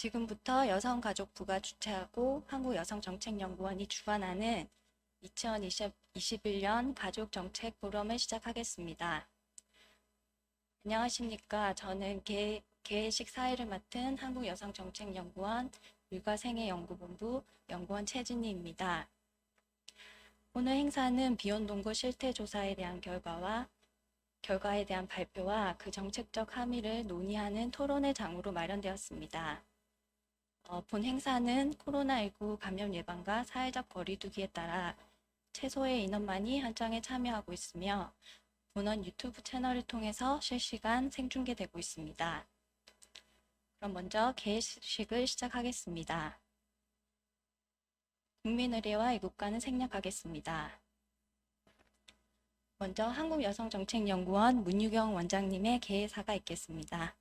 지금부터 여성가족부가 주최하고 한국여성정책연구원이 주관하는 2021년 가족정책 포럼을 시작하겠습니다. 안녕하십니까. 저는 개회식 사회를 맡은 한국여성정책연구원 일과생애연구본부 연구원 최진희입니다. 오늘 행사는 비혼동거 실태조사에 대한 결과에 대한 발표와 그 정책적 함의를 논의하는 토론의 장으로 마련되었습니다. 본 행사는 코로나19 감염 예방과 사회적 거리두기에 따라 최소의 인원만이 현장에 참여하고 있으며 본원 유튜브 채널을 통해서 실시간 생중계되고 있습니다. 그럼 먼저 개회식을 시작하겠습니다. 국민의례와 이국가는 생략하겠습니다. 먼저 한국여성정책연구원 문유경 원장님의 개회사가 있겠습니다.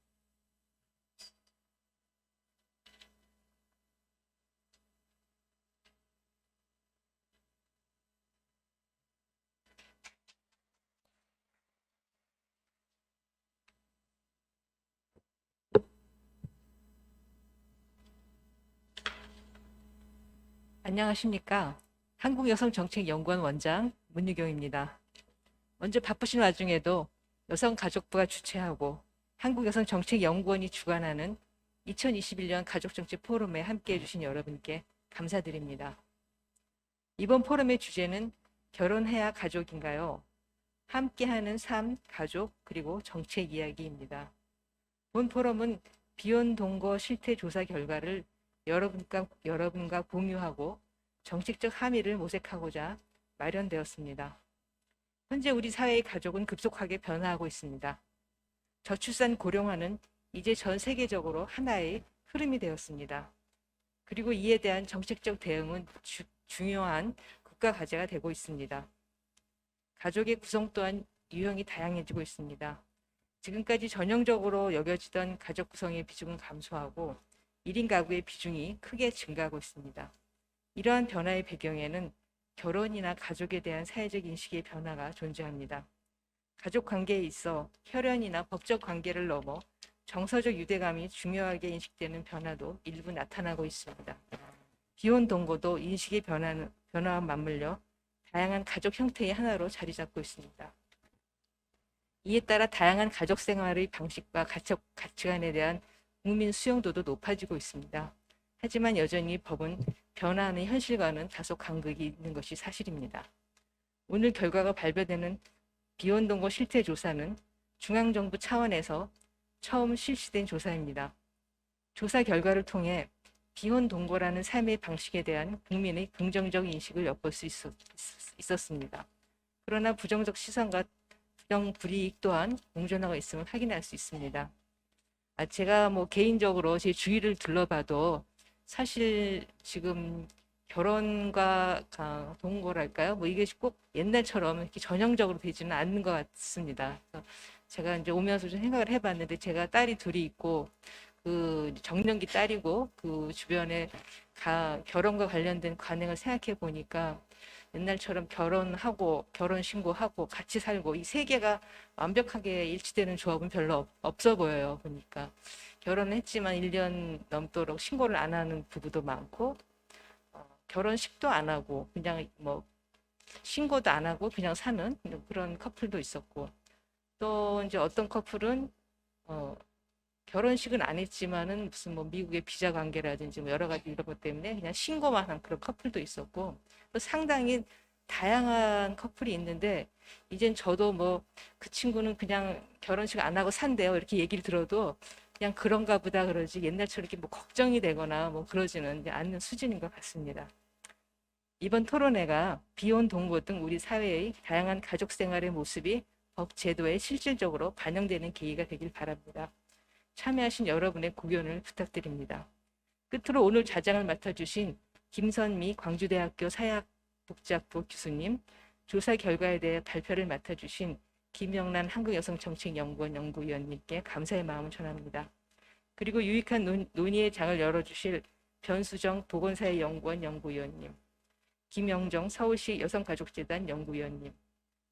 안녕하십니까. 한국여성정책연구원 원장 문유경입니다. 먼저 바쁘신 와중에도 여성가족부가 주최하고 한국여성정책연구원이 주관하는 2021년 가족정책 포럼에 함께해 주신 여러분께 감사드립니다. 이번 포럼의 주제는 결혼해야 가족인가요? 함께하는 삶, 가족, 그리고 정책 이야기입니다. 본 포럼은 비혼동거 실태조사 결과를 여러분과 공유하고 정책적 함의를 모색하고자 마련되었습니다. 현재 우리 사회의 가족은 급속하게 변화하고 있습니다. 저출산 고령화는 이제 전 세계적으로 하나의 흐름이 되었습니다. 그리고 이에 대한 정책적 대응은 중요한 국가 과제가 되고 있습니다. 가족의 구성 또한 유형이 다양해지고 있습니다. 지금까지 전형적으로 여겨지던 가족 구성의 비중은 감소하고 1인 가구의 비중이 크게 증가하고 있습니다. 이러한 변화의 배경에는 결혼이나 가족에 대한 사회적 인식의 변화가 존재합니다. 가족 관계에 있어 혈연이나 법적 관계를 넘어 정서적 유대감이 중요하게 인식되는 변화도 일부 나타나고 있습니다. 비혼 동거도 인식의 변화와 맞물려 다양한 가족 형태의 하나로 자리 잡고 있습니다. 이에 따라 다양한 가족 생활의 방식과 가치관에 대한 국민 수용도도 높아지고 있습니다. 하지만 여전히 법은 변화하는 현실과는 다소 간극이 있는 것이 사실입니다. 오늘 결과가 발표되는 비혼동거 실태조사는 중앙정부 차원에서 처음 실시된 조사입니다. 조사 결과를 통해 비혼동거라는 삶의 방식에 대한 국민의 긍정적 인식을 엿볼 수 있었습니다. 그러나 부정적 시선과 불이익 또한 공존하고 있음을 확인할 수 있습니다. 제가 개인적으로 제 주위를 둘러봐도 사실 지금 결혼과 동거랄까요? 이게 꼭 옛날처럼 이렇게 전형적으로 되지는 않는 것 같습니다. 제가 이제 오면서 좀 생각을 해봤는데 제가 딸이 둘이 있고 그 정년기 딸이고 그 주변에 결혼과 관련된 관행을 생각해 보니까 옛날처럼 결혼하고 결혼 신고하고 같이 살고 이 세 개가 완벽하게 일치되는 조합은 별로 없어 보여요. 보니까 결혼을 했지만 1년 넘도록 신고를 안 하는 부부도 많고 결혼식도 안 하고 그냥 신고도 안 하고 그냥 사는 그런 커플도 있었고 또 이제 어떤 커플은 결혼식은 안 했지만은 무슨 미국의 비자 관계라든지 여러 가지 이런 것 때문에 그냥 신고만 한 그런 커플도 있었고 또 상당히 다양한 커플이 있는데 이젠 저도 그 친구는 그냥 결혼식 안 하고 산대요 이렇게 얘기를 들어도 그냥 그런가 보다 그러지 옛날처럼 이렇게 걱정이 되거나 그러지는 않는 수준인 것 같습니다. 이번 토론회가 비혼 동거 등 우리 사회의 다양한 가족 생활의 모습이 법 제도에 실질적으로 반영되는 계기가 되길 바랍니다. 참여하신 여러분의 고견을 부탁드립니다. 끝으로 오늘 자장을 맡아주신 김선미 광주대학교 사회복지학부 교수님, 조사 결과에 대해 발표를 맡아주신 김영란 한국여성정책연구원 연구위원님께 감사의 마음을 전합니다. 그리고 유익한 논의의 장을 열어주실 변수정 보건사회연구원 연구위원님, 김영정 서울시 여성가족재단 연구위원님,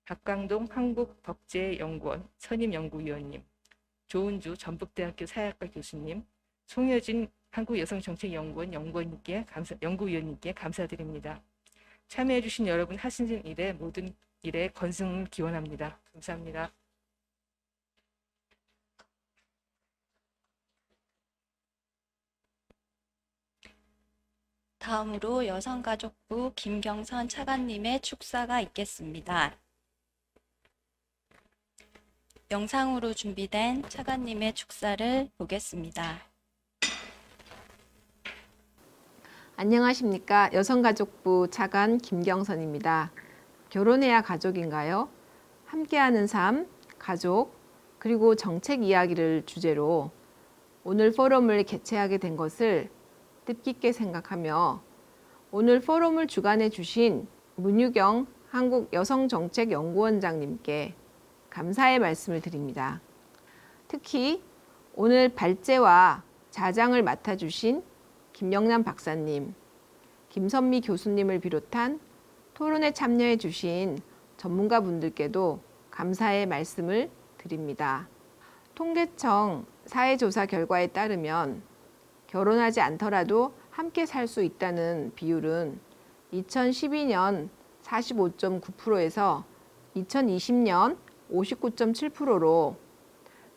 박광동 한국법제연구원 선임연구위원님, 조은주 전북대학교 사회학과 교수님, 송여진 한국여성정책연구원 연구위원님께 감사드립니다. 참여해주신 여러분 하시는 일에 모든 일에 건승을 기원합니다. 감사합니다. 다음으로 여성가족부 김경선 차관님의 축사가 있겠습니다. 영상으로 준비된 차관님의 축사를 보겠습니다. 안녕하십니까. 여성가족부 차관 김경선입니다. 결혼해야 가족인가요? 함께하는 삶, 가족, 그리고 정책 이야기를 주제로 오늘 포럼을 개최하게 된 것을 뜻깊게 생각하며 오늘 포럼을 주관해 주신 문유경 한국여성정책연구원장님께 감사의 말씀을 드립니다. 특히 오늘 발제와 자장을 맡아주신 김영남 박사님, 김선미 교수님을 비롯한 토론에 참여해 주신 전문가분들께도 감사의 말씀을 드립니다. 통계청 사회조사 결과에 따르면 결혼하지 않더라도 함께 살 수 있다는 비율은 2012년 45.9%에서 2020년 59.7%로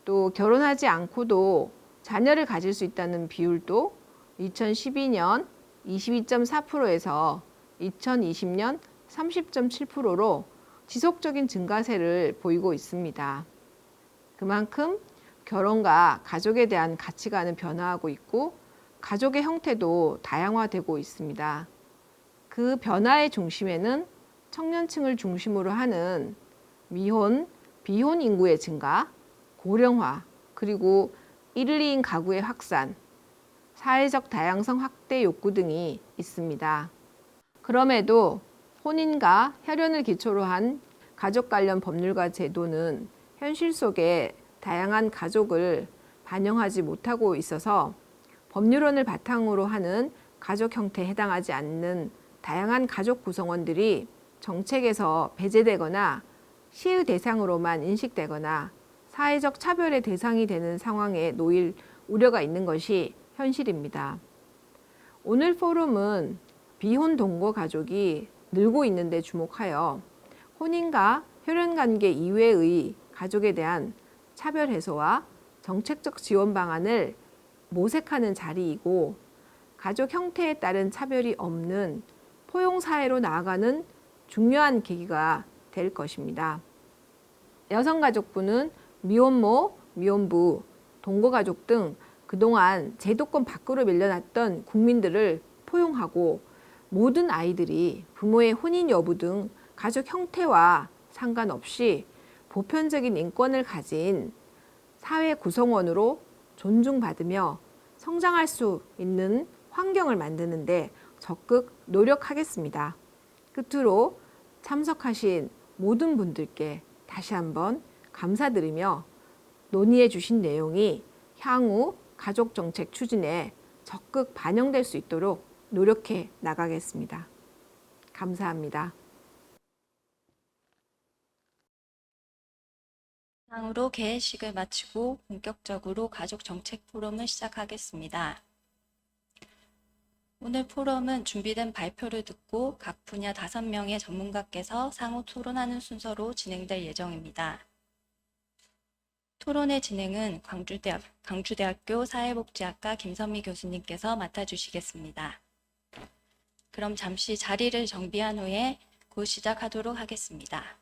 또 결혼하지 않고도 자녀를 가질 수 있다는 비율도 2012년 22.4%에서 2020년 30.7%로 지속적인 증가세를 보이고 있습니다. 그만큼 결혼과 가족에 대한 가치관은 변화하고 있고 가족의 형태도 다양화되고 있습니다. 그 변화의 중심에는 청년층을 중심으로 하는 미혼, 비혼 인구의 증가, 고령화, 그리고 1, 2인 가구의 확산, 사회적 다양성 확대 욕구 등이 있습니다. 그럼에도 혼인과 혈연을 기초로 한 가족 관련 법률과 제도는 현실 속에 다양한 가족을 반영하지 못하고 있어서 법률원을 바탕으로 하는 가족 형태에 해당하지 않는 다양한 가족 구성원들이 정책에서 배제되거나 시의 대상으로만 인식되거나 사회적 차별의 대상이 되는 상황에 놓일 우려가 있는 것이 현실입니다. 오늘 포럼은 비혼 동거 가족이 늘고 있는데 주목하여 혼인과 혈연관계 이외의 가족에 대한 차별 해소와 정책적 지원 방안을 모색하는 자리이고 가족 형태에 따른 차별이 없는 포용 사회로 나아가는 중요한 계기가 될 것입니다. 여성가족부는 미혼모, 미혼부, 동거가족 등 그동안 제도권 밖으로 밀려났던 국민들을 포용하고 모든 아이들이 부모의 혼인 여부 등 가족 형태와 상관없이 보편적인 인권을 가진 사회 구성원으로 존중받으며 성장할 수 있는 환경을 만드는데 적극 노력하겠습니다. 끝으로 참석하신 모든 분들께 다시 한번 감사드리며 논의해 주신 내용이 향후 가족정책 추진에 적극 반영될 수 있도록 노력해 나가겠습니다. 감사합니다. 이상으로 개회식을 마치고 본격적으로 가족정책 포럼을 시작하겠습니다. 오늘 포럼은 준비된 발표를 듣고 각 분야 5명의 전문가께서 상호 토론하는 순서로 진행될 예정입니다. 토론의 진행은 광주대학교 사회복지학과 김선미 교수님께서 맡아주시겠습니다. 그럼 잠시 자리를 정비한 후에 곧 시작하도록 하겠습니다.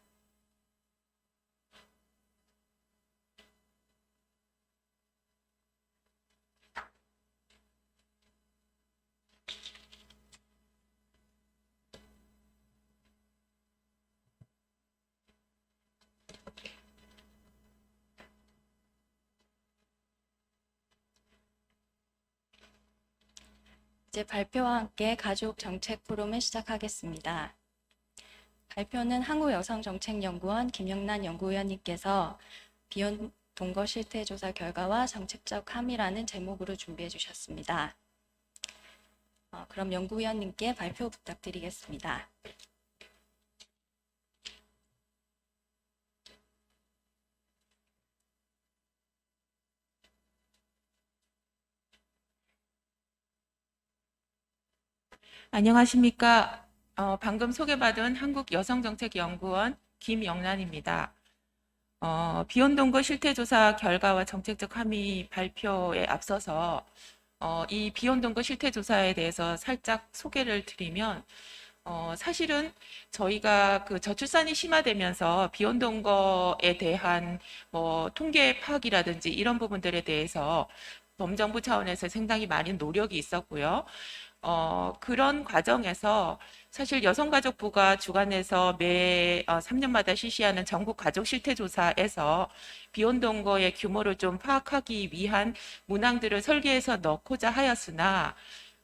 이제 발표와 함께 가족 정책 포럼을 시작하겠습니다. 발표는 한국여성정책연구원 김영란 연구위원님께서 비혼 동거 실태 조사 결과와 정책적 함의라는 제목으로 준비해 주셨습니다. 그럼 연구위원님께 발표 부탁드리겠습니다. 안녕하십니까. 방금 소개받은 한국여성정책연구원 김영란입니다. 비혼동거 실태조사 결과와 정책적 함의 발표에 앞서서 이 비혼동거 실태조사에 대해서 살짝 소개를 드리면 사실은 저희가 그 저출산이 심화되면서 비혼동거에 대한 뭐 통계 파악이라든지 이런 부분들에 대해서 범정부 차원에서 상당히 많은 노력이 있었고요. 그런 과정에서 사실 여성가족부가 주관해서 매 3년마다 실시하는 전국 가족 실태조사에서 비혼동거의 규모를 좀 파악하기 위한 문항들을 설계해서 넣고자 하였으나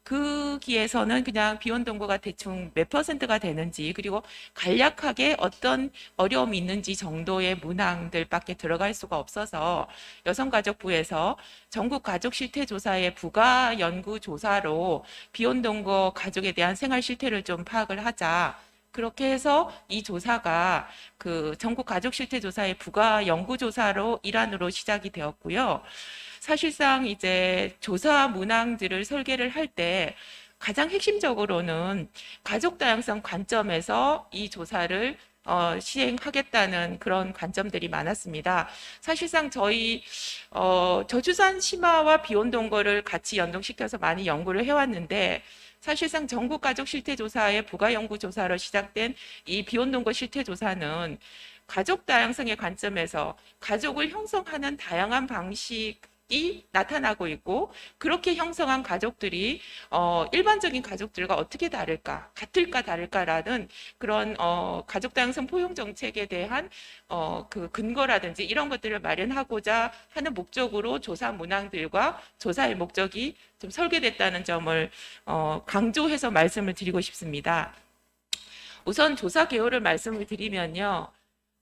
거기에서는 그냥 비혼동거가 대충 몇 %가 되는지 그리고 간략하게 어떤 어려움이 있는지 정도의 문항들밖에 들어갈 수가 없어서 여성가족부에서 전국 가족 실태조사의 부가 연구 조사로 비혼동거 가족에 대한 생활 실태를 좀 파악을 하자. 그렇게 해서 이 조사가 그 전국 가족 실태조사의 부가 연구조사로 일환으로 시작이 되었고요. 사실상 이제 조사 문항들을 설계를 할 때 가장 핵심적으로는 가족 다양성 관점에서 이 조사를 시행하겠다는 그런 관점들이 많았습니다. 사실상 저희 저출산 심화와 비혼동거를 같이 연동시켜서 많이 연구를 해왔는데 사실상 전국 가족 실태조사의 부가 연구조사로 시작된 이 비혼동거 실태조사는 가족 다양성의 관점에서 가족을 형성하는 다양한 방식이 나타나고 있고 그렇게 형성한 가족들이 일반적인 가족들과 어떻게 다를까, 같을까 다를까라는 그런 가족 다양성 포용 정책에 대한 그 근거라든지 이런 것들을 마련하고자 하는 목적으로 조사 문항들과 조사의 목적이 좀 설계됐다는 점을 강조해서 말씀을 드리고 싶습니다. 우선 조사 개요를 말씀을 드리면요.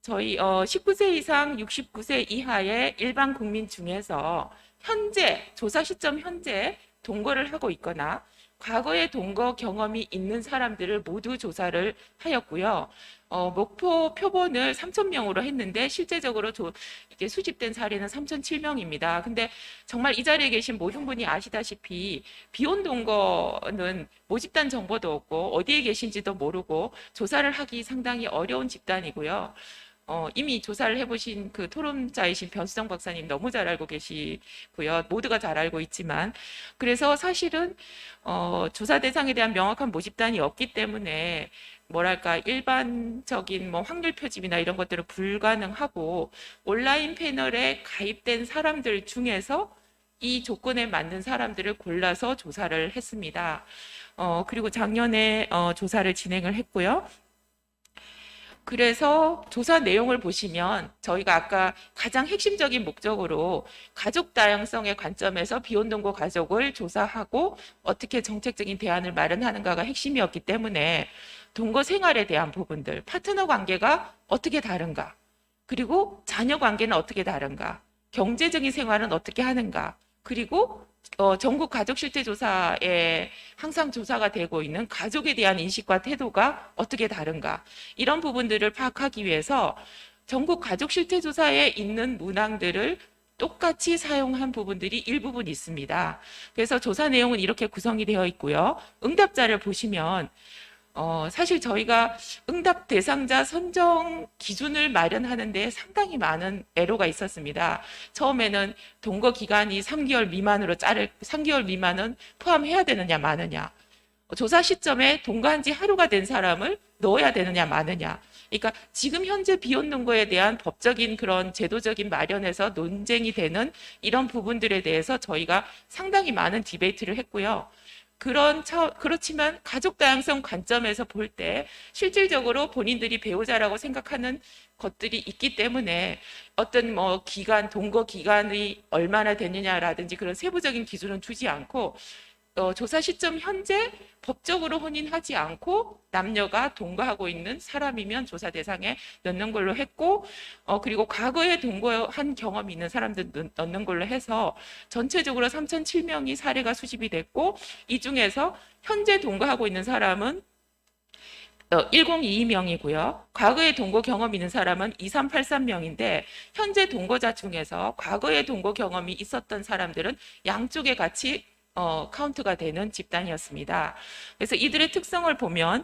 저희 19세 이상 69세 이하의 일반 국민 중에서 현재 조사 시점 현재 동거를 하고 있거나 과거에 동거 경험이 있는 사람들을 모두 조사를 하였고요. 목표 표본을 3,000명으로 했는데 실제적으로 이제 수집된 사례는 3,007명입니다. 근데 정말 이 자리에 계신 모든 분이 아시다시피 비혼동거는 모집단 정보도 없고 어디에 계신지도 모르고 조사를 하기 상당히 어려운 집단이고요. 이미 조사를 해보신 그 토론자이신 변수정 박사님 너무 잘 알고 계시고요. 모두가 잘 알고 있지만 그래서 사실은 조사 대상에 대한 명확한 모집단이 없기 때문에 뭐랄까 일반적인 뭐 확률 표집이나 이런 것들은 불가능하고 온라인 패널에 가입된 사람들 중에서 이 조건에 맞는 사람들을 골라서 조사를 했습니다. 그리고 작년에 조사를 진행을 했고요. 그래서 조사 내용을 보시면 저희가 아까 가장 핵심적인 목적으로 가족 다양성의 관점에서 비혼동거 가족을 조사하고 어떻게 정책적인 대안을 마련하는가가 핵심이었기 때문에 동거 생활에 대한 부분들, 파트너 관계가 어떻게 다른가, 그리고 자녀 관계는 어떻게 다른가, 경제적인 생활은 어떻게 하는가, 그리고 전국 가족 실태 조사에 항상 조사가 되고 있는 가족에 대한 인식과 태도가 어떻게 다른가 이런 부분들을 파악하기 위해서 전국 가족 실태 조사에 있는 문항들을 똑같이 사용한 부분들이 일부분 있습니다. 그래서 조사 내용은 이렇게 구성이 되어 있고요. 응답자를 보시면 사실 저희가 응답 대상자 선정 기준을 마련하는 데 상당히 많은 애로가 있었습니다. 처음에는 동거 기간이 3개월 미만으로 3개월 미만은 포함해야 되느냐 마느냐, 조사 시점에 동거한 지 하루가 된 사람을 넣어야 되느냐 마느냐. 그러니까 지금 현재 비혼동거에 대한 법적인 그런 제도적인 마련에서 논쟁이 되는 이런 부분들에 대해서 저희가 상당히 많은 디베이트를 했고요. 그렇지만 가족 다양성 관점에서 볼 때 실질적으로 본인들이 배우자라고 생각하는 것들이 있기 때문에 어떤 뭐 기간, 동거 기간이 얼마나 되느냐라든지 그런 세부적인 기준은 두지 않고 조사 시점 현재 법적으로 혼인하지 않고 남녀가 동거하고 있는 사람이면 조사 대상에 넣는 걸로 했고 그리고 과거에 동거한 경험이 있는 사람들 넣는 걸로 해서 전체적으로 3,007명이 사례가 수집이 됐고 이 중에서 현재 동거하고 있는 사람은 1022명이고요. 과거에 동거 경험이 있는 사람은 2383명인데 현재 동거자 중에서 과거에 동거 경험이 있었던 사람들은 양쪽에 같이 카운트가 되는 집단이었습니다. 그래서 이들의 특성을 보면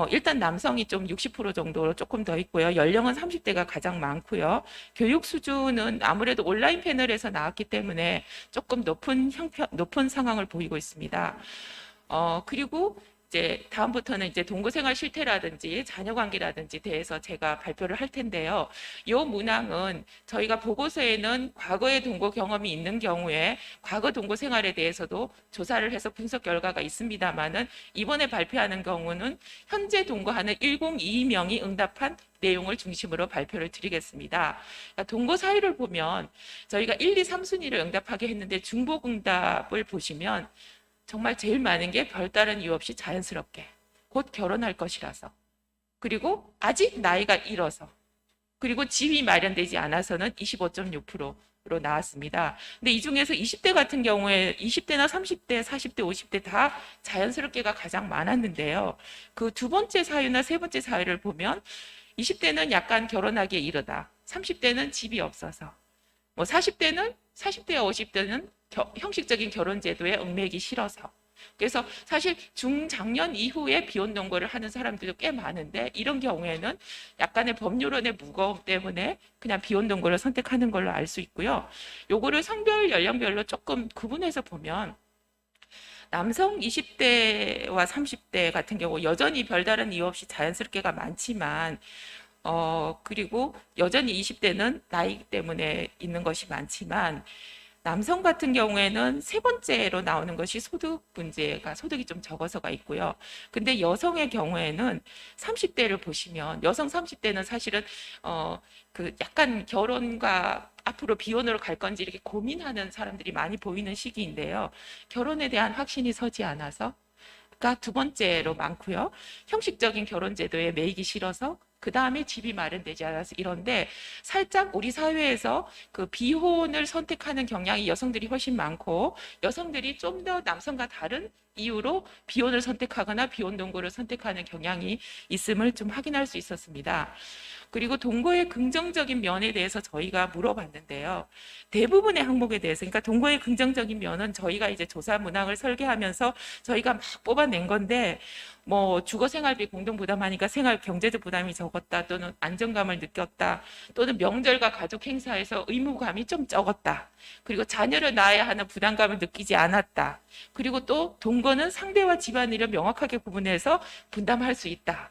일단 남성이 좀 60% 정도로 조금 더 있고요. 연령은 30대가 가장 많고요. 교육 수준은 아무래도 온라인 패널에서 나왔기 때문에 조금 높은 상황을 보이고 있습니다. 그리고 이제 다음부터는 이제 동거생활 실태라든지 자녀관계라든지 대해서 제가 발표를 할 텐데요. 이 문항은 저희가 보고서에는 과거의 동거 경험이 있는 경우에 과거 동거 생활에 대해서도 조사를 해서 분석 결과가 있습니다만은 이번에 발표하는 경우는 현재 동거하는 1022명이 응답한 내용을 중심으로 발표를 드리겠습니다. 그러니까 동거 사유를 보면 저희가 1, 2, 3순위를 응답하게 했는데 중복 응답을 보시면 정말 제일 많은 게 별다른 이유 없이 자연스럽게 곧 결혼할 것이라서, 그리고 아직 나이가 일어서, 그리고 집이 마련되지 않아서는 25.6%로 나왔습니다. 근데 이 중에서 20대 같은 경우에 20대나 30대, 40대, 50대 다 자연스럽게가 가장 많았는데요. 그 두 번째 사유나 세 번째 사유를 보면 20대는 약간 결혼하기에 이르다, 30대는 집이 없어서, 40대와 50대는 형식적인 결혼 제도에 얽매이기 싫어서. 그래서 사실 중장년 이후에 비혼 동거를 하는 사람들도 꽤 많은데 이런 경우에는 약간의 법률론의 무거움 때문에 그냥 비혼 동거를 선택하는 걸로 알 수 있고요. 요거를 성별 연령별로 조금 구분해서 보면 남성 20대와 30대 같은 경우 여전히 별다른 이유 없이 자연스럽게가 많지만 그리고 여전히 20대는 나이 때문에 있는 것이 많지만 남성 같은 경우에는 세 번째로 나오는 것이 소득 문제가, 소득이 좀 적어서가 있고요. 근데 여성의 경우에는 30대를 보시면 여성 30대는 사실은 그 약간 결혼과 앞으로 비혼으로 갈 건지 이렇게 고민하는 사람들이 많이 보이는 시기인데요. 결혼에 대한 확신이 서지 않아서 가 두 번째로 많고요. 형식적인 결혼 제도에 매이기 싫어서, 그 다음에 집이 마련되지 않아서 이런데, 살짝 우리 사회에서 그 비혼을 선택하는 경향이 여성들이 훨씬 많고 여성들이 좀 더 남성과 다른 이유로 비혼을 선택하거나 비혼 동거를 선택하는 경향이 있음을 좀 확인할 수 있었습니다. 그리고 동거의 긍정적인 면에 대해서 저희가 물어봤는데요. 대부분의 항목에 대해서, 그러니까 동거의 긍정적인 면은 저희가 이제 조사 문항을 설계하면서 저희가 막 뽑아낸 건데, 주거 생활비 공동 부담하니까 생활 경제적 부담이 적었다, 또는 안정감을 느꼈다, 또는 명절과 가족 행사에서 의무감이 좀 적었다, 그리고 자녀를 낳아야 하는 부담감을 느끼지 않았다, 그리고 또 동거는 상대와 집안일을 명확하게 구분해서 분담할 수 있다,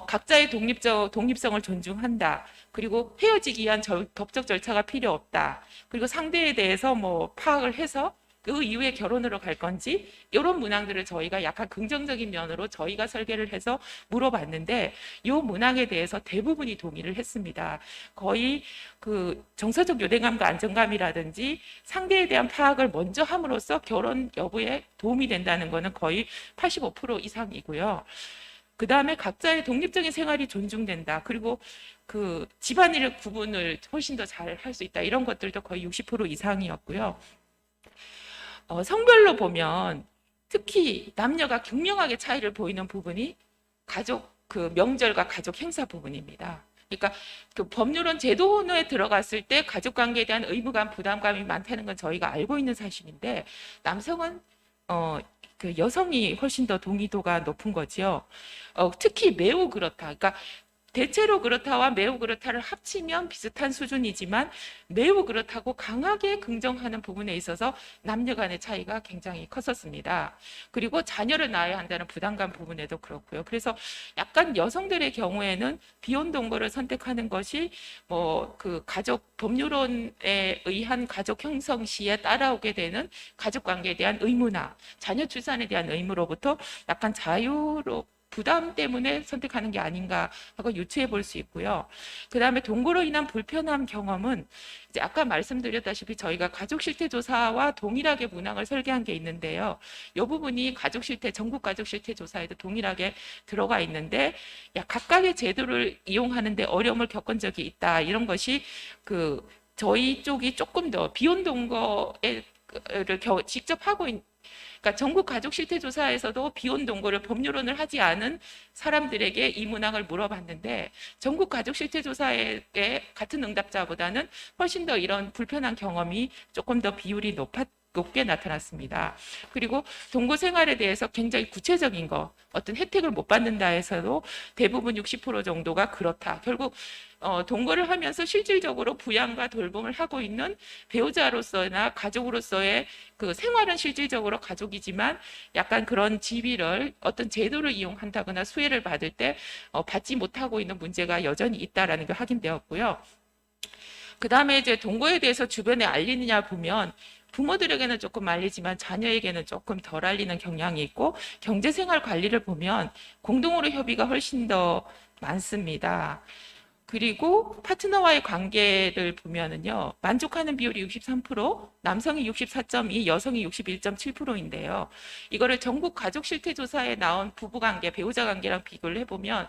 각자의 독립성을 존중한다, 그리고 헤어지기 위한 법적 절차가 필요 없다, 그리고 상대에 대해서 파악을 해서 그 이후에 결혼으로 갈 건지, 이런 문항들을 저희가 약간 긍정적인 면으로 저희가 설계를 해서 물어봤는데 이 문항에 대해서 대부분이 동의를 했습니다. 거의 그 정서적 유대감과 안정감이라든지 상대에 대한 파악을 먼저 함으로써 결혼 여부에 도움이 된다는 것은 거의 85% 이상이고요. 그 다음에 각자의 독립적인 생활이 존중된다. 그리고 그 집안일의 구분을 훨씬 더 잘 할 수 있다. 이런 것들도 거의 60% 이상이었고요. 성별로 보면 특히 남녀가 극명하게 차이를 보이는 부분이 그 명절과 가족 행사 부분입니다. 그러니까 그 법률은 제도에 들어갔을 때 가족 관계에 대한 의무감, 부담감이 많다는 건 저희가 알고 있는 사실인데, 남성은 그 여성이 훨씬 더 동의도가 높은 거죠. 특히 매우 그렇다. 그러니까 대체로 그렇다와 매우 그렇다를 합치면 비슷한 수준이지만 매우 그렇다고 강하게 긍정하는 부분에 있어서 남녀 간의 차이가 굉장히 컸었습니다. 그리고 자녀를 낳아야 한다는 부담감 부분에도 그렇고요. 그래서 약간 여성들의 경우에는 비혼 동거를 선택하는 것이 그 가족 법률론에 의한 가족 형성 시에 따라오게 되는 가족 관계에 대한 의무나 자녀 출산에 대한 의무로부터 약간 자유로 부담 때문에 선택하는 게 아닌가 하고 유추해 볼 수 있고요. 그 다음에 동거로 인한 불편함 경험은 이제 아까 말씀드렸다시피 저희가 가족 실태 조사와 동일하게 문항을 설계한 게 있는데요. 이 부분이 가족 실태, 전국 가족 실태 조사에도 동일하게 들어가 있는데, 각각의 제도를 이용하는데 어려움을 겪은 적이 있다. 이런 것이 그 저희 쪽이 조금 더 비혼 동거를 직접 하고 있는, 그러니까 전국 가족 실태 조사에서도 비혼 동거를 법률론을 하지 않은 사람들에게 이 문항을 물어봤는데, 전국 가족 실태 조사에 같은 응답자보다는 훨씬 더 이런 불편한 경험이 조금 더 비율이 높게 나타났습니다. 그리고 동거 생활에 대해서 굉장히 구체적인 거, 어떤 혜택을 못 받는다 해서도 대부분 60% 정도가 그렇다. 결국 동거를 하면서 실질적으로 부양과 돌봄을 하고 있는 배우자로서나 가족으로서의 그 생활은 실질적으로 가족이지만 약간 그런 지위를 어떤 제도를 이용한다거나 수혜를 받을 때 받지 못하고 있는 문제가 여전히 있다라는 게 확인되었고요. 그 다음에 이제 동거에 대해서 주변에 알리느냐 보면 부모들에게는 조금 알리지만 자녀에게는 조금 덜 알리는 경향이 있고 경제생활 관리를 보면 공동으로 협의가 훨씬 더 많습니다. 그리고 파트너와의 관계를 보면은요, 만족하는 비율이 63%, 남성이 64.2, 여성이 61.7%인데요. 이거를 전국 가족 실태 조사에 나온 부부 관계, 배우자 관계랑 비교를 해보면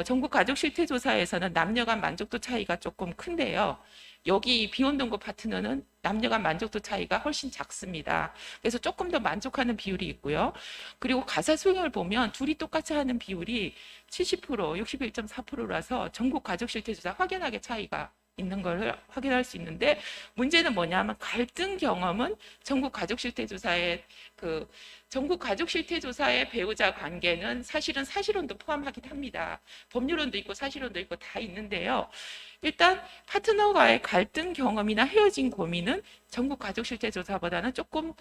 전국 가족 실태 조사에서는 남녀 간 만족도 차이가 조금 큰데요. 여기 비혼동거 파트너는 남녀 간 만족도 차이가 훨씬 작습니다. 그래서 조금 더 만족하는 비율이 있고요. 그리고 가사 수행을 보면 둘이 똑같이 하는 비율이 70%, 61.4%라서 전국 가족 실태 조사 확연하게 차이가 있는 걸 확인할 수 있는데 문제는 뭐냐면 갈등 경험은 전국 가족 실태 조사의 전국 가족 실태 조사의 배우자 관계는 사실은 사실혼도 포함하긴 합니다. 법률혼도 있고 사실혼도 있고 다 있는데요. 일단 파트너와의 갈등 경험이나 헤어진 고민은 전국 가족 실태 조사보다는 조금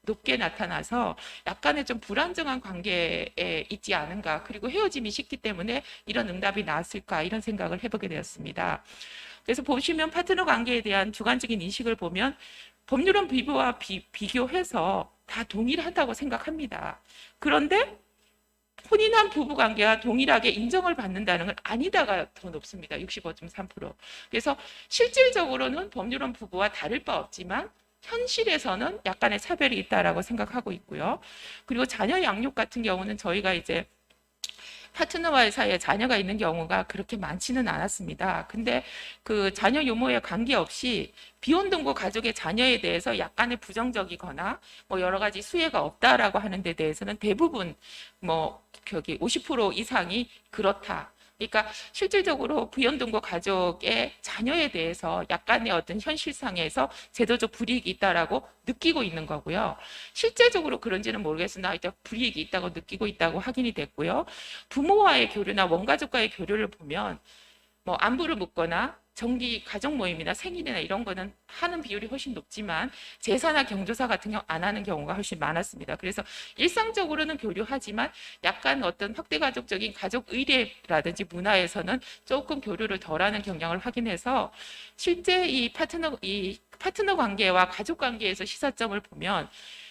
높게 나타나서 약간의 좀 불안정한 관계에 있지 않은가, 그리고 헤어짐이 쉽기 때문에 이런 응답이 나왔을까, 이런 생각을 해보게 되었습니다. 그래서 보시면 파트너 관계에 대한 주관적인 인식을 보면 법률혼 비교와 비교해서 다 동일하다고 생각합니다. 그런데 혼인한 부부 관계와 동일하게 인정을 받는다는 건 아니다가 더 높습니다. 65.3%. 그래서 실질적으로는 법률혼 부부와 다를 바 없지만 현실에서는 약간의 차별이 있다라고 생각하고 있고요. 그리고 자녀 양육 같은 경우는 저희가 이제 파트너와의 사이에 자녀가 있는 경우가 그렇게 많지는 않았습니다. 근데 그 자녀 유무에 관계없이 비혼동거 가족의 자녀에 대해서 약간의 부정적이거나 뭐 여러 가지 수혜가 없다라고 하는 데 대해서는 대부분 뭐 50% 이상이 그렇다. 그러니까 실질적으로 비혼동거 가족의 자녀에 대해서 약간의 어떤 현실상에서 제도적 불이익이 있다라고 느끼고 있는 거고요. 실제적으로 그런지는 모르겠으나 일단 불이익이 있다고 느끼고 있다고 확인이 됐고요. 부모와의 교류나 원가족과의 교류를 보면 뭐 안부를 묻거나 정기 가족 모임이나 생일이나 이런 거는 하는 비율이 훨씬 높지만 제사나 경조사 같은 경우 안 하는 경우가 훨씬 많았습니다. 그래서 일상적으로는 교류하지만 약간 어떤 확대 가족적인 가족 의례라든지 문화에서는 조금 교류를 덜하는 경향을 확인해서 실제 이 파트너 관계와 가족 관계에서 시사점을 보면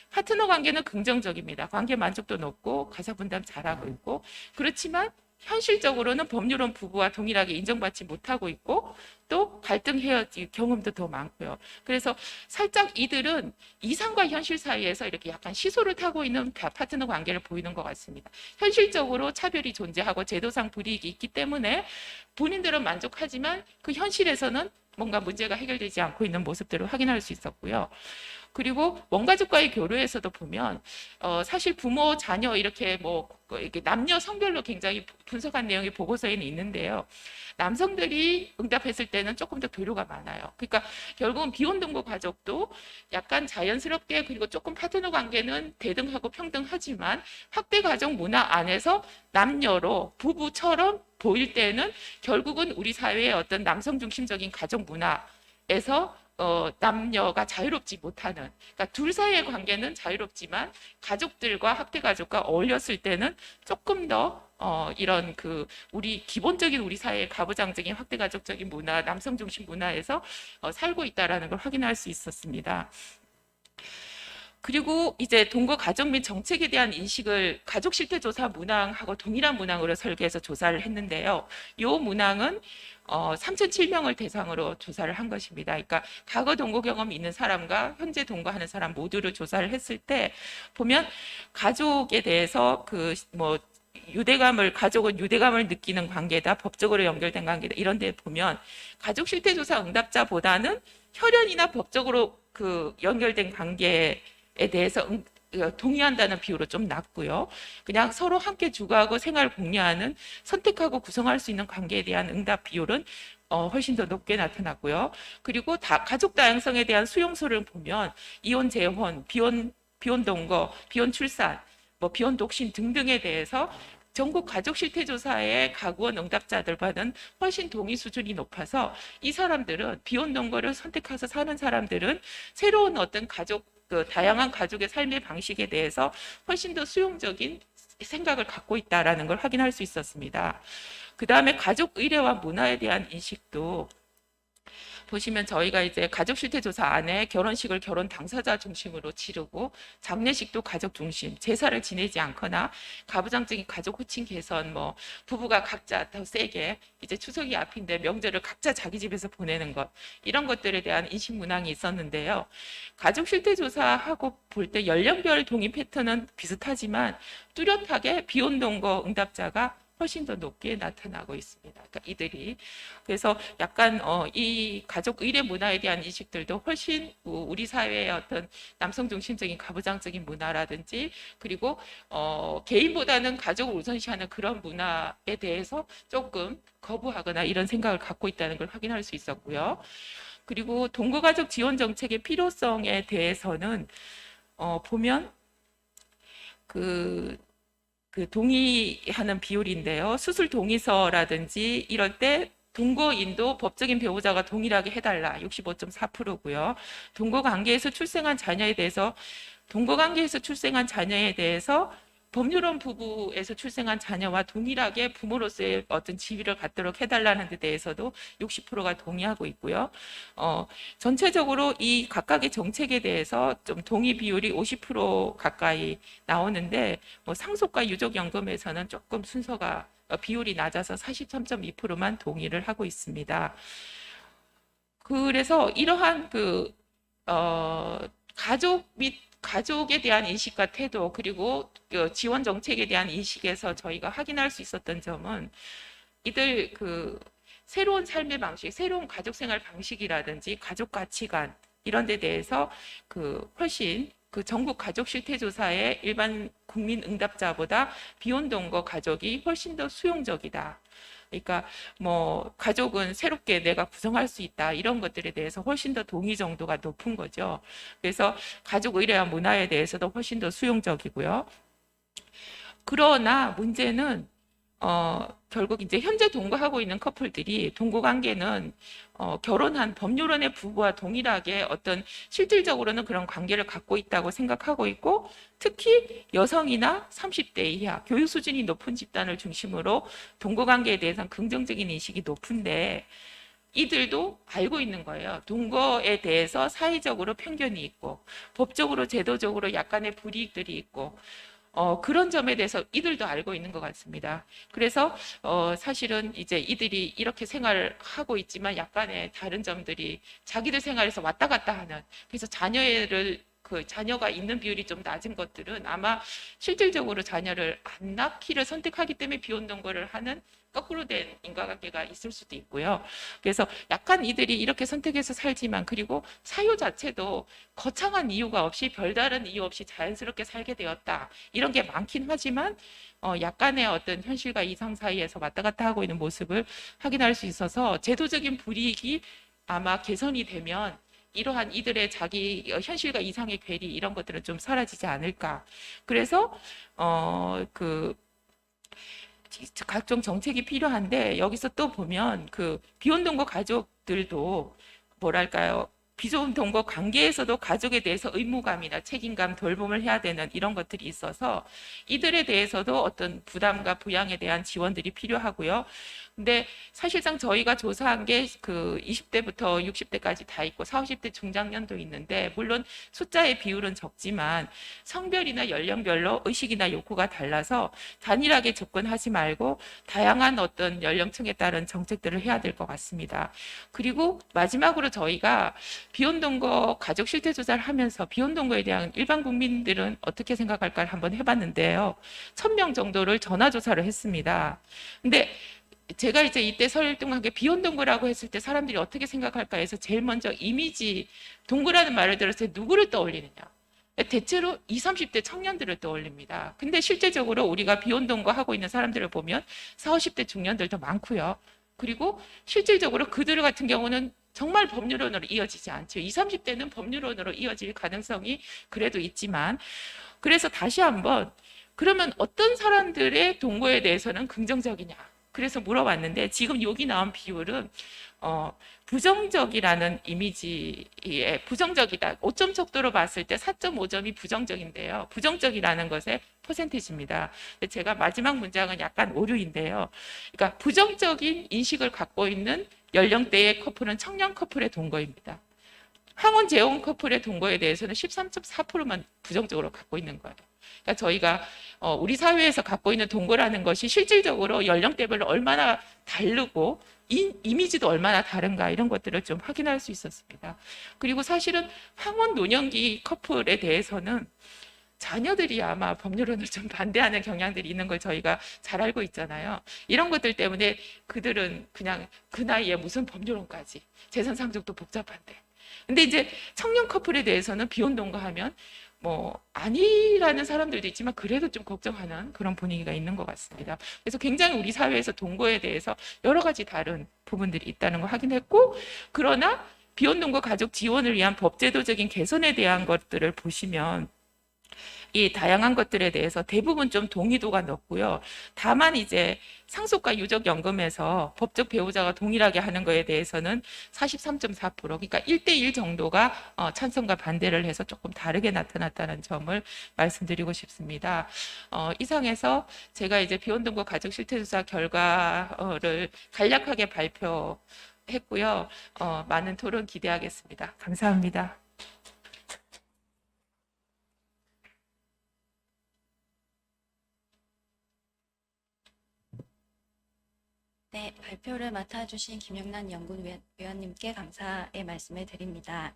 파트너 관계는 긍정적입니다. 관계 만족도 높고 가사 분담 잘하고 있고, 그렇지만 현실적으로는 법률혼 부부와 동일하게 인정받지 못하고 있고 또 갈등 헤어짐 경험도 더 많고요. 그래서 살짝 이들은 이상과 현실 사이에서 이렇게 약간 시소를 타고 있는 파트너 관계를 보이는 것 같습니다. 현실적으로 차별이 존재하고 제도상 불이익이 있기 때문에 본인들은 만족하지만 그 현실에서는 뭔가 문제가 해결되지 않고 있는 모습들을 확인할 수 있었고요. 그리고 원가족과의 교류에서도 보면 사실 부모, 자녀 이렇게 이렇게 남녀 성별로 굉장히 분석한 내용이 보고서에는 있는데요. 남성들이 응답했을 때는 조금 더 교류가 많아요. 그러니까 결국은 비혼동거 가족도 약간 자연스럽게, 그리고 조금 파트너 관계는 대등하고 평등하지만 확대 가족 문화 안에서 남녀로 부부처럼 보일 때는 결국은 우리 사회의 어떤 남성 중심적인 가족 문화에서 남녀가 자유롭지 못하는, 그러니까 둘 사이의 관계는 자유롭지만 가족들과 학대 가족과 어울렸을 때는 조금 더 이런 우리 기본적인 우리 사회의 가부장적인 학대 가족적인 문화, 남성 중심 문화에서 살고 있다라는 걸 확인할 수 있었습니다. 그리고 이제 동거 가족 및 정책에 대한 인식을 가족 실태 조사 문항하고 동일한 문항으로 설계해서 조사를 했는데요. 이 문항은 3,007명을 대상으로 조사를 한 것입니다. 그러니까 과거 동거 경험이 있는 사람과 현재 동거하는 사람 모두를 조사를 했을 때 보면 가족에 대해서 가족은 유대감을 느끼는 관계다, 법적으로 연결된 관계다, 이런 데 보면 가족 실태 조사 응답자보다는 혈연이나 법적으로 연결된 관계에 대해서 동의한다는 비율은 좀 낮고요. 그냥 서로 함께 주거하고 생활 공유하는 선택하고 구성할 수 있는 관계에 대한 응답 비율은 훨씬 더 높게 나타났고요. 그리고 가족 다양성에 대한 수용소를 보면 이혼 재혼, 비혼 동거, 비혼 출산, 뭐 비혼 독신 등등에 대해서 전국 가족 실태 조사의 가구원 응답자들과는 훨씬 동의 수준이 높아서 이 사람들은 비혼 동거를 선택해서 사는 사람들은 새로운 어떤 다양한 가족의 삶의 방식에 대해서 훨씬 더 수용적인 생각을 갖고 있다라는 걸 확인할 수 있었습니다. 그 다음에 가족 의례와 문화에 대한 인식도 보시면 저희가 이제 가족 실태 조사 안에 결혼식을 결혼 당사자 중심으로 치르고 장례식도 가족 중심, 제사를 지내지 않거나 가부장적인 가족 호칭 개선, 뭐 부부가 각자 더 세게 이제 추석이 앞인데 명절을 각자 자기 집에서 보내는 것, 이런 것들에 대한 인식 문항이 있었는데요. 가족 실태 조사하고 볼 때 연령별 동의 패턴은 비슷하지만 뚜렷하게 비혼 동거 응답자가 훨씬 더 높게 나타나고 있습니다. 그러니까 이들이 그래서 약간 이 가족 의례 문화에 대한 인식들도 훨씬 우리 사회의 어떤 남성 중심적인 가부장적인 문화라든지 그리고 개인보다는 가족을 우선시하는 그런 문화에 대해서 조금 거부하거나 이런 생각을 갖고 있다는 걸 확인할 수 있었고요. 그리고 동거가족 지원 정책의 필요성에 대해서는 보면 그 동의하는 비율인데요. 수술 동의서라든지 이럴 때 동거인도 법적인 배우자가 동일하게 해달라 65.4%고요. 동거관계에서 출생한 자녀에 대해서 법률혼 부부에서 출생한 자녀와 동일하게 부모로서의 어떤 지위를 갖도록 해달라는 데 대해서도 60%가 동의하고 있고요. 전체적으로 이 각각의 정책에 대해서 좀 동의 비율이 50% 가까이 나오는데 상속과 유족연금에서는 조금 순서가 비율이 낮아서 43.2%만 동의를 하고 있습니다. 그래서 이러한 가족에 대한 인식과 태도 그리고 지원 정책에 대한 인식에서 저희가 확인할 수 있었던 점은 이들 새로운 삶의 방식, 새로운 가족 생활 방식이라든지 가족 가치관 이런 데 대해서 훨씬 전국 가족 실태 조사의 일반 국민 응답자보다 비혼 동거 가족이 훨씬 더 수용적이다. 그러니까 뭐 가족은 새롭게 내가 구성할 수 있다 이런 것들에 대해서 훨씬 더 동의 정도가 높은 거죠. 그래서 가족 의례와 문화에 대해서도 훨씬 더 수용적이고요. 그러나 문제는 결국 이제 현재 동거하고 있는 커플들이 동거 관계는 결혼한 법률혼의 부부와 동일하게 어떤 실질적으로는 그런 관계를 갖고 있다고 생각하고 있고 특히 여성이나 30대 이하 교육 수준이 높은 집단을 중심으로 동거 관계에 대해서는 긍정적인 인식이 높은데 이들도 알고 있는 거예요. 동거에 대해서 사회적으로 편견이 있고 법적으로 제도적으로 약간의 불이익들이 있고 그런 점에 대해서 이들도 알고 있는 것 같습니다. 그래서 사실은 이제 이들이 이렇게 생활을 하고 있지만 약간의 다른 점들이 자기들 생활에서 왔다 갔다 하는 그래서 자녀가 있는 비율이 좀 낮은 것들은 아마 실질적으로 자녀를 안 낳기를 선택하기 때문에 비혼 동거를 하는 거꾸로 된 인과관계가 있을 수도 있고요. 그래서 약간 이들이 이렇게 선택해서 살지만 그리고 사유 자체도 거창한 이유가 없이 별다른 이유 없이 자연스럽게 살게 되었다. 이런 게 많긴 하지만 약간의 어떤 현실과 이상 사이에서 왔다 갔다 하고 있는 모습을 확인할 수 있어서 제도적인 불이익이 아마 개선이 되면 이러한 이들의 자기 현실과 이상의 괴리 이런 것들은 좀 사라지지 않을까. 그래서 각종 정책이 필요한데 여기서 또 보면 비혼 동거 가족들도 뭐랄까요? 비혼 동거 관계에서도 가족에 대해서 의무감이나 책임감, 돌봄을 해야 되는 이런 것들이 있어서 이들에 대해서도 어떤 부담과 부양에 대한 지원들이 필요하고요. 근데 사실상 저희가 조사한 게 20대부터 60대까지 다 있고 40, 50대 중장년도 있는데 물론 숫자의 비율은 적지만 성별이나 연령별로 의식이나 욕구가 달라서 단일하게 접근하지 말고 다양한 어떤 연령층에 따른 정책들을 해야 될 것 같습니다. 그리고 마지막으로 저희가 비혼 동거 가족 실태 조사를 하면서 비혼 동거에 대한 일반 국민들은 어떻게 생각할까를 한번 해봤는데요. 1000명 정도를 전화 조사를 했습니다. 근데 제가 이제 이때 설득하게 비혼 동거라고 했을 때 사람들이 어떻게 생각할까 해서 제일 먼저 이미지 동거라는 말을 들었을 때 누구를 떠올리느냐. 대체로 20, 30대 청년들을 떠올립니다. 근데 실제적으로 우리가 비혼동거 하고 있는 사람들을 보면 40, 50대 중년들도 많고요. 그리고 실질적으로 그들 같은 경우는 정말 법률론으로 이어지지 않죠. 20, 30대는 법률론으로 이어질 가능성이 그래도 있지만, 그래서 다시 한번 그러면 어떤 사람들의 동거에 대해서는 긍정적이냐? 그래서 물어봤는데 지금 여기 나온 비율은 부정적이라는 이미지에 부정적이다. 5점 척도로 봤을 때 4.5점이 부정적인데요. 부정적이라는 것의 퍼센티지입니다. 제가 마지막 문장은 약간 오류인데요. 그러니까 부정적인 인식을 갖고 있는 연령대의 커플은 청년 커플의 동거입니다. 황혼 재혼 커플의 동거에 대해서는 13.4%만 부정적으로 갖고 있는 거예요. 그러니까 저희가 우리 사회에서 갖고 있는 동거라는 것이 실질적으로 연령대별로 얼마나 다르고 이미지도 얼마나 다른가 이런 것들을 좀 확인할 수 있었습니다. 그리고 사실은 황혼 노년기 커플에 대해서는 자녀들이 아마 법률론을 좀 반대하는 경향들이 있는 걸 저희가 잘 알고 있잖아요. 이런 것들 때문에 그들은 그냥 그 나이에 무슨 법률론까지, 재산 상속도 복잡한데. 근데 이제 청년 커플에 대해서는 비혼 동거하면 뭐 아니라는 사람들도 있지만 그래도 좀 걱정하는 그런 분위기가 있는 것 같습니다. 그래서 굉장히 우리 사회에서 동거에 대해서 여러 가지 다른 부분들이 있다는 걸 확인했고, 그러나 비혼 동거 가족 지원을 위한 법제도적인 개선에 대한 것들을 보시면 이 다양한 것들에 대해서 대부분 좀 동의도가 높고요. 다만 이제 상속과 유족연금에서 법적 배우자가 동일하게 하는 거에 대해서는 43.4%, 그러니까 1대1 정도가 찬성과 반대를 해서 조금 다르게 나타났다는 점을 말씀드리고 싶습니다. 이상해서 제가 이제 비혼동거 가족 실태조사 결과를 간략하게 발표했고요. 많은 토론 기대하겠습니다. 감사합니다. 네, 발표를 맡아주신 김영란 연구위원님께 감사의 말씀을 드립니다.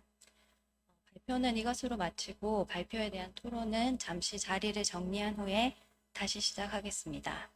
발표는 이것으로 마치고 발표에 대한 토론은 잠시 자리를 정리한 후에 다시 시작하겠습니다.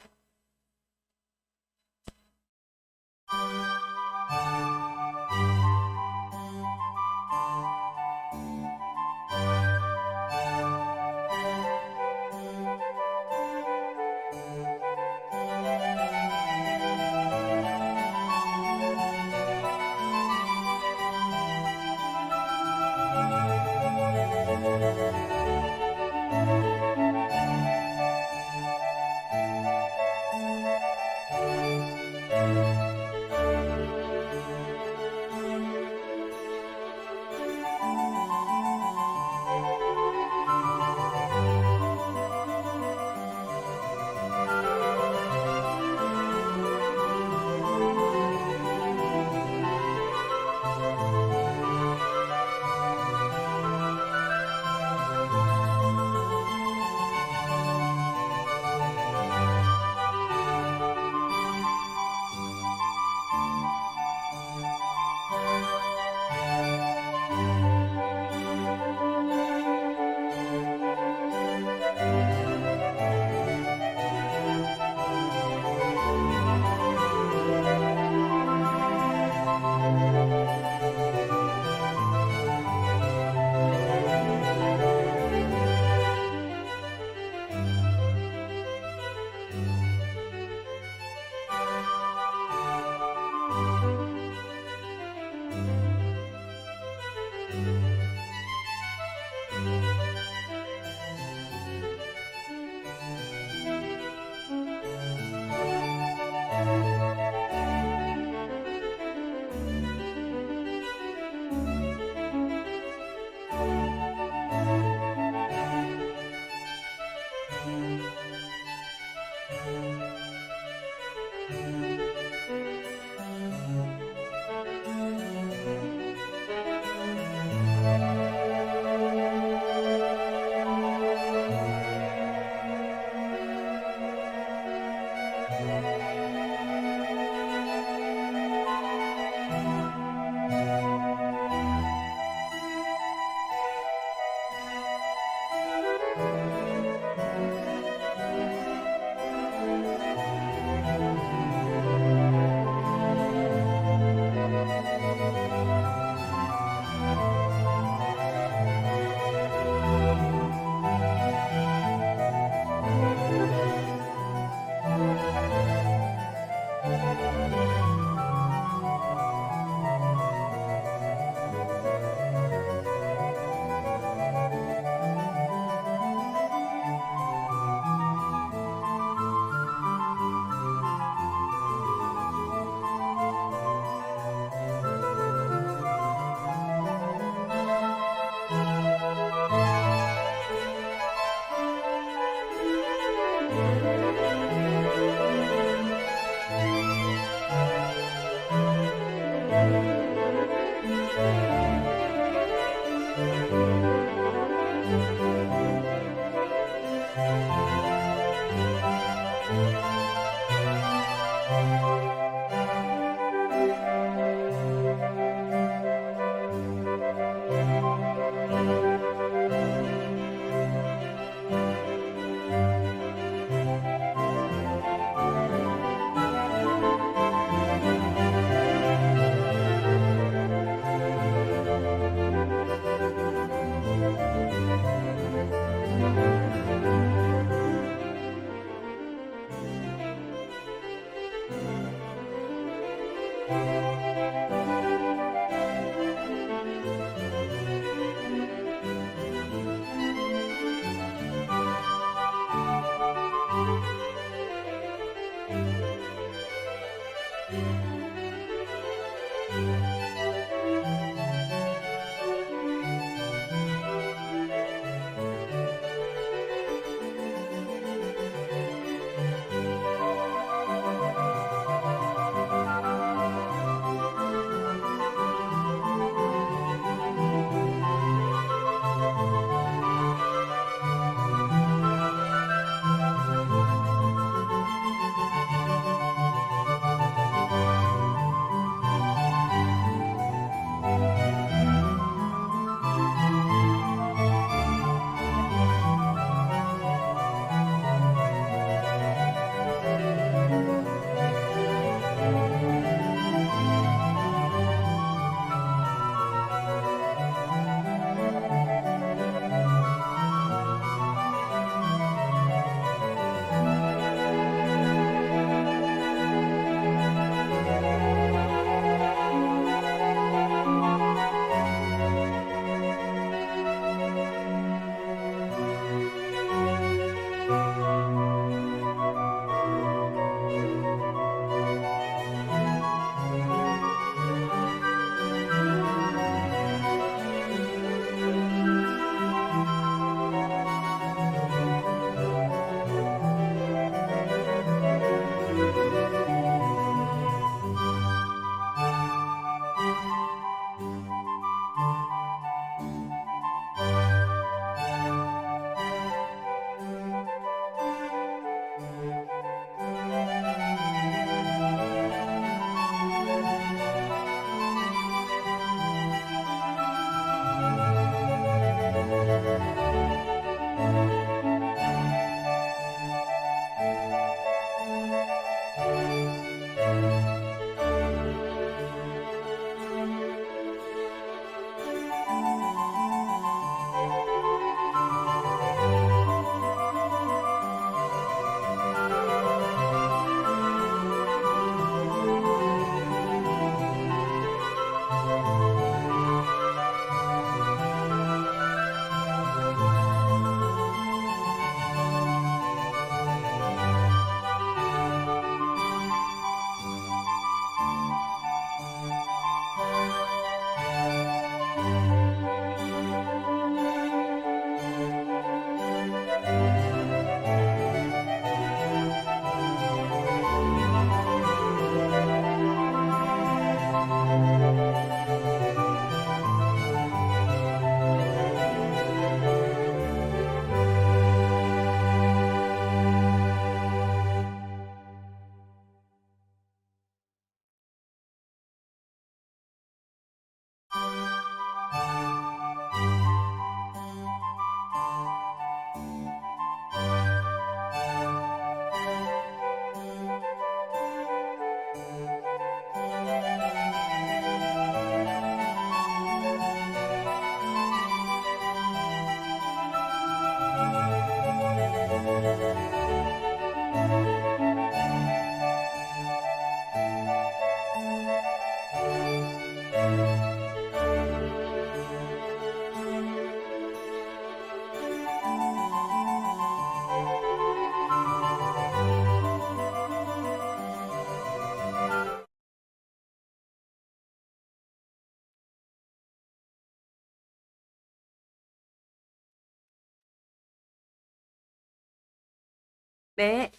네,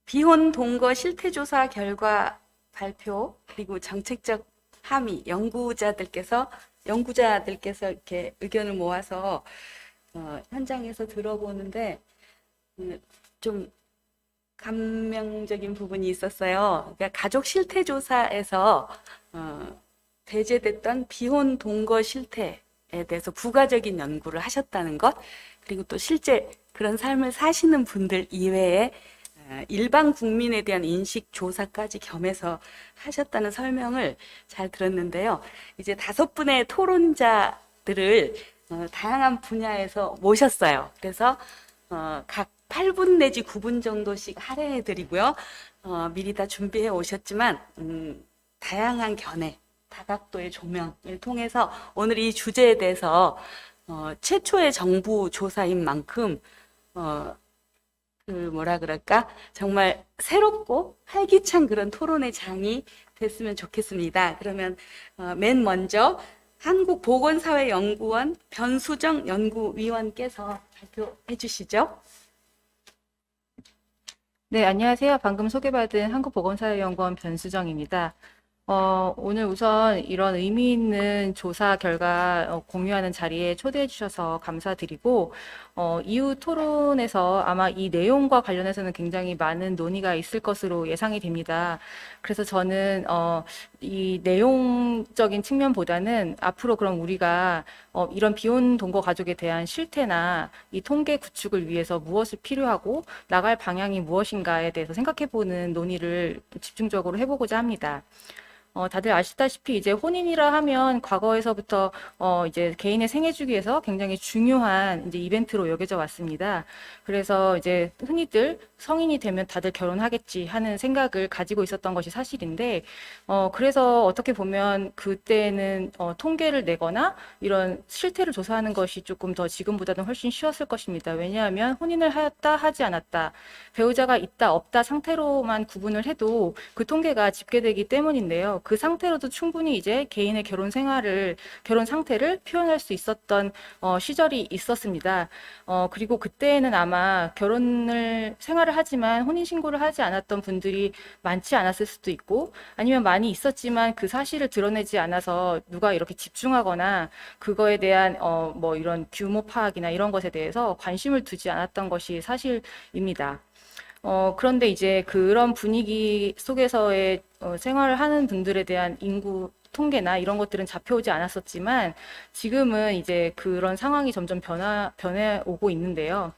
비혼 동거 실태조사 결과 발표 그리고 정책적 함의 연구자들께서 이렇게 의견을 모아서 현장에서 들어보는데 좀 감명적인 부분이 있었어요. 그러니까 가족 실태조사에서 배제됐던 비혼 동거 실태에 대해서 부가적인 연구를 하셨다는 것, 그리고 또 실제 그런 삶을 사시는 분들 이외에 일반 국민에 대한 인식 조사까지 겸해서 하셨다는 설명을 잘 들었는데요. 이제 5분의 토론자들을 다양한 분야에서 모셨어요. 그래서 각 8분 내지 9분 정도씩 할애해 드리고요. 미리 다 준비해 오셨지만 다양한 견해, 다각도의 조명을 통해서 오늘 이 주제에 대해서 최초의 정부 조사인 만큼 정말 새롭고 활기찬 그런 토론의 장이 됐으면 좋겠습니다. 그러면 맨 먼저 한국보건사회연구원 변수정 연구위원께서 발표해 주시죠. 네, 안녕하세요. 방금 소개받은 한국보건사회연구원 변수정입니다. 오늘 우선 이런 의미 있는 조사 결과 공유하는 자리에 초대해 주셔서 감사드리고, 이후 토론에서 아마 이 내용과 관련해서는 굉장히 많은 논의가 있을 것으로 예상이 됩니다. 그래서 저는 이 내용적인 측면보다는 앞으로 그럼 우리가 이런 비혼 동거 가족에 대한 실태나 이 통계 구축을 위해서 무엇을 필요하고 나갈 방향이 무엇인가에 대해서 생각해보는 논의를 집중적으로 해보고자 합니다. 다들 아시다시피 이제 혼인이라 하면 과거에서부터 이제 개인의 생애 주기에서 굉장히 중요한 이제 이벤트로 여겨져 왔습니다. 그래서 이제 흔히들 성인이 되면 다들 결혼하겠지 하는 생각을 가지고 있었던 것이 사실인데, 그래서 어떻게 보면 그때는 통계를 내거나 이런 실태를 조사하는 것이 조금 더 지금보다는 훨씬 쉬웠을 것입니다. 왜냐하면 혼인을 하였다 하지 않았다, 배우자가 있다 없다 상태로만 구분을 해도 그 통계가 집계되기 때문인데요. 그 상태로도 충분히 이제 개인의 결혼 상태를 표현할 수 있었던 시절이 있었습니다. 그리고 그때는 아마 생활을 하지만 혼인신고를 하지 않았던 분들이 많지 않았을 수도 있고, 아니면 많이 있었지만 그 사실을 드러내지 않아서 누가 이렇게 집중하거나 그거에 대한 뭐 이런 규모 파악이나 이런 것에 대해서 관심을 두지 않았던 것이 사실입니다. 그런데 이제 그런 분위기 속에서의 생활을 하는 분들에 대한 인구 통계나 이런 것들은 잡혀오지 않았었지만, 지금은 이제 그런 상황이 점점 변해오고 있는데요.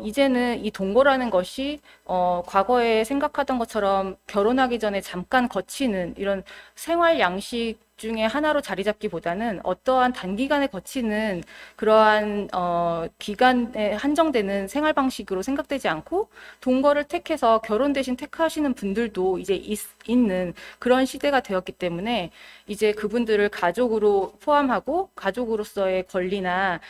이제는 이 동거라는 것이 과거에 생각하던 것처럼 결혼하기 전에 잠깐 거치는 이런 생활 양식 중에 하나로 자리 잡기보다는 어떠한 단기간에 거치는 그러한 기간에 한정되는 생활 방식으로 생각되지 않고, 동거를 택해서 결혼 대신 택하시는 분들도 이제 있는 그런 시대가 되었기 때문에 이제 그분들을 가족으로 포함하고 가족으로서의 권리나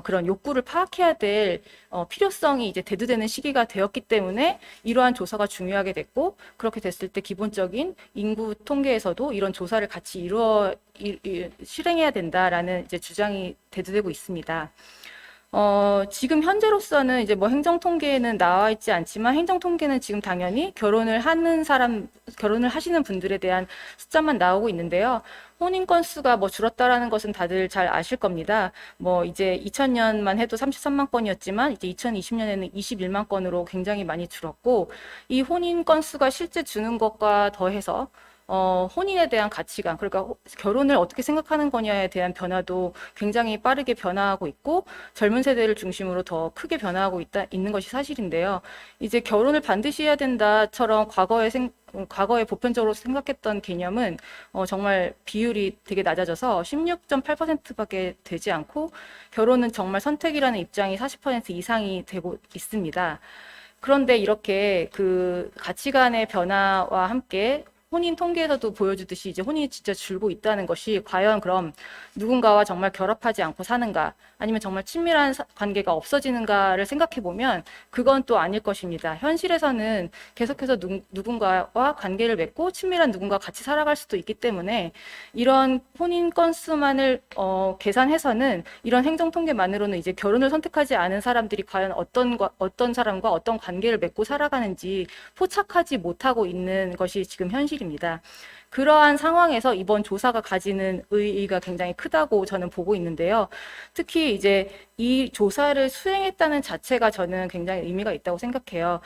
그런 욕구를 파악해야 될 필요성이 이제 대두되는 시기가 되었기 때문에 이러한 조사가 중요하게 됐고, 그렇게 됐을 때 기본적인 인구 통계에서도 이런 조사를 같이 실행해야 된다라는 이제 주장이 대두되고 있습니다. 지금 현재로서는 이제 뭐 행정 통계에는 나와 있지 않지만, 행정 통계는 지금 당연히 결혼을 하시는 분들에 대한 숫자만 나오고 있는데요. 혼인 건수가 뭐 줄었다라는 것은 다들 잘 아실 겁니다. 뭐 이제 2000년만 해도 33만 건이었지만 이제 2020년에는 21만 건으로 굉장히 많이 줄었고, 이 혼인 건수가 실제 주는 것과 더해서 혼인에 대한 가치관, 그러니까 결혼을 어떻게 생각하는 거냐에 대한 변화도 굉장히 빠르게 변화하고 있고, 젊은 세대를 중심으로 더 크게 변화하고 있는 것이 사실인데요. 이제 결혼을 반드시 해야 된다처럼 과거에 보편적으로 생각했던 개념은 정말 비율이 되게 낮아져서 16.8%밖에 되지 않고, 결혼은 정말 선택이라는 입장이 40% 이상이 되고 있습니다. 그런데 이렇게 그 가치관의 변화와 함께 혼인 통계에서도 보여주듯이 이제 혼인이 진짜 줄고 있다는 것이 과연 그럼 누군가와 정말 결합하지 않고 사는가 아니면 정말 친밀한 관계가 없어지는가를 생각해 보면 그건 또 아닐 것입니다. 현실에서는 계속해서 누군가와 관계를 맺고 친밀한 누군가와 같이 살아갈 수도 있기 때문에 이런 혼인 건수만을 계산해서는 이런 행정 통계만으로는 이제 결혼을 선택하지 않은 사람들이 과연 어떤 사람과 어떤 관계를 맺고 살아가는지 포착하지 못하고 있는 것이 지금 현실입니다. 그러한 상황에서 이번 조사가 가지는 의의가 굉장히 크다고 저는 보고 있는데요. 특히 이제 이 조사를 수행했다는 자체가 저는 굉장히 의미가 있다고 생각해요.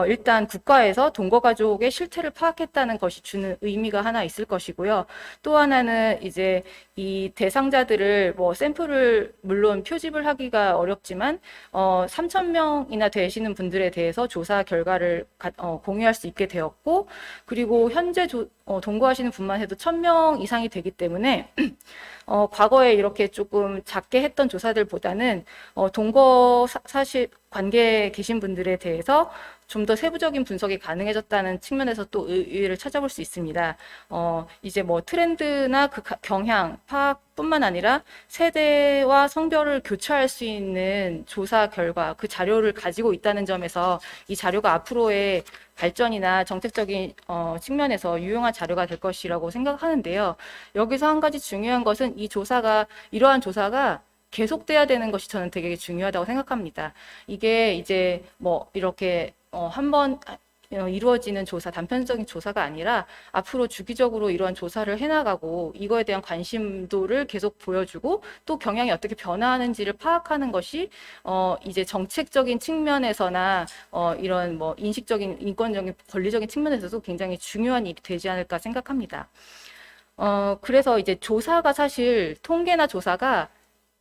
일단 국가에서 동거가족의 실태를 파악했다는 것이 주는 의미가 하나 있을 것이고요. 또 하나는 이제 이 대상자들을 뭐 샘플을 물론 표집을 하기가 어렵지만 3,000명이나 되시는 분들에 대해서 조사 결과를 공유할 수 있게 되었고, 그리고 현재 동거하시는 분만 해도 1,000명 이상이 되기 때문에 과거에 이렇게 조금 작게 했던 조사들보다는 동거 사실 관계에 계신 분들에 대해서 좀 더 세부적인 분석이 가능해졌다는 측면에서 또 의의를 찾아볼 수 있습니다. 이제 뭐 트렌드나 그 경향 파악뿐만 아니라 세대와 성별을 교차할 수 있는 조사 결과, 그 자료를 가지고 있다는 점에서 이 자료가 앞으로의 발전이나 정책적인 측면에서 유용한 자료가 될 것이라고 생각하는데요. 여기서 한 가지 중요한 것은 이러한 조사가 계속돼야 되는 것이 저는 되게 중요하다고 생각합니다. 이게 이제 뭐 이렇게 한번 이루어지는 조사, 단편적인 조사가 아니라 앞으로 주기적으로 이러한 조사를 해나가고 이거에 대한 관심도를 계속 보여주고 또 경향이 어떻게 변화하는지를 파악하는 것이 이제 정책적인 측면에서나 이런 뭐 인식적인, 인권적인, 권리적인 측면에서도 굉장히 중요한 일이 되지 않을까 생각합니다. 그래서 이제 조사가 사실 통계나 조사가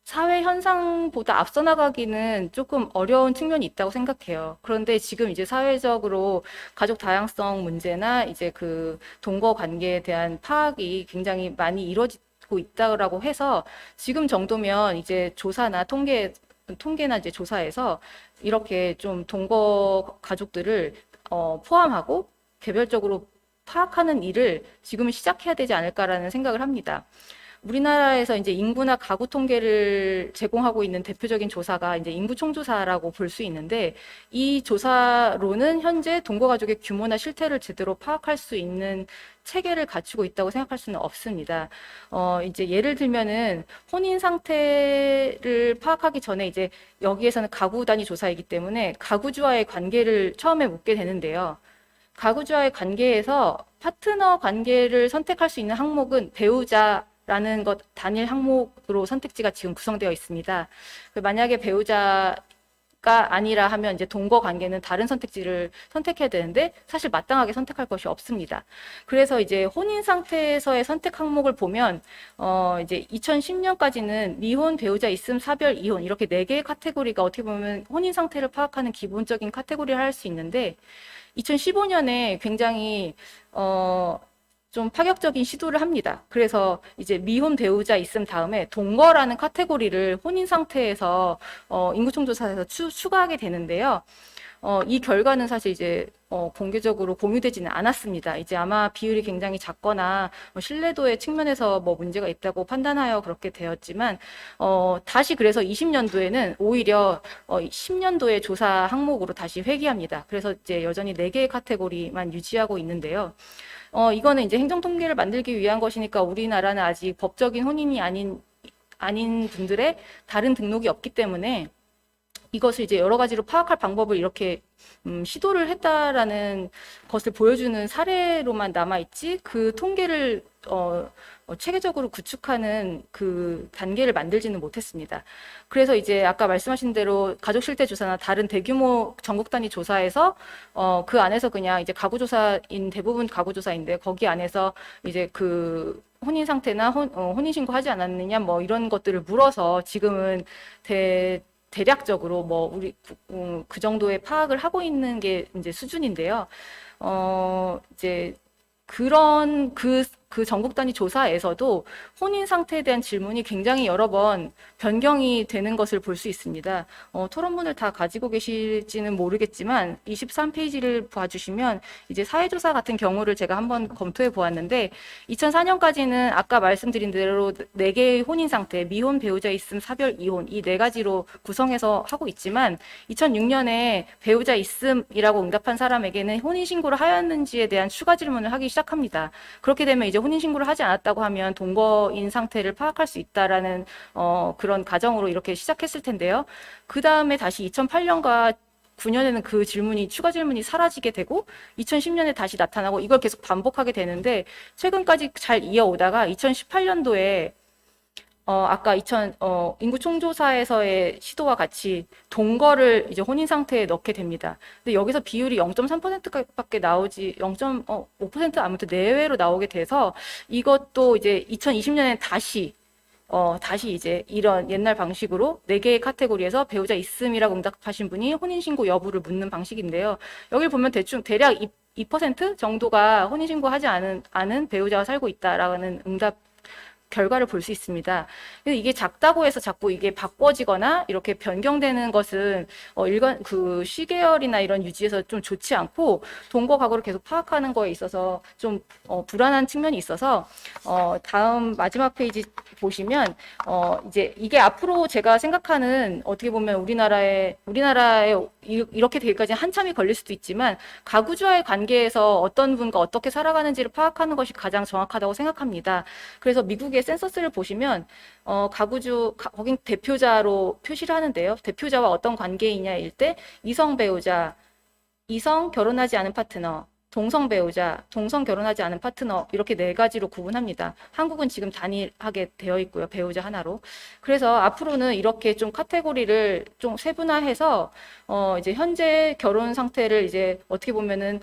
사회 현상보다 앞서 나가기는 조금 어려운 측면이 있다고 생각해요. 그런데 지금 이제 사회적으로 가족 다양성 문제나 이제 그 동거 관계에 대한 파악이 굉장히 많이 이루어지고 있다고 해서 지금 정도면 이제 조사나 통계나 이제 조사에서 이렇게 좀 동거 가족들을 포함하고 개별적으로 파악하는 일을 지금 시작해야 되지 않을까라는 생각을 합니다. 우리나라에서 이제 인구나 가구 통계를 제공하고 있는 대표적인 조사가 이제 인구총조사라고 볼 수 있는데, 이 조사로는 현재 동거가족의 규모나 실태를 제대로 파악할 수 있는 체계를 갖추고 있다고 생각할 수는 없습니다. 이제 예를 들면은 혼인 상태를 파악하기 전에 이제 여기에서는 가구 단위 조사이기 때문에 가구주와의 관계를 처음에 묻게 되는데요. 가구주와의 관계에서 파트너 관계를 선택할 수 있는 항목은 배우자라는 것 단일 항목으로 선택지가 지금 구성되어 있습니다. 만약에 배우자가 아니라 하면 이제 동거 관계는 다른 선택지를 선택해야 되는데 사실 마땅하게 선택할 것이 없습니다. 그래서 이제 혼인 상태에서의 선택 항목을 보면 이제 2010년까지는 미혼, 배우자 있음, 사별, 이혼 이렇게 4개의 카테고리가 어떻게 보면 혼인 상태를 파악하는 기본적인 카테고리를 할 수 있는데, 2015년에 굉장히 좀 파격적인 시도를 합니다. 그래서 이제 미혼 배우자 있음 다음에 동거라는 카테고리를 혼인 상태에서 인구총조사에서 추가하게 되는데요. 이 결과는 사실 이제 공개적으로 공유되지는 않았습니다. 이제 아마 비율이 굉장히 작거나 신뢰도의 측면에서 뭐 문제가 있다고 판단하여 그렇게 되었지만 다시 그래서 20년도에는 오히려 10년도의 조사 항목으로 다시 회귀합니다. 그래서 이제 여전히 4개의 카테고리만 유지하고 있는데요. 이거는 이제 행정통계를 만들기 위한 것이니까 우리나라는 아직 법적인 혼인이 아닌 분들의 다른 등록이 없기 때문에 이것을 이제 여러 가지로 파악할 방법을 이렇게 시도를 했다라는 것을 보여주는 사례로만 남아있지, 그 통계를 체계적으로 구축하는 그 단계를 만들지는 못했습니다. 그래서 이제 아까 말씀하신 대로 가족 실태 조사나 다른 대규모 전국 단위 조사에서 그 안에서 그냥 이제 가구 조사인 대부분 가구 조사인데 거기 안에서 이제 그 혼인 상태나 혼인 신고하지 않았느냐 뭐 이런 것들을 물어서 지금은 대략적으로 뭐 우리 그 정도의 파악을 하고 있는 게 이제 수준인데요. 이제 그런 그 그 전국 단위 조사에서도 혼인 상태에 대한 질문이 굉장히 여러 번 변경이 되는 것을 볼 수 있습니다. 토론문을 다 가지고 계실지는 모르겠지만 23페이지를 봐주시면 이제 사회조사 같은 경우를 제가 한번 검토해 보았는데 2004년까지는 아까 말씀드린 대로 4개의 혼인 상태, 미혼, 배우자 있음, 사별, 이혼 이 4가지로 구성해서 하고 있지만 2006년에 배우자 있음이라고 응답한 사람에게는 혼인신고를 하였는지에 대한 추가 질문을 하기 시작합니다. 그렇게 되면 이제 혼인신고를 하지 않았다고 하면 동거인 상태를 파악할 수 있다라는 그런 가정으로 이렇게 시작했을 텐데요. 그 다음에 다시 2008년과 9년에는 그 질문이 추가 질문이 사라지게 되고 2010년에 다시 나타나고 이걸 계속 반복하게 되는데 최근까지 잘 이어오다가 2018년도에 아까 인구 총조사에서의 시도와 같이 동거를 이제 혼인 상태에 넣게 됩니다. 근데 여기서 비율이 0.3%밖에 나오지 0.5% 아무튼 내외로 나오게 돼서 이것도 이제 2020년에 다시 이제 이런 옛날 방식으로 4개의 카테고리에서 배우자 있음이라고 응답하신 분이 혼인신고 여부를 묻는 방식인데요. 여기 보면 대략 2% 정도가 혼인신고하지 않은 배우자가 살고 있다라는 응답 결과를 볼 수 있습니다. 근데 이게 작다고 해서 자꾸 이게 바꿔지거나 이렇게 변경되는 것은 일반 그 시계열이나 이런 유지에서 좀 좋지 않고 동거 과거를 계속 파악하는 거에 있어서 좀 불안한 측면이 있어서 다음 마지막 페이지 보시면 이제 이게 앞으로 제가 생각하는 어떻게 보면 우리나라에 이렇게 되기까지 한참이 걸릴 수도 있지만 가구주와의 관계에서 어떤 분과 어떻게 살아가는지를 파악하는 것이 가장 정확하다고 생각합니다. 그래서 미국의 센서스를 보시면 거긴 대표자로 표시를 하는데요. 대표자와 어떤 관계이냐일 때 이성 배우자, 이성 결혼하지 않은 파트너, 동성 배우자, 동성 결혼하지 않은 파트너 이렇게 4가지로 구분합니다. 한국은 지금 단일하게 되어 있고요. 배우자 하나로. 그래서 앞으로는 이렇게 좀 카테고리를 좀 세분화해서 이제 현재 결혼 상태를 이제 어떻게 보면은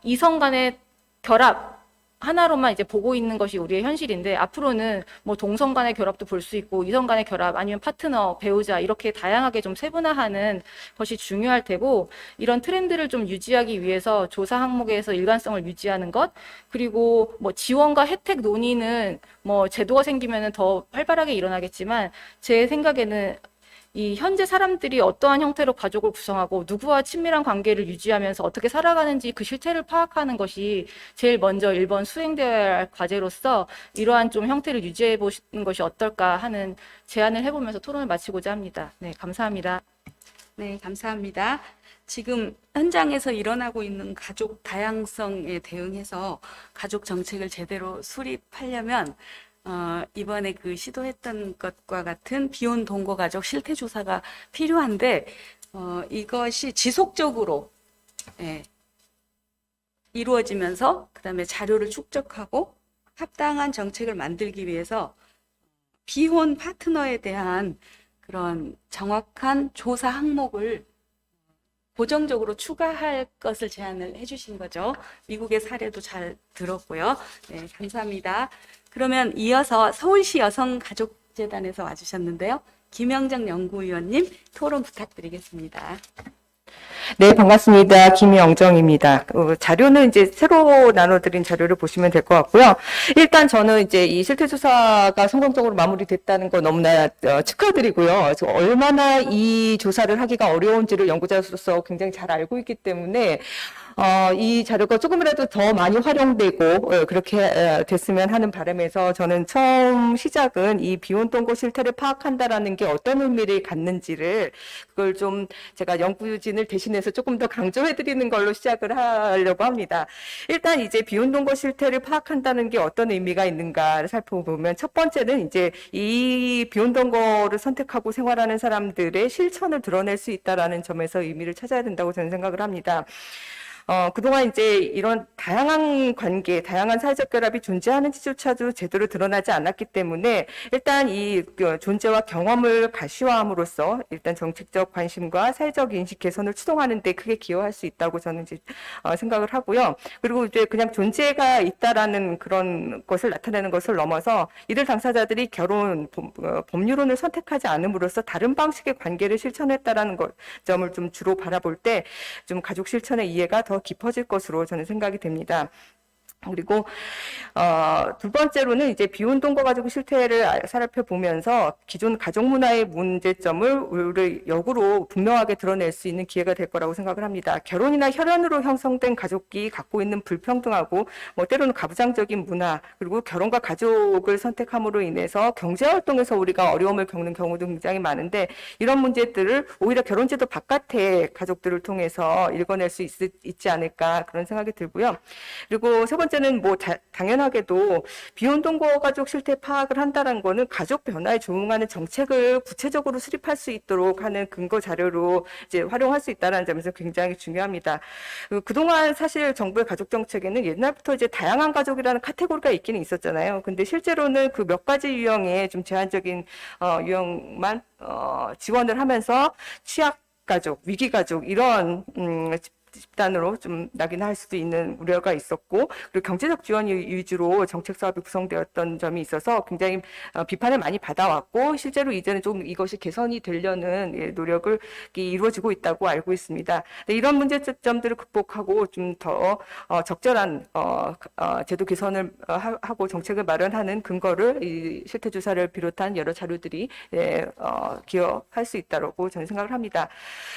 이성 간의 결합 하나로만 이제 보고 있는 것이 우리의 현실인데 앞으로는 뭐 동성 간의 결합도 볼 수 있고 이성 간의 결합 아니면 파트너, 배우자 이렇게 다양하게 좀 세분화하는 것이 중요할 테고 이런 트렌드를 좀 유지하기 위해서 조사 항목에서 일관성을 유지하는 것 그리고 뭐 지원과 혜택 논의는 뭐 제도가 생기면은 더 활발하게 일어나겠지만 제 생각에는 이 현재 사람들이 어떠한 형태로 가족을 구성하고 누구와 친밀한 관계를 유지하면서 어떻게 살아가는지 그 실태를 파악하는 것이 제일 먼저 1번 수행되어야 할 과제로서 이러한 좀 형태를 유지해 보시는 것이 어떨까 하는 제안을 해보면서 토론을 마치고자 합니다. 네, 감사합니다. 네, 감사합니다. 지금 현장에서 일어나고 있는 가족 다양성에 대응해서 가족 정책을 제대로 수립하려면 이번에 그 시도했던 것과 같은 비혼 동거 가족 실태 조사가 필요한데 이것이 지속적으로 이루어지면서 그다음에 자료를 축적하고 합당한 정책을 만들기 위해서 비혼 파트너에 대한 그런 정확한 조사 항목을 고정적으로 추가할 것을 제안을 해주신 거죠. 미국의 사례도 잘 들었고요. 네, 감사합니다. 그러면 이어서 서울시 여성가족재단에서 와주셨는데요. 김영정 연구위원님 토론 부탁드리겠습니다. 네, 반갑습니다. 김영정입니다. 자료는 이제 새로 나눠드린 자료를 보시면 될 것 같고요. 일단 저는 이제 이 실태조사가 성공적으로 마무리됐다는 거 너무나 축하드리고요. 얼마나 이 조사를 하기가 어려운지를 연구자로서 굉장히 잘 알고 있기 때문에 이 자료가 조금이라도 더 많이 활용되고 그렇게 됐으면 하는 바람에서 저는 처음 시작은 이 비혼 동거 실태를 파악한다라는 게 어떤 의미를 갖는지를 그걸 좀 제가 연구진을 대신해서 조금 더 강조해드리는 걸로 시작을 하려고 합니다. 일단 이제 비혼 동거 실태를 파악한다는 게 어떤 의미가 있는가를 살펴보면 첫 번째는 이제 이 비혼 동거를 선택하고 생활하는 사람들의 실천을 드러낼 수 있다라는 점에서 의미를 찾아야 된다고 저는 생각을 합니다. 그동안 이제 이런 다양한 관계, 다양한 사회적 결합이 존재하는지조차도 제대로 드러나지 않았기 때문에 일단 이 존재와 경험을 가시화함으로써 일단 정책적 관심과 사회적 인식 개선을 추동하는 데 크게 기여할 수 있다고 저는 이제 생각을 하고요. 그리고 이제 그냥 존재가 있다라는 그런 것을 나타내는 것을 넘어서 이들 당사자들이 결혼 법률론을 선택하지 않음으로써 다른 방식의 관계를 실천했다라는 점을 좀 주로 바라볼 때 좀 가족 실천의 이해가 더 깊어질 것으로 저는 생각이 됩니다. 그리고 두 번째로는 이제 비혼동거 가족 실태를 살펴보면서 기존 가족 문화의 문제점을 역으로 분명하게 드러낼 수 있는 기회가 될 거라고 생각을 합니다. 결혼이나 혈연으로 형성된 가족이 갖고 있는 불평등하고 뭐 때로는 가부장적인 문화, 그리고 결혼과 가족을 선택함으로 인해서 경제 활동에서 우리가 어려움을 겪는 경우도 굉장히 많은데, 이런 문제들을 오히려 결혼제도 바깥의 가족들을 통해서 읽어낼 수 있지 않을까, 그런 생각이 들고요. 그리고 세 번째는 뭐 당연하게도 비혼동거 가족 실태 파악을 한다는 거는 가족 변화에 조응하는 정책을 구체적으로 수립할 수 있도록 하는 근거 자료로 이제 활용할 수 있다는 점에서 굉장히 중요합니다. 그동안 사실 정부의 가족 정책에는 옛날부터 이제 다양한 가족이라는 카테고리가 있기는 있었잖아요. 근데 실제로는 그 몇 가지 유형의 좀 제한적인 유형만 지원을 하면서 취약 가족, 위기 가족 이런 집단으로 좀 낙인할 수도 있는 우려가 있었고, 그리고 경제적 지원 위주로 정책 사업이 구성되었던 점이 있어서 굉장히 비판을 많이 받아왔고, 실제로 이제는 좀 이것이 개선이 되려는 노력을 이루어지고 있다고 알고 있습니다. 이런 문제점들을 극복하고 좀 더 적절한 제도 개선을 하고 정책을 마련하는 근거를 이 실태조사를 비롯한 여러 자료들이 기여할 수 있다고 저는 생각을 합니다.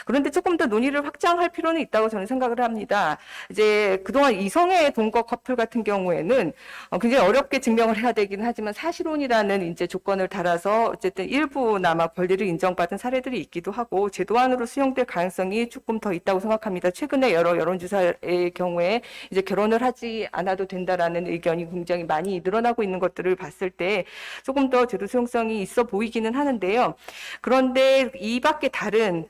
그런데 조금 더 논의를 확장할 필요는 있다고 저는 생각을 합니다. 이제 그동안 이성애 동거 커플 같은 경우에는 굉장히 어렵게 증명을 해야 되긴 하지만 사실혼이라는 이제 조건을 달아서 어쨌든 일부나마 권리를 인정받은 사례들이 있기도 하고 제도안으로 수용될 가능성이 조금 더 있다고 생각합니다. 최근에 여러 여론조사의 경우에 이제 결혼을 하지 않아도 된다라는 의견이 굉장히 많이 늘어나고 있는 것들을 봤을 때 조금 더 제도 수용성이 있어 보이기는 하는데요. 그런데 이 밖에 다른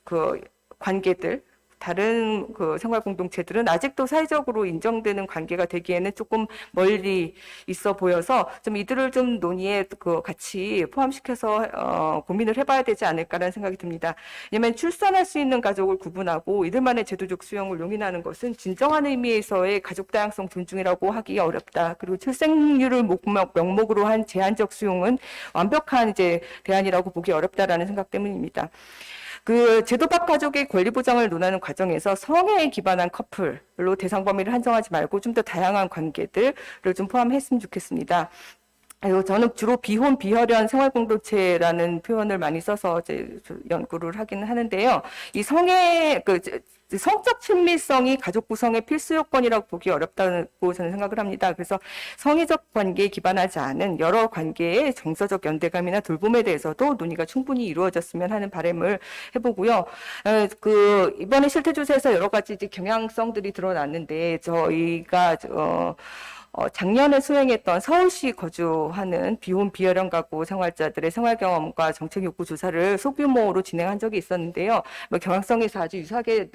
그 관계들, 다른 그 생활 공동체들은 아직도 사회적으로 인정되는 관계가 되기에는 조금 멀리 있어 보여서 좀 이들을 좀 논의에 같이 포함시켜서 고민을 해봐야 되지 않을까라는 생각이 듭니다. 왜냐하면 출산할 수 있는 가족을 구분하고 이들만의 제도적 수용을 용인하는 것은 진정한 의미에서의 가족 다양성 존중이라고 하기 어렵다. 그리고 출생률을 명목으로 한 제한적 수용은 완벽한 이제 대안이라고 보기 어렵다라는 생각 때문입니다. 그 제도 밖 가족의 권리 보장을 논하는 과정에서 성애에 기반한 커플로 대상 범위를 한정하지 말고 좀 더 다양한 관계들을 좀 포함했으면 좋겠습니다. 그리고 저는 주로 비혼, 비혈연 생활공동체라는 표현을 많이 써서 이제 연구를 하기는 하는데요. 이 성적 친밀성이 가족 구성의 필수 요건이라고 보기 어렵다고 저는 생각을 합니다. 그래서 성애적 관계에 기반하지 않은 여러 관계의 정서적 연대감이나 돌봄에 대해서도 논의가 충분히 이루어졌으면 하는 바람을 해보고요. 이번에 실태조사에서 여러 가지 이제 경향성들이 드러났는데 저희가 작년에 수행했던 서울시 거주하는 비혼 비혈연 가구 생활자들의 생활 경험과 정책 욕구 조사를 소규모로 진행한 적이 있었는데요. 경향성에서 아주 유사하게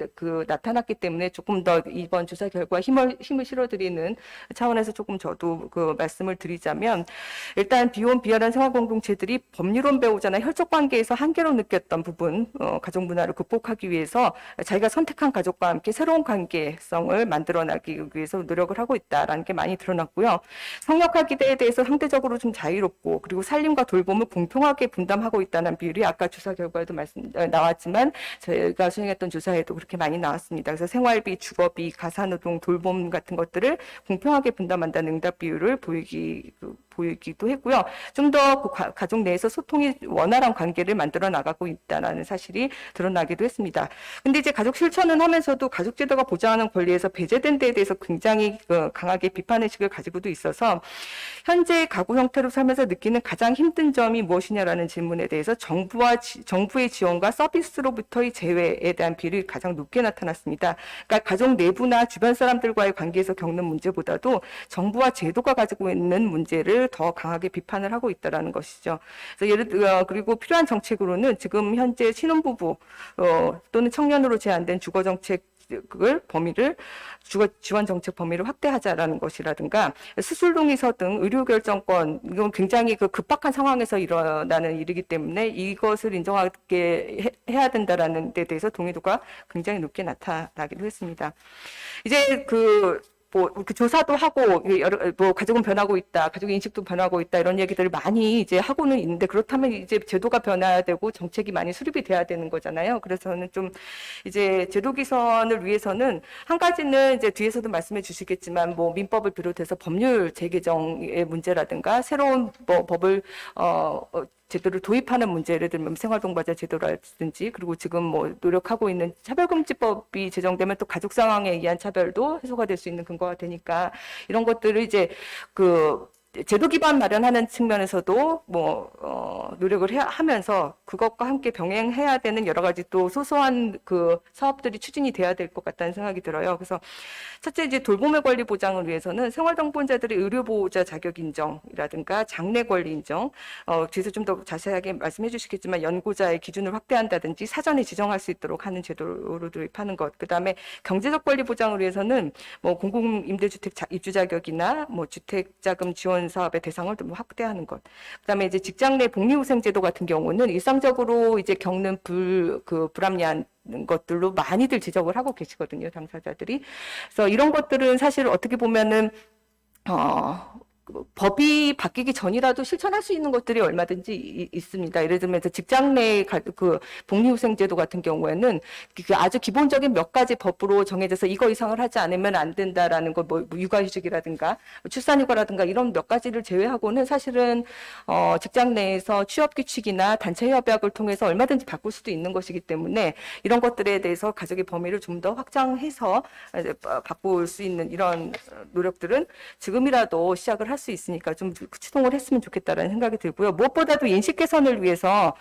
나타났기 때문에 조금 더 이번 조사 결과 힘을 실어드리는 차원에서 조금 저도 말씀을 드리자면, 일단 비혼 비혈연 생활 공동체들이 법률혼 배우자나 혈족 관계에서 한계로 느꼈던 부분, 가족 문화를 극복하기 위해서 자기가 선택한 가족과 함께 새로운 관계성을 만들어나기 위해서 노력을 하고 있다라는 게 많이 드러났고요. 성역학 기대에 대해서 상대적으로 좀 자유롭고, 그리고 살림과 돌봄을 공평하게 분담하고 있다는 비율이 아까 조사 결과에도 나왔지만 저희가 수행했던 조사에도 그렇게 많이 나왔습니다. 그래서 생활비, 주거비, 가사노동, 돌봄 같은 것들을 공평하게 분담한다는 응답 비율을 보이기도 했고요. 좀 더 가족 내에서 소통이 원활한 관계를 만들어 나가고 있다는 사실이 드러나기도 했습니다. 근데 이제 가족 실천은 하면서도 가족 제도가 보장하는 권리에서 배제된 데에 대해서 굉장히 강하게 비판의식을 가지고도 있어서, 현재 가구 형태로 살면서 느끼는 가장 힘든 점이 무엇이냐라는 질문에 대해서 정부의 지원과 서비스로부터의 제외에 대한 비율이 가장 높게 나타났습니다. 그러니까 가족 내부나 주변 사람들과의 관계에서 겪는 문제보다도 정부와 제도가 가지고 있는 문제를 더 강하게 비판을 하고 있다라는 것이죠. 그래서 그리고 필요한 정책으로는 지금 현재 신혼부부 또는 청년으로 제한된 주거 지원 정책 범위를 확대하자라는 것이라든가, 수술 동의서 등 의료 결정권, 이건 굉장히 급박한 상황에서 일어나는 일이기 때문에 이것을 인정하게 해야 된다라는 데 대해서 동의도가 굉장히 높게 나타나기도 했습니다. 이제 뭐 그 조사도 하고 여러 뭐 가족은 변하고 있다, 가족 인식도 변하고 있다 이런 얘기들을 많이 이제 하고는 있는데 그렇다면 이제 제도가 변화해야 되고 정책이 많이 수립이 돼야 되는 거잖아요. 그래서 저는 좀 이제 제도 개선을 위해서는 한 가지는 이제 뒤에서도 말씀해 주시겠지만 뭐 민법을 비롯해서 법률 재개정의 문제라든가 새로운 뭐 법을 제도를 도입하는 문제, 예를 들면 생활동반자 제도라든지, 그리고 지금 뭐 노력하고 있는 차별금지법이 제정되면 또 가족 상황에 의한 차별도 해소가 될 수 있는 근거가 되니까 이런 것들을 이제 제도 기반 마련하는 측면에서도 노력을 하면서 그것과 함께 병행해야 되는 여러 가지 또 소소한 그 사업들이 추진이 돼야 될 것 같다는 생각이 들어요. 그래서 첫째 이제 돌봄의 권리 보장을 위해서는 생활동반자들의 의료보호자 자격 인정이라든가 장래 권리 인정, 뒤에서 좀 더 자세하게 말씀해 주시겠지만 연고자의 기준을 확대한다든지 사전에 지정할 수 있도록 하는 제도로 도입하는 것. 그다음에 경제적 권리 보장을 위해서는 뭐 공공임대주택 입주 자격이나 뭐 주택자금 지원 사업의 대상을 좀 확대하는 것. 그다음에 이제 직장 내 복리후생제도 같은 경우는 일상적으로 이제 겪는 불합리한 것들로 많이들 지적을 하고 계시거든요, 당사자들이. 그래서 이런 것들은 사실 어떻게 보면은 법이 바뀌기 전이라도 실천할 수 있는 것들이 얼마든지 있습니다. 예를 들면 직장 내 복리후생제도 같은 경우에는 아주 기본적인 몇 가지 법으로 정해져서 이거 이상을 하지 않으면 안 된다라는 거, 뭐 육아휴직이라든가 출산휴가라든가 이런 몇 가지를 제외하고는 사실은 직장 내에서 취업 규칙이나 단체 협약을 통해서 얼마든지 바꿀 수도 있는 것이기 때문에 이런 것들에 대해서 가족의 범위를 좀 더 확장해서 바꿀 수 있는 이런 노력들은 지금이라도 시작을 할 수 있으니까 좀 추동을 했으면 좋겠다라는 생각이 들고요. 무엇보다도 인식 개선을 위해서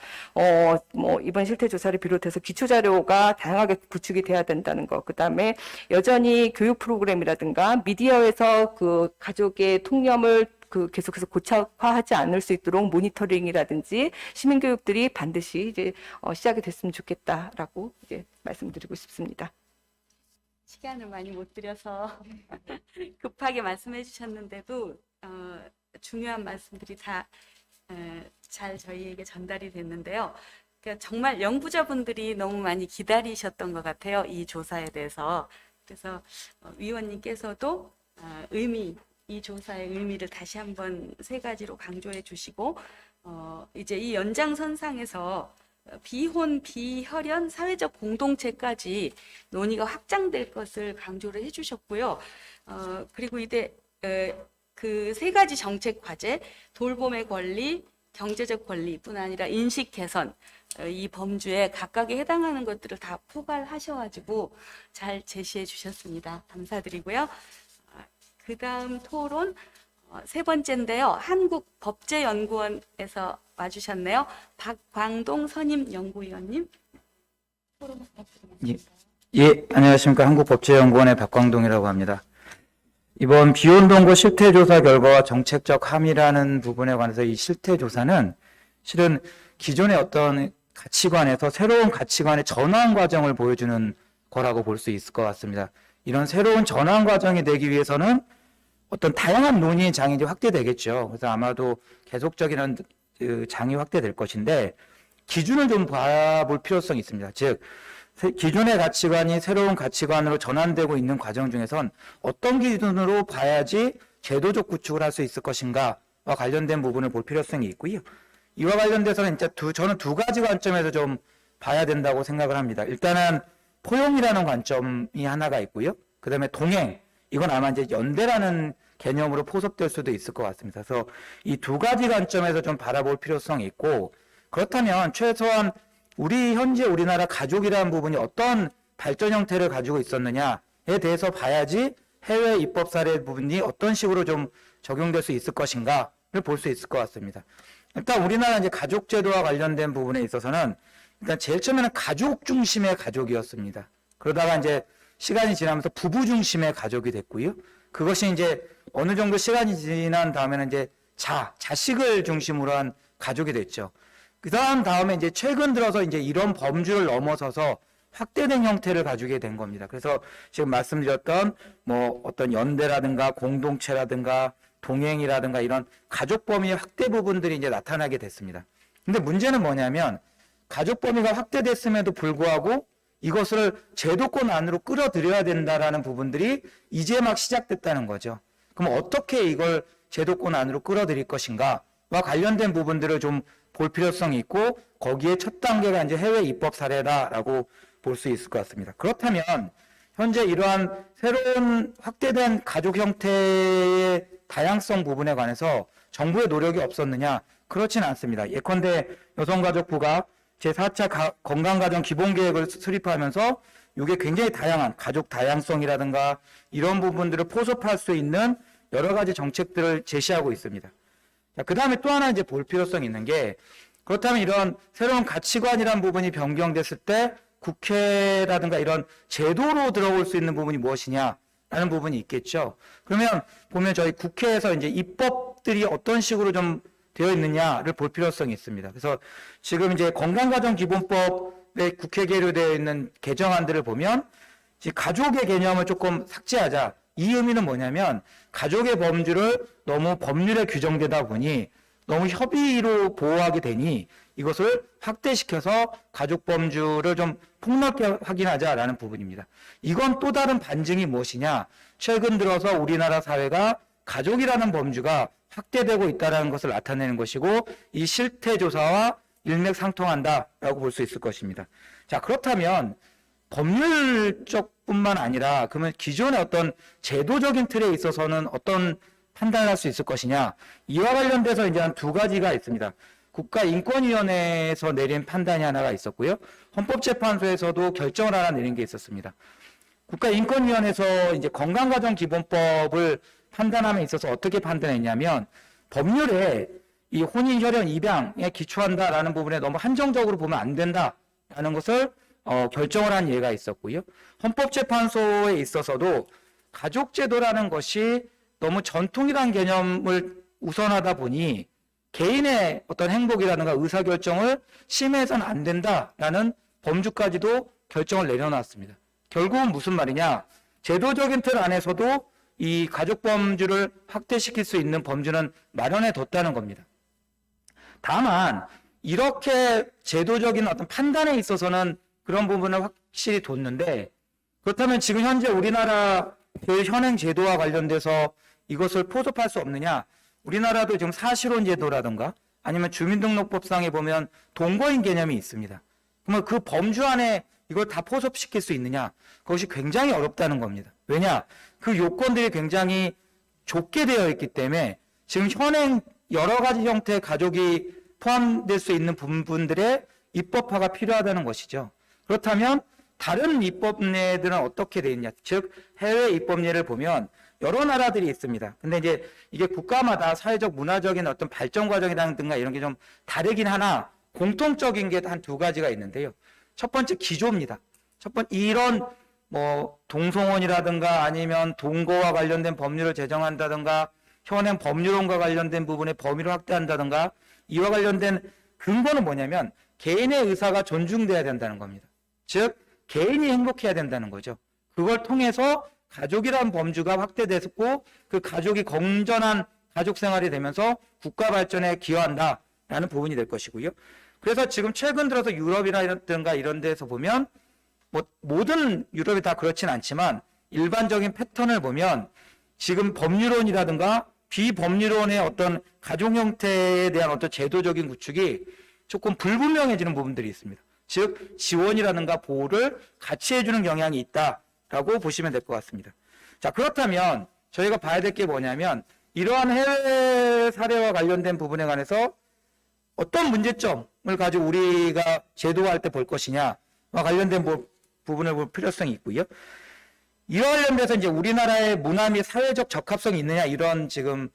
뭐 이번 실태 조사를 비롯해서 기초 자료가 다양하게 구축이 돼야 된다는 것. 그다음에 여전히 교육 프로그램이라든가 미디어에서 그 가족의 통념을 계속해서 고착화하지 않을 수 있도록 모니터링이라든지 시민 교육들이 반드시 이제 시작이 됐으면 좋겠다라고 이제 말씀드리고 싶습니다. 시간을 많이 못 드려서 급하게 말씀해 주셨는데도 중요한 말씀들이 다 잘 저희에게 전달이 됐는데요. 그러니까 정말 연구자분들이 너무 많이 기다리셨던 것 같아요, 이 조사에 대해서. 그래서 위원님께서도 이 조사의 의미를 다시 한번 3가지로 강조해 주시고 이제 이 연장선상에서 비혼, 비혈연, 사회적 공동체까지 논의가 확장될 것을 강조를 해주셨고요. 그리고 이제 그 3가지 정책 과제, 돌봄의 권리, 경제적 권리뿐 아니라 인식 개선, 이 범주에 각각에 해당하는 것들을 다 포괄하셔가지고 잘 제시해 주셨습니다. 감사드리고요. 그 다음 토론 3번째인데요. 한국법제연구원에서 와주셨네요. 박광동 선임연구위원님. 토론 부탁드립니다. 예, 안녕하십니까. 한국법제연구원의 박광동이라고 합니다. 이번 비혼동거 실태조사 결과와 정책적 함의라는 부분에 관해서 이 실태조사는 실은 기존의 어떤 가치관에서 새로운 가치관의 전환 과정을 보여주는 거라고 볼 수 있을 것 같습니다. 이런 새로운 전환 과정이 되기 위해서는 어떤 다양한 논의의 장이 확대되겠죠. 그래서 아마도 계속적인 장이 확대될 것인데 기준을 좀 봐볼 필요성이 있습니다. 즉 기존의 가치관이 새로운 가치관으로 전환되고 있는 과정 중에선 어떤 기준으로 봐야지 제도적 구축을 할 수 있을 것인가와 관련된 부분을 볼 필요성이 있고요. 이와 관련돼서는 이제 저는 2가지 관점에서 좀 봐야 된다고 생각을 합니다. 일단은 포용이라는 관점이 하나가 있고요. 그 다음에 동행, 이건 아마 이제 연대라는 개념으로 포섭될 수도 있을 것 같습니다. 그래서 이 2가지 관점에서 좀 바라볼 필요성이 있고, 그렇다면 최소한 현재 우리나라 가족이라는 부분이 어떤 발전 형태를 가지고 있었느냐에 대해서 봐야지 해외 입법 사례 부분이 어떤 식으로 좀 적용될 수 있을 것인가를 볼 수 있을 것 같습니다. 일단 우리나라 이제 가족 제도와 관련된 부분에 있어서는 일단 제일 처음에는 가족 중심의 가족이었습니다. 그러다가 이제 시간이 지나면서 부부 중심의 가족이 됐고요. 그것이 이제 어느 정도 시간이 지난 다음에는 이제 자식을 중심으로 한 가족이 됐죠. 다음에 이제 최근 들어서 이제 이런 범주를 넘어서서 확대된 형태를 가지게 된 겁니다. 그래서 지금 말씀드렸던 뭐 어떤 연대라든가 공동체라든가 동행이라든가 이런 가족 범위의 확대 부분들이 이제 나타나게 됐습니다. 근데 문제는 뭐냐면 가족 범위가 확대됐음에도 불구하고 이것을 제도권 안으로 끌어들여야 된다라는 부분들이 이제 막 시작됐다는 거죠. 그럼 어떻게 이걸 제도권 안으로 끌어들일 것인가와 관련된 부분들을 좀 볼 필요성이 있고 거기에 첫 단계가 이제 해외 입법 사례다라고 볼 수 있을 것 같습니다. 그렇다면 현재 이러한 새로운 확대된 가족 형태의 다양성 부분에 관해서 정부의 노력이 없었느냐? 그렇진 않습니다. 예컨대 여성가족부가 제4차 건강가정 기본계획을 수립하면서 이게 굉장히 다양한 가족 다양성이라든가 이런 부분들을 포섭할 수 있는 여러 가지 정책들을 제시하고 있습니다. 자, 그 다음에 또 하나 이제 볼 필요성이 있는 게 그렇다면 이런 새로운 가치관이라는 부분이 변경됐을 때 국회라든가 이런 제도로 들어올 수 있는 부분이 무엇이냐라는 부분이 있겠죠. 그러면 보면 저희 국회에서 이제 입법들이 어떤 식으로 좀 되어 있느냐를 볼 필요성이 있습니다. 그래서 지금 이제 건강가정기본법에 국회 계류되어 있는 개정안들을 보면 이제 가족의 개념을 조금 삭제하자. 이 의미는 뭐냐면 가족의 범주를 너무 법률에 규정되다 보니 너무 협의로 보호하게 되니 이것을 확대시켜서 가족 범주를 좀 폭넓게 확인하자라는 부분입니다. 이건 또 다른 반증이 무엇이냐? 최근 들어서 우리나라 사회가 가족이라는 범주가 확대되고 있다는 것을 나타내는 것이고 이 실태조사와 일맥상통한다라고 볼 수 있을 것입니다. 자, 그렇다면 법률적 뿐만 아니라 그러면 기존의 어떤 제도적인 틀에 있어서는 어떤 판단을 할 수 있을 것이냐. 이와 관련돼서 이제 한 두 가지가 있습니다. 국가인권위원회에서 내린 판단이 하나가 있었고요. 헌법재판소에서도 결정을 하나 내린 게 있었습니다. 국가인권위원회에서 이제 건강가정기본법을 판단함에 있어서 어떻게 판단했냐면 법률에 이 혼인, 혈연, 입양에 기초한다라는 부분에 너무 한정적으로 보면 안 된다라는 것을 결정을 한 예가 있었고요. 헌법재판소에 있어서도 가족제도라는 것이 너무 전통이라는 개념을 우선하다 보니 개인의 어떤 행복이라든가 의사결정을 심해서는 안 된다라는 범주까지도 결정을 내려놨습니다. 결국은 무슨 말이냐? 제도적인 틀 안에서도 이 가족 범주를 확대시킬 수 있는 범주는 마련해 뒀다는 겁니다. 다만 이렇게 제도적인 어떤 판단에 있어서는 그런 부분을 확실히 뒀는데 그렇다면 지금 현재 우리나라 현행 제도와 관련돼서 이것을 포섭할 수 없느냐? 우리나라도 지금 사실혼 제도라든가 아니면 주민등록법상에 보면 동거인 개념이 있습니다. 그러면 그 범주 안에 이걸 다 포섭시킬 수 있느냐? 그것이 굉장히 어렵다는 겁니다. 왜냐? 그 요건들이 굉장히 좁게 되어 있기 때문에 지금 현행 여러 가지 형태의 가족이 포함될 수 있는 부분들의 입법화가 필요하다는 것이죠. 그렇다면 다른 입법례들은 어떻게 되어 있냐? 즉 해외 입법례를 보면 여러 나라들이 있습니다. 근데 이제 이게 국가마다 사회적 문화적인 어떤 발전 과정이라든가 이런 게 좀 다르긴 하나 공통적인 게 한 두 가지가 있는데요. 첫 번째 기조입니다. 첫 번째 이런 뭐 동성혼이라든가 아니면 동거와 관련된 법률을 제정한다든가 현행 법률론과 관련된 부분의 범위를 확대한다든가 이와 관련된 근거는 뭐냐면 개인의 의사가 존중돼야 된다는 겁니다. 즉 개인이 행복해야 된다는 거죠. 그걸 통해서 가족이라는 범주가 확대됐고 그 가족이 건전한 가족 생활이 되면서 국가 발전에 기여한다라는 부분이 될 것이고요. 그래서 지금 최근 들어서 유럽이라든가 이런 데서 보면 뭐 모든 유럽이 다 그렇진 않지만 일반적인 패턴을 보면 지금 법률론이라든가 비법률론의 어떤 가족 형태에 대한 어떤 제도적인 구축이 조금 불분명해지는 부분들이 있습니다. 즉 지원이라든가 보호를 같이 해주는 경향이 있다라고 보시면 될 것 같습니다. 자, 그렇다면 저희가 봐야 될 게 뭐냐면 이러한 해외 사례와 관련된 부분에 관해서 어떤 문제점을 가지고 우리가 제도화할 때 볼 것이냐와 관련된 부분을 볼 필요성이 있고요. 이와 관련돼서 이제 우리나라의 문화 및 사회적 적합성이 있느냐 이런 지금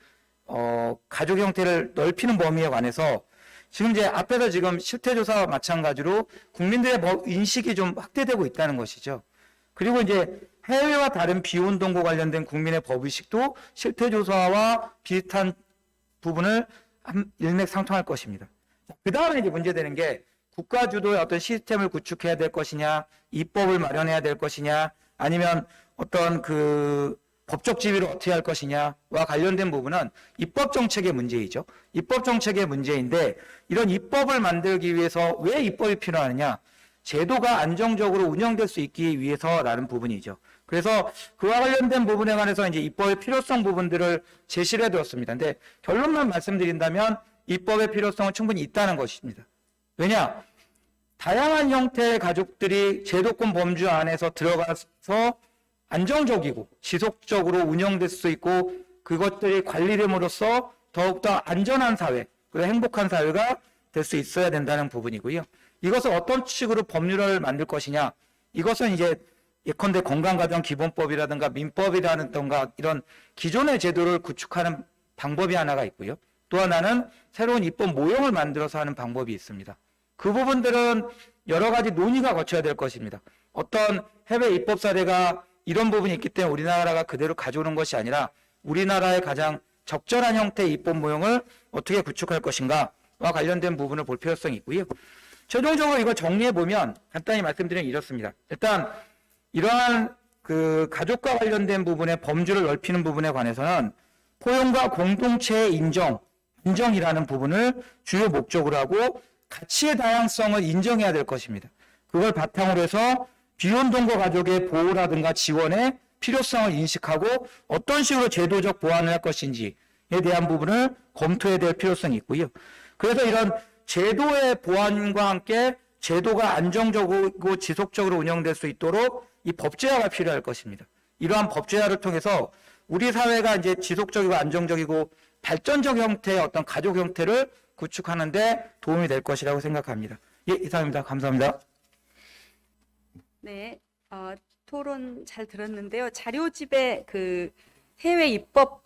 가족 형태를 넓히는 범위에 관해서 지금 이제 앞에서 지금 실태조사와 마찬가지로 국민들의 인식이 좀 확대되고 있다는 것이죠. 그리고 이제 해외와 다른 비혼동거 관련된 국민의 법의식도 실태조사와 비슷한 부분을 일맥상통할 것입니다. 그 다음에 이제 문제되는 게 국가 주도의 어떤 시스템을 구축해야 될 것이냐, 입법을 마련해야 될 것이냐, 아니면 어떤 그 법적 지위를 어떻게 할 것이냐와 관련된 부분은 입법 정책의 문제이죠. 입법 정책의 문제인데 이런 입법을 만들기 위해서 왜 입법이 필요하느냐? 제도가 안정적으로 운영될 수 있기 위해서라는 부분이죠. 그래서 그와 관련된 부분에 관해서 이제 입법의 필요성 부분들을 제시를 해두었습니다. 근데 결론만 말씀드린다면 입법의 필요성은 충분히 있다는 것입니다. 왜냐? 다양한 형태의 가족들이 제도권 범주 안에서 들어가서 안정적이고 지속적으로 운영될 수 있고 그것들이 관리됨으로써 더욱더 안전한 사회, 그리고 행복한 사회가 될 수 있어야 된다는 부분이고요. 이것을 어떤 식으로 법률을 만들 것이냐, 이것은 이제 예컨대 건강가정기본법이라든가 민법이라든가 이런 기존의 제도를 구축하는 방법이 하나가 있고요. 또 하나는 새로운 입법 모형을 만들어서 하는 방법이 있습니다. 그 부분들은 여러 가지 논의가 거쳐야 될 것입니다. 어떤 해외 입법 사례가 이런 부분이 있기 때문에 우리나라가 그대로 가져오는 것이 아니라 우리나라의 가장 적절한 형태의 입법 모형을 어떻게 구축할 것인가와 관련된 부분을 볼 필요성이 있고요. 최종적으로 이걸 정리해 보면 간단히 말씀드리면 이렇습니다. 일단 이러한 그 가족과 관련된 부분의 범주를 넓히는 부분에 관해서는 포용과 공동체의 인정이라는 부분을 주요 목적으로 하고 가치의 다양성을 인정해야 될 것입니다. 그걸 바탕으로 해서 비혼동거 가족의 보호라든가 지원의 필요성을 인식하고 어떤 식으로 제도적 보완을 할 것인지에 대한 부분을 검토해야 될 필요성이 있고요. 그래서 이런 제도의 보완과 함께 제도가 안정적이고 지속적으로 운영될 수 있도록 이 법제화가 필요할 것입니다. 이러한 법제화를 통해서 우리 사회가 이제 지속적이고 안정적이고 발전적 형태의 어떤 가족 형태를 구축하는 데 도움이 될 것이라고 생각합니다. 예, 이상입니다. 감사합니다. 네, 토론 잘 들었는데요. 자료집에 그 해외 입법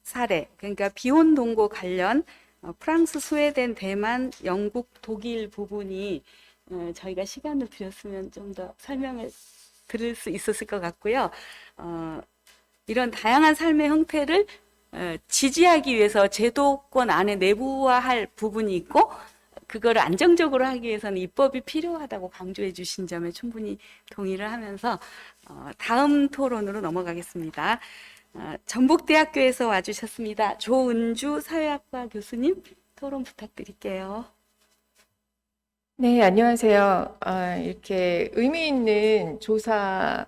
사례, 그러니까 비혼 동거 관련 프랑스, 스웨덴, 대만, 영국, 독일 부분이 저희가 시간을 드렸으면 좀 더 설명을 들을 수 있었을 것 같고요. 이런 다양한 삶의 형태를 지지하기 위해서 제도권 안에 내부화할 부분이 있고 그거를 안정적으로 하기 위해서는 입법이 필요하다고 강조해 주신 점에 충분히 동의를 하면서 다음 토론으로 넘어가겠습니다. 전북대학교에서 와주셨습니다. 조은주 사회학과 교수님 토론 부탁드릴게요. 네, 안녕하세요. 이렇게 의미 있는 조사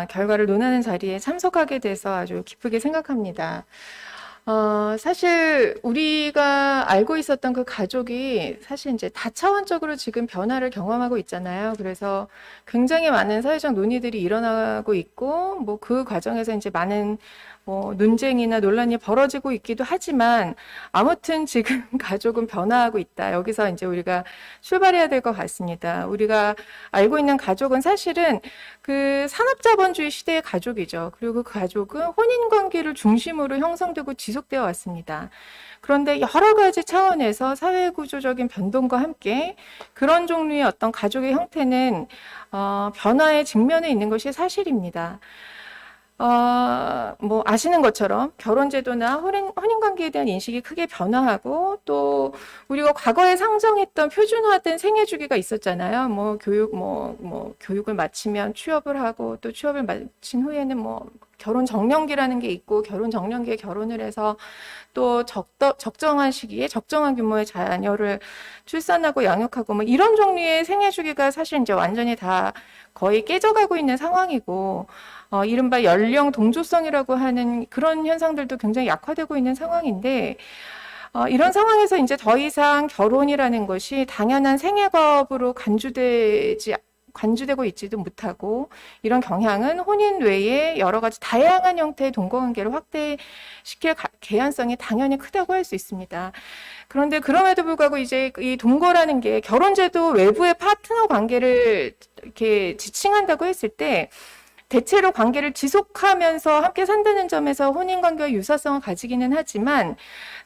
결과를 논하는 자리에 참석하게 돼서 아주 기쁘게 생각합니다. 사실 우리가 알고 있었던 그 가족이 사실 이제 다차원적으로 지금 변화를 경험하고 있잖아요. 그래서 굉장히 많은 사회적 논의들이 일어나고 있고, 뭐 그 과정에서 이제 많은 논쟁이나 논란이 벌어지고 있기도 하지만 아무튼 지금 가족은 변화하고 있다. 여기서 이제 우리가 출발해야 될 것 같습니다. 우리가 알고 있는 가족은 사실은 그 산업자본주의 시대의 가족이죠. 그리고 그 가족은 혼인관계를 중심으로 형성되고 지속되어 왔습니다. 그런데 여러 가지 차원에서 사회구조적인 변동과 함께 그런 종류의 어떤 가족의 형태는 변화의 직면에 있는 것이 사실입니다. 뭐 아시는 것처럼 결혼제도나 혼인관계에 대한 인식이 크게 변화하고 또 우리가 과거에 상정했던 표준화된 생애주기가 있었잖아요. 뭐 교육을 마치면 취업을 하고 또 취업을 마친 후에는 뭐 결혼 정년기라는 게 있고 결혼 정년기에 결혼을 해서 또 적정한 시기에 적정한 규모의 자녀를 출산하고 양육하고 뭐 이런 종류의 생애주기가 사실 이제 완전히 다 거의 깨져가고 있는 상황이고 이른바 연령 동조성이라고 하는 그런 현상들도 굉장히 약화되고 있는 상황인데 이런 상황에서 이제 더 이상 결혼이라는 것이 당연한 생애법으로 간주되고 있지도 못하고 이런 경향은 혼인 외에 여러 가지 다양한 형태의 동거관계를 확대시킬 개연성이 당연히 크다고 할 수 있습니다. 그런데 그럼에도 불구하고 이제 이 동거라는 게 결혼제도 외부의 파트너 관계를 이렇게 지칭한다고 했을 때 대체로 관계를 지속하면서 함께 산다는 점에서 혼인관계와 유사성을 가지기는 하지만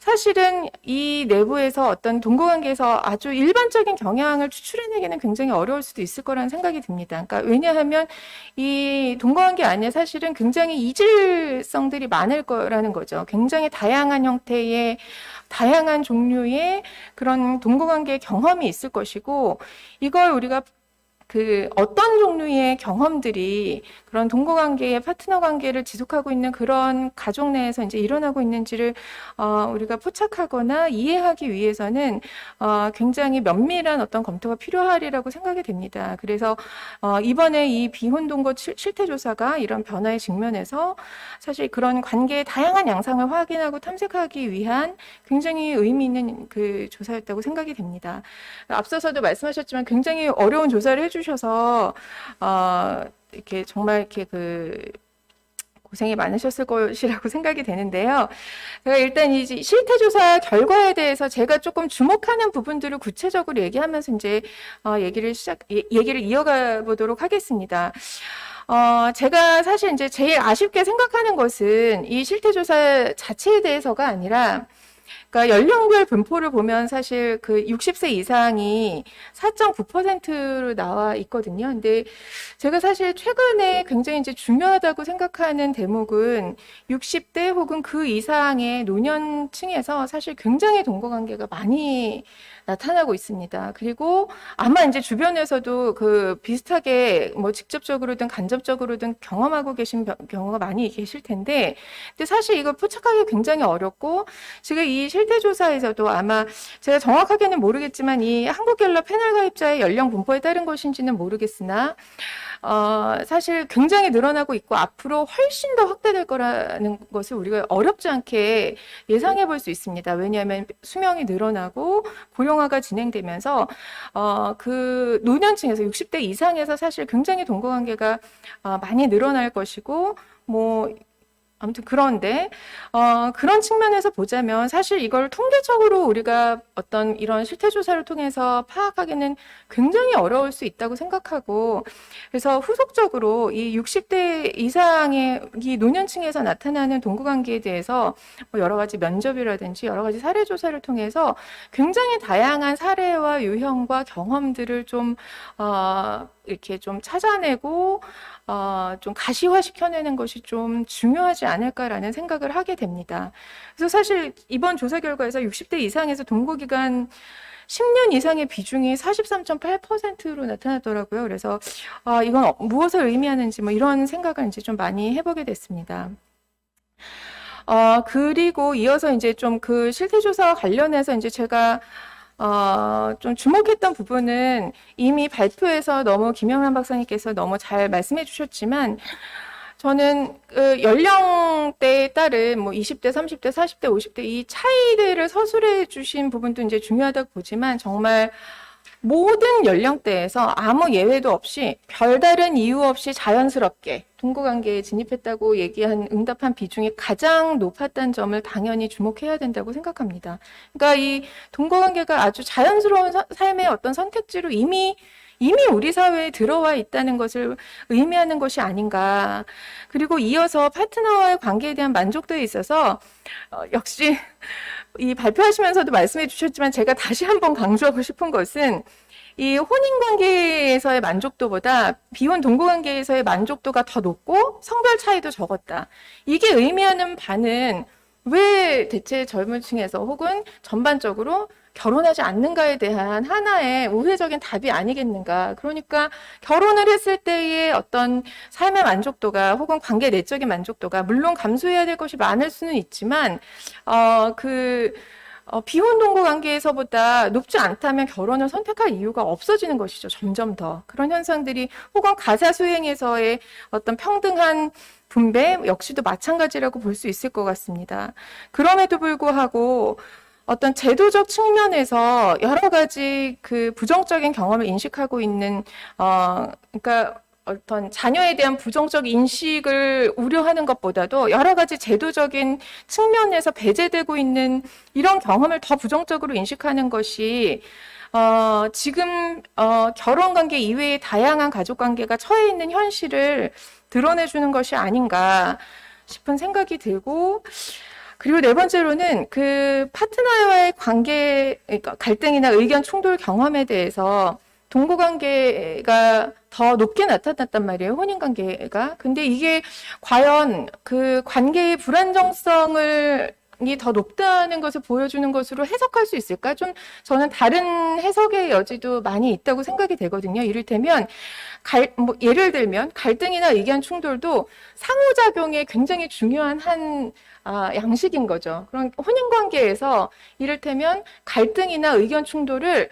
사실은 이 내부에서 어떤 동거관계에서 아주 일반적인 경향을 추출해내기는 굉장히 어려울 수도 있을 거라는 생각이 듭니다. 그러니까 왜냐하면 이 동거관계 안에 사실은 굉장히 이질성들이 많을 거라는 거죠. 굉장히 다양한 형태의 다양한 종류의 그런 동거관계의 경험이 있을 것이고 이걸 우리가 그 어떤 종류의 경험들이 그런 동거 관계의 파트너 관계를 지속하고 있는 그런 가족 내에서 이제 일어나고 있는지를 우리가 포착하거나 이해하기 위해서는 굉장히 면밀한 어떤 검토가 필요하리라고 생각이 됩니다. 그래서 이번에 이 비혼 동거 실태 조사가 이런 변화에 직면해서 사실 그런 관계의 다양한 양상을 확인하고 탐색하기 위한 굉장히 의미 있는 그 조사였다고 생각이 됩니다. 앞서서도 말씀하셨지만 굉장히 어려운 조사를 해주셔서 이렇게 정말 이렇게 그 고생이 많으셨을 것이라고 생각이 되는데요. 제가 일단 이 실태조사 결과에 대해서 제가 조금 주목하는 부분들을 구체적으로 얘기하면서 이제 얘기를 이어가 보도록 하겠습니다. 제가 사실 이제 제일 아쉽게 생각하는 것은 이 실태조사 자체에 대해서가 아니라 그러니까 연령별 분포를 보면 사실 그 60세 이상이 4.9%로 나와 있거든요. 근데 제가 사실 최근에 굉장히 이제 중요하다고 생각하는 대목은 60대 혹은 그 이상의 노년층에서 사실 굉장히 동거관계가 많이 나타나고 있습니다. 그리고 아마 이제 주변에서도 그 비슷하게 뭐 직접적으로든 간접적으로든 경험하고 계신 경우가 많이 계실 텐데, 근데 사실 이걸 포착하기 굉장히 어렵고, 지금 이 실태조사에서도 아마 제가 정확하게는 모르겠지만 이 한국갤럽 패널 가입자의 연령 분포에 따른 것인지는 모르겠으나, 사실 굉장히 늘어나고 있고 앞으로 훨씬 더 확대될 거라는 것을 우리가 어렵지 않게 예상해 볼 수 있습니다. 왜냐하면 수명이 늘어나고 고령화가 진행되면서 그 노년층에서 60대 이상에서 사실 굉장히 동거관계가 많이 늘어날 것이고 뭐 아무튼 그런데 그런 측면에서 보자면 사실 이걸 통계적으로 우리가 어떤 이런 실태조사를 통해서 파악하기는 굉장히 어려울 수 있다고 생각하고, 그래서 후속적으로 이 60대 이상의 이 노년층에서 나타나는 동거관계에 대해서 뭐 여러 가지 면접이라든지 여러 가지 사례조사를 통해서 굉장히 다양한 사례와 유형과 경험들을 좀 이렇게 좀 찾아내고 좀 가시화시켜내는 것이 좀 중요하지 않을까라는 생각을 하게 됩니다. 그래서 사실 이번 조사 결과에서 60대 이상에서 동거기간 10년 이상의 비중이 43.8%로 나타났더라고요. 그래서 이건 무엇을 의미하는지 뭐 이런 생각을 이제 좀 많이 해보게 됐습니다. 그리고 이어서 이제 좀 그 실태조사와 관련해서 이제 제가 좀 주목했던 부분은 이미 발표에서 너무 김영란 박사님께서 너무 잘 말씀해 주셨지만, 저는 그 연령대에 따른 뭐 20대, 30대, 40대, 50대 이 차이들을 서술해 주신 부분도 이제 중요하다고 보지만, 정말 모든 연령대에서 아무 예외도 없이 별다른 이유 없이 자연스럽게 동거관계에 진입했다고 응답한 비중이 가장 높았다는 점을 당연히 주목해야 된다고 생각합니다. 그러니까 이 동거관계가 아주 자연스러운 삶의 어떤 선택지로 이미 우리 사회에 들어와 있다는 것을 의미하는 것이 아닌가. 그리고 이어서 파트너와의 관계에 대한 만족도에 있어서 역시 이 발표하시면서도 말씀해 주셨지만 제가 다시 한번 강조하고 싶은 것은 이 혼인관계에서의 만족도보다 비혼 동거관계에서의 만족도가 더 높고 성별 차이도 적었다. 이게 의미하는 바는 왜 대체 젊은 층에서 혹은 전반적으로 결혼하지 않는가에 대한 하나의 우회적인 답이 아니겠는가. 그러니까 결혼을 했을 때의 어떤 삶의 만족도가 혹은 관계 내적인 만족도가 물론 감소해야 될 것이 많을 수는 있지만 비혼 동거 관계에서보다 높지 않다면 결혼을 선택할 이유가 없어지는 것이죠. 점점 더. 그런 현상들이 혹은 가사 수행에서의 어떤 평등한 분배 역시도 마찬가지라고 볼 수 있을 것 같습니다. 그럼에도 불구하고 어떤 제도적 측면에서 여러 가지 그 부정적인 경험을 인식하고 있는 그러니까 어떤 자녀에 대한 부정적 인식을 우려하는 것보다도 여러 가지 제도적인 측면에서 배제되고 있는 이런 경험을 더 부정적으로 인식하는 것이 지금 결혼관계 이외의 다양한 가족관계가 처해 있는 현실을 드러내주는 것이 아닌가 싶은 생각이 들고, 그리고 네 번째로는 그 파트너와의 관계, 그러니까 갈등이나 의견 충돌 경험에 대해서 동거관계가 더 높게 나타났단 말이에요, 혼인관계가. 근데 이게 과연 그 관계의 불안정성을 더 높다는 것을 보여주는 것으로 해석할 수 있을까? 좀 저는 다른 해석의 여지도 많이 있다고 생각이 되거든요. 이를테면 예를 들면 갈등이나 의견 충돌도 상호작용에 굉장히 중요한 양식인 거죠. 그런 혼인 관계에서 이를테면 갈등이나 의견 충돌을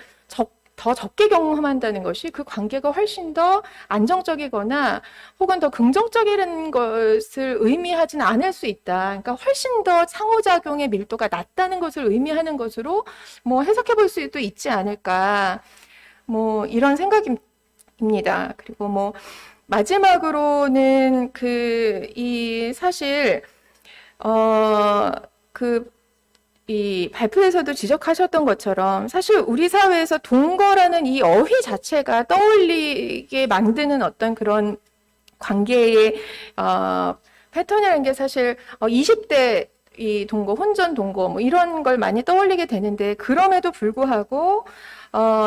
더 적게 경험한다는 것이 그 관계가 훨씬 더 안정적이거나 혹은 더 긍정적이라는 것을 의미하지는 않을 수 있다. 그러니까 훨씬 더 상호작용의 밀도가 낮다는 것을 의미하는 것으로 뭐 해석해 볼 수도 있지 않을까. 뭐 이런 생각입니다. 그리고 뭐 마지막으로는 사실 이 발표에서도 지적하셨던 것처럼 사실 우리 사회에서 동거라는 이 어휘 자체가 떠올리게 만드는 어떤 그런 관계의 패턴이라는 게 사실 20대 이 동거, 혼전 동거 뭐 이런 걸 많이 떠올리게 되는데 그럼에도 불구하고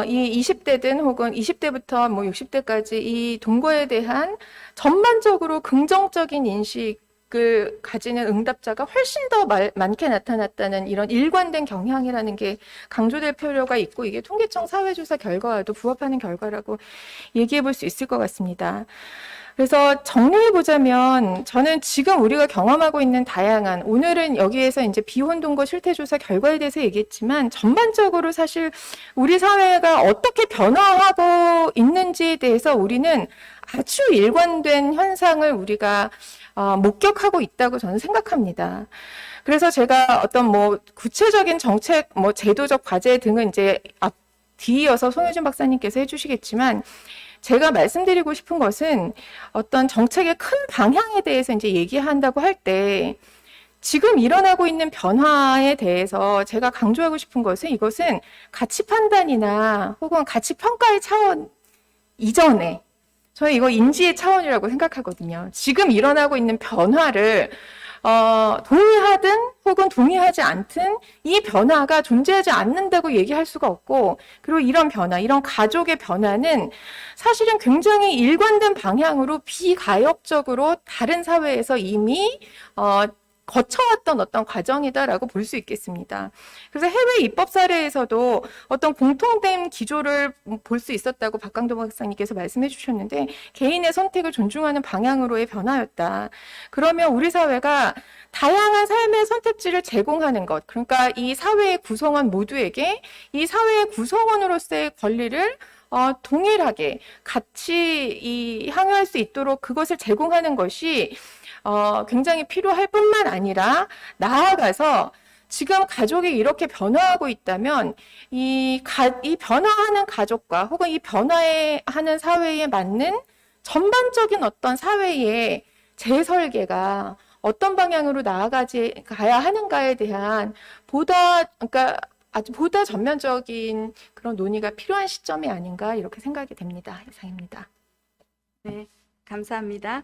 이 20대든 혹은 20대부터 뭐 60대까지 이 동거에 대한 전반적으로 긍정적인 인식을 가지는 응답자가 훨씬 더 많게 나타났다는 이런 일관된 경향이라는 게 강조될 필요가 있고 이게 통계청 사회조사 결과와도 부합하는 결과라고 얘기해 볼 수 있을 것 같습니다. 그래서 정리해 보자면 저는 지금 우리가 경험하고 있는 다양한 오늘은 여기에서 이제 비혼 동거 실태 조사 결과에 대해서 얘기했지만 전반적으로 사실 우리 사회가 어떻게 변화하고 있는지에 대해서 우리는 아주 일관된 현상을 우리가 목격하고 있다고 저는 생각합니다. 그래서 제가 어떤 뭐 구체적인 정책, 뭐 제도적 과제 등은 이제 뒤이어서 송효진 박사님께서 해주시겠지만 제가 말씀드리고 싶은 것은 어떤 정책의 큰 방향에 대해서 이제 얘기한다고 할 때 지금 일어나고 있는 변화에 대해서 제가 강조하고 싶은 것은 이것은 가치 판단이나 혹은 가치 평가의 차원 이전에 저희 이거 인지의 차원이라고 생각하거든요. 지금 일어나고 있는 변화를 동의하든 혹은 동의하지 않든 이 변화가 존재하지 않는다고 얘기할 수가 없고 그리고 이런 변화, 이런 가족의 변화는 사실은 굉장히 일관된 방향으로 비가역적으로 다른 사회에서 이미 거쳐왔던 어떤 과정이다라고 볼 수 있겠습니다. 그래서 해외 입법 사례에서도 어떤 공통된 기조를 볼 수 있었다고 박강도 박사님께서 말씀해 주셨는데 개인의 선택을 존중하는 방향으로의 변화였다. 그러면 우리 사회가 다양한 삶의 선택지를 제공하는 것, 그러니까 이 사회의 구성원 모두에게 이 사회의 구성원으로서의 권리를 동일하게 같이 향유할 수 있도록 그것을 제공하는 것이 굉장히 필요할 뿐만 아니라 나아가서 지금 가족이 이렇게 변화하고 있다면 이 변화하는 가족과 혹은 이 변화하는 사회에 맞는 전반적인 어떤 사회의 재설계가 어떤 방향으로 나아가야 하는가에 대한 그러니까 아주 보다 전면적인 그런 논의가 필요한 시점이 아닌가 이렇게 생각이 됩니다. 이상입니다. 네, 감사합니다.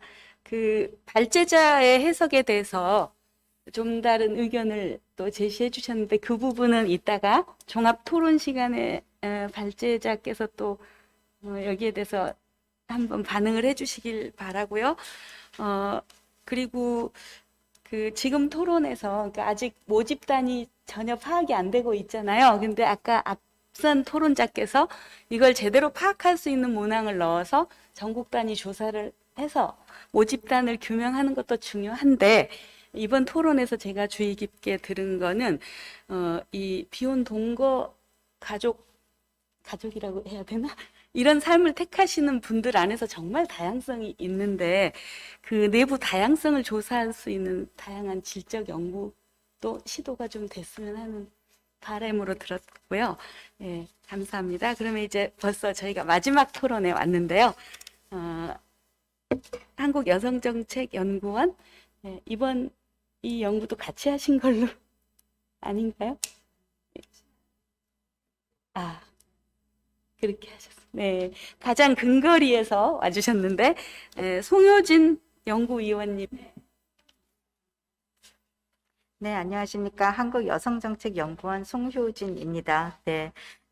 발제자의 해석에 대해서 좀 다른 의견을 또 제시해 주셨는데 그 부분은 이따가 종합 토론 시간에 발제자께서 또 여기에 대해서 한번 반응을 해 주시길 바라고요. 그리고 지금 토론에서 그러니까 아직 모집단이 전혀 파악이 안 되고 있잖아요. 근데 아까 앞선 토론자께서 이걸 제대로 파악할 수 있는 문항을 넣어서 전국 단위 조사를 해서 모집단을 규명하는 것도 중요한데 이번 토론에서 제가 주의 깊게 들은 거는 이 비혼 동거 가족이라고 해야 되나? 이런 삶을 택하시는 분들 안에서 정말 다양성이 있는데 그 내부 다양성을 조사할 수 있는 다양한 질적 연구도 시도가 좀 됐으면 하는 바람으로 들었고요. 예, 감사합니다. 그러면 이제 벌써 저희가 마지막 토론에 왔는데요. 한국여성정책연구원 이번 이 연구도 같이 하신 걸로 아닌가요? 그렇게 하셨어요. 네, 가장 근거리에서 와주셨는데 송효진 연구위원님. 네, 안녕하십니까. 한국여성정책연구원 송효진입니다. 네,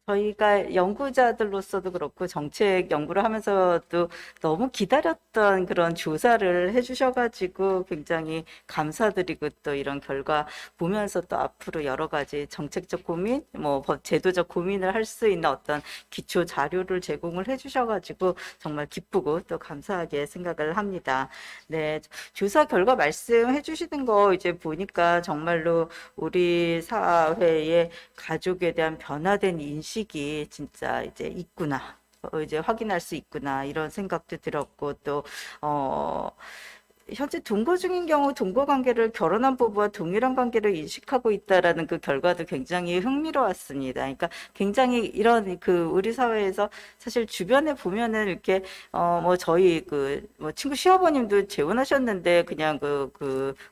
저희가 연구자들로서도 그렇고 정책 연구를 하면서도 너무 기다렸던 그런 조사를 해주셔가지고 굉장히 감사드리고 또 이런 결과 보면서 또 앞으로 여러 가지 정책적 고민, 뭐 제도적 고민을 할 수 있는 어떤 기초 자료를 제공을 해주셔가지고 정말 기쁘고 또 감사하게 생각을 합니다. 네, 조사 결과 말씀해 주시는 거 이제 보니까 정말로 우리 사회의 가족에 대한 변화된 인식이 진짜 이제 있구나. 이제 확인할 수 있구나. 이런 생각도 들었고 또 현재 동거 중인 경우 동거 관계를 결혼한 부부와 동일한 관계로 인식하고 있다라는 그 결과도 굉장히 흥미로웠습니다. 그러니까 굉장히 이런 우리 사회에서 사실 주변에 보면은 이렇게 뭐 저희 뭐 친구 시어머님도 재혼하셨는데 그냥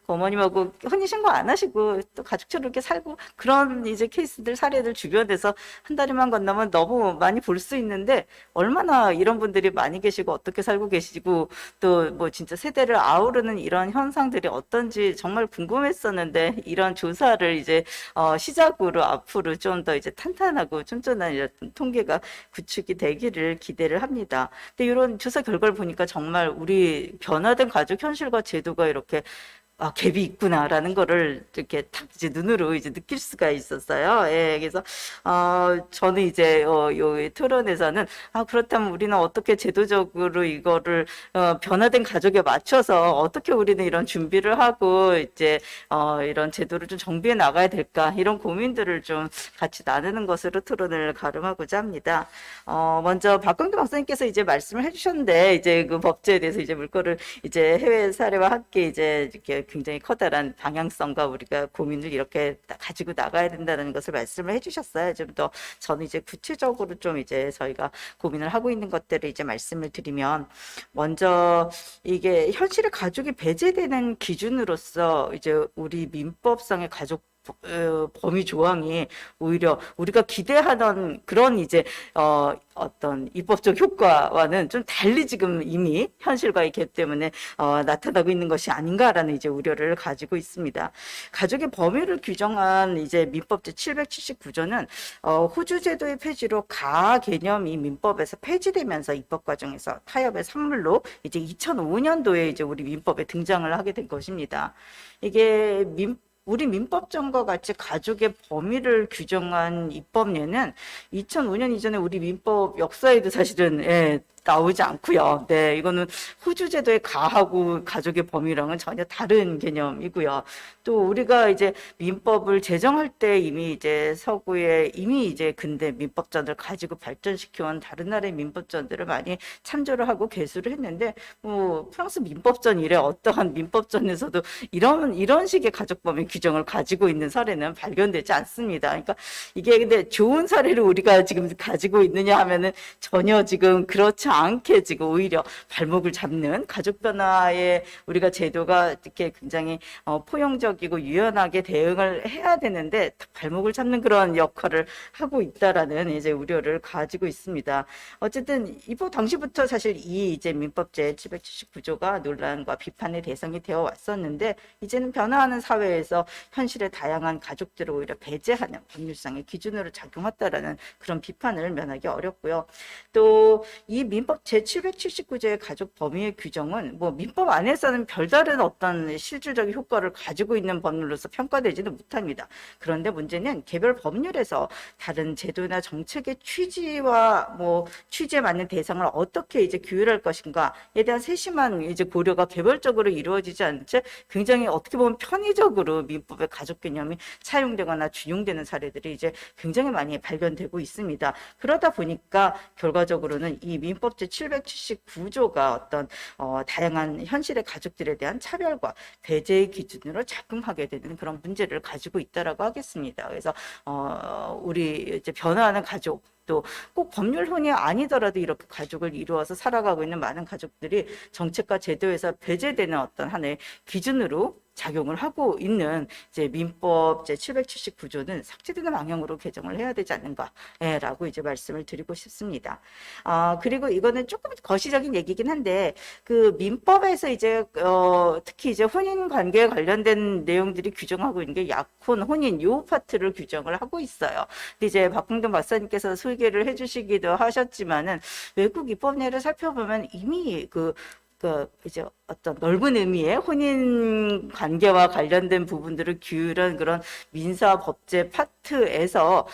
어머님하고 혼인 신고 안 하시고 또 가족처럼 이렇게 살고 그런 이제 케이스들 사례들 주변에서 한 다리만 건너면 너무 많이 볼 수 있는데 얼마나 이런 분들이 많이 계시고 어떻게 살고 계시고 또 뭐 진짜 세대를 아우르는 이런 현상들이 어떤지 정말 궁금했었는데 이런 조사를 이제 시작으로 앞으로 좀 더 이제 탄탄하고 쫀쫀한 이런 통계가 구축이 되기를 기대를 합니다. 근데 이런 조사 결과를 보니까 정말 우리 변화된 가족 현실과 제도가 이렇게 갭이 있구나라는 거를 이렇게 탁 이제 눈으로 이제 느낄 수가 있었어요. 예, 그래서 저는 이제 요 토론에서는 그렇다면 우리는 어떻게 제도적으로 이거를 변화된 가족에 맞춰서 어떻게 우리는 이런 준비를 하고 이제 이런 제도를 좀 정비해 나가야 될까 이런 고민들을 좀 같이 나누는 것으로 토론을 가름하고자 합니다. 먼저 박광도 박사님께서 이제 말씀을 해주셨는데 이제 그 법제에 대해서 이제 물꼬를 이제 해외 사례와 함께 이제 이렇게 굉장히 커다란 방향성과 우리가 고민을 이렇게 가지고 나가야 된다는 것을 말씀을 해주셨어요. 좀 더 저는 이제 구체적으로 좀 이제 저희가 고민을 하고 있는 것들을 이제 말씀을 드리면 먼저 이게 현실의 가족이 배제되는 기준으로서 이제 우리 민법상의 가족 범위 조항이 오히려 우리가 기대하던 그런 이제 어떤 입법적 효과와는 좀 달리 지금 이미 현실과의 갭 때문에 나타나고 있는 것이 아닌가라는 이제 우려를 가지고 있습니다. 가족의 범위를 규정한 이제 민법 제 779조는 호주 제도의 폐지로 가아 개념이 민법에서 폐지되면서 입법 과정에서 타협의 산물로 이제 2005년도에 이제 우리 민법에 등장을 하게 된 것입니다. 이게 우리 민법전과 같이 가족의 범위를 규정한 입법례는 2005년 이전에 우리 민법 역사에도 사실은 나오지 않고요. 네, 이거는 호주 제도에 가하고 가족의 범위랑은 전혀 다른 개념이고요. 또 우리가 이제 민법을 제정할 때 이미 이제 서구에 이미 이제 근대 민법전을 가지고 발전시켜온 다른 나라의 민법전들을 많이 참조를 하고 개수를 했는데 뭐 프랑스 민법전 이래 어떠한 민법전에서도 이런 식의 가족 범위 규정을 가지고 있는 사례는 발견되지 않습니다. 그러니까 이게 근데 좋은 사례를 우리가 지금 가지고 있느냐 하면은 전혀 지금 그렇지 않게 지금 오히려 발목을 잡는 가족 변화에 우리가 제도가 이렇게 굉장히 포용적이고 유연하게 대응을 해야 되는데 발목을 잡는 그런 역할을 하고 있다라는 이제 우려를 가지고 있습니다. 어쨌든 입법 당시부터 사실 이 이제 민법제 779조가 논란과 비판의 대상이 되어 왔었는데 이제는 변화하는 사회에서 현실의 다양한 가족들을 오히려 배제하는 법률상의 기준으로 작용했다라는 그런 비판을 면하기 어렵고요. 또 이 민법 제779조의 가족 범위의 규정은 뭐 민법 안에서는 별다른 어떤 실질적인 효과를 가지고 있는 법률로서 평가되지는 못합니다. 그런데 문제는 개별 법률에서 다른 제도나 정책의 취지와 뭐 취지에 맞는 대상을 어떻게 이제 규율할 것인가에 대한 세심한 이제 고려가 개별적으로 이루어지지 않은 채 굉장히 어떻게 보면 편의적으로 민법의 가족 개념이 차용되거나 준용되는 사례들이 이제 굉장히 많이 발견되고 있습니다. 그러다 보니까 결과적으로는 이 민법 제 779조가 어떤 다양한 현실의 가족들에 대한 차별과 배제의 기준으로 작용하게 되는 그런 문제를 가지고 있다라고 하겠습니다. 그래서 우리 이제 변화하는 가족 또 꼭 법률혼이 아니더라도 이렇게 가족을 이루어서 살아가고 있는 많은 가족들이 정책과 제도에서 배제되는 어떤 하나의 기준으로 작용을 하고 있는 이제 민법 제 779조는 삭제되는 방향으로 개정을 해야 되지 않는가라고 이제 말씀을 드리고 싶습니다. 그리고 이거는 조금 거시적인 얘기긴 한데 그 민법에서 이제 특히 이제 혼인 관계에 관련된 내용들이 규정하고 있는 게 약혼, 혼인 요 파트를 규정을 하고 있어요. 근데 이제 박홍돈 박사님께서 소개를 해주시기도 하셨지만은 외국 입법례를 살펴보면 이미 그 이제 어떤 넓은 의미의 혼인 관계와 관련된 부분들을 규율한 그런 민사 법제 파트에서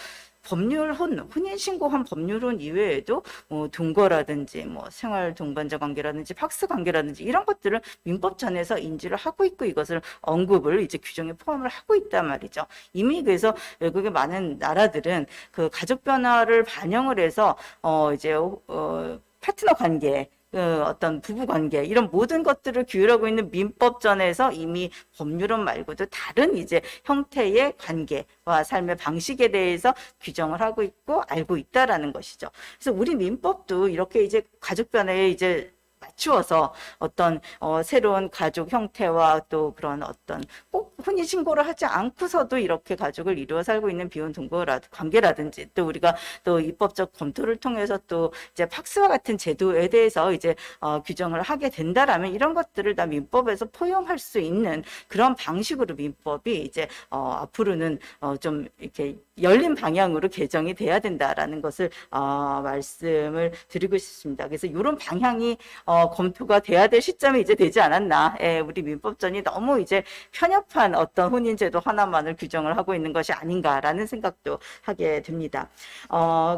혼인 신고한 법률혼 이외에도 뭐 동거라든지 뭐 생활 동반자 관계라든지 팍스 관계라든지 이런 것들을 민법전에서 인지를 하고 있고 이것을 언급을 이제 규정에 포함을 하고 있단 말이죠. 이미 그래서 외국의 많은 나라들은 그 가족 변화를 반영을 해서 이제 파트너 관계 어떤 부부 관계 이런 모든 것들을 규율하고 있는 민법전에서 이미 법률혼 말고도 다른 이제 형태의 관계와 삶의 방식에 대해서 규정을 하고 있고 알고 있다라는 것이죠. 그래서 우리 민법도 이렇게 이제 가족 변화에 이제 맞추어서 어떤 새로운 가족 형태와 또 그런 어떤 꼭 혼인 신고를 하지 않고서도 이렇게 가족을 이루어 살고 있는 비혼 동거 관계라든지 또 우리가 또 입법적 검토를 통해서 또 이제 팍스와 같은 제도에 대해서 이제 규정을 하게 된다라면 이런 것들을 다 민법에서 포용할 수 있는 그런 방식으로 민법이 이제 앞으로는 좀 이렇게 열린 방향으로 개정이 돼야 된다라는 것을 말씀을 드리고 싶습니다. 그래서 이런 방향이 검토가 돼야 될 시점이 이제 되지 않았나. 우리 민법전이 너무 이제 편협한 어떤 혼인제도 하나만을 규정을 하고 있는 것이 아닌가라는 생각도 하게 됩니다.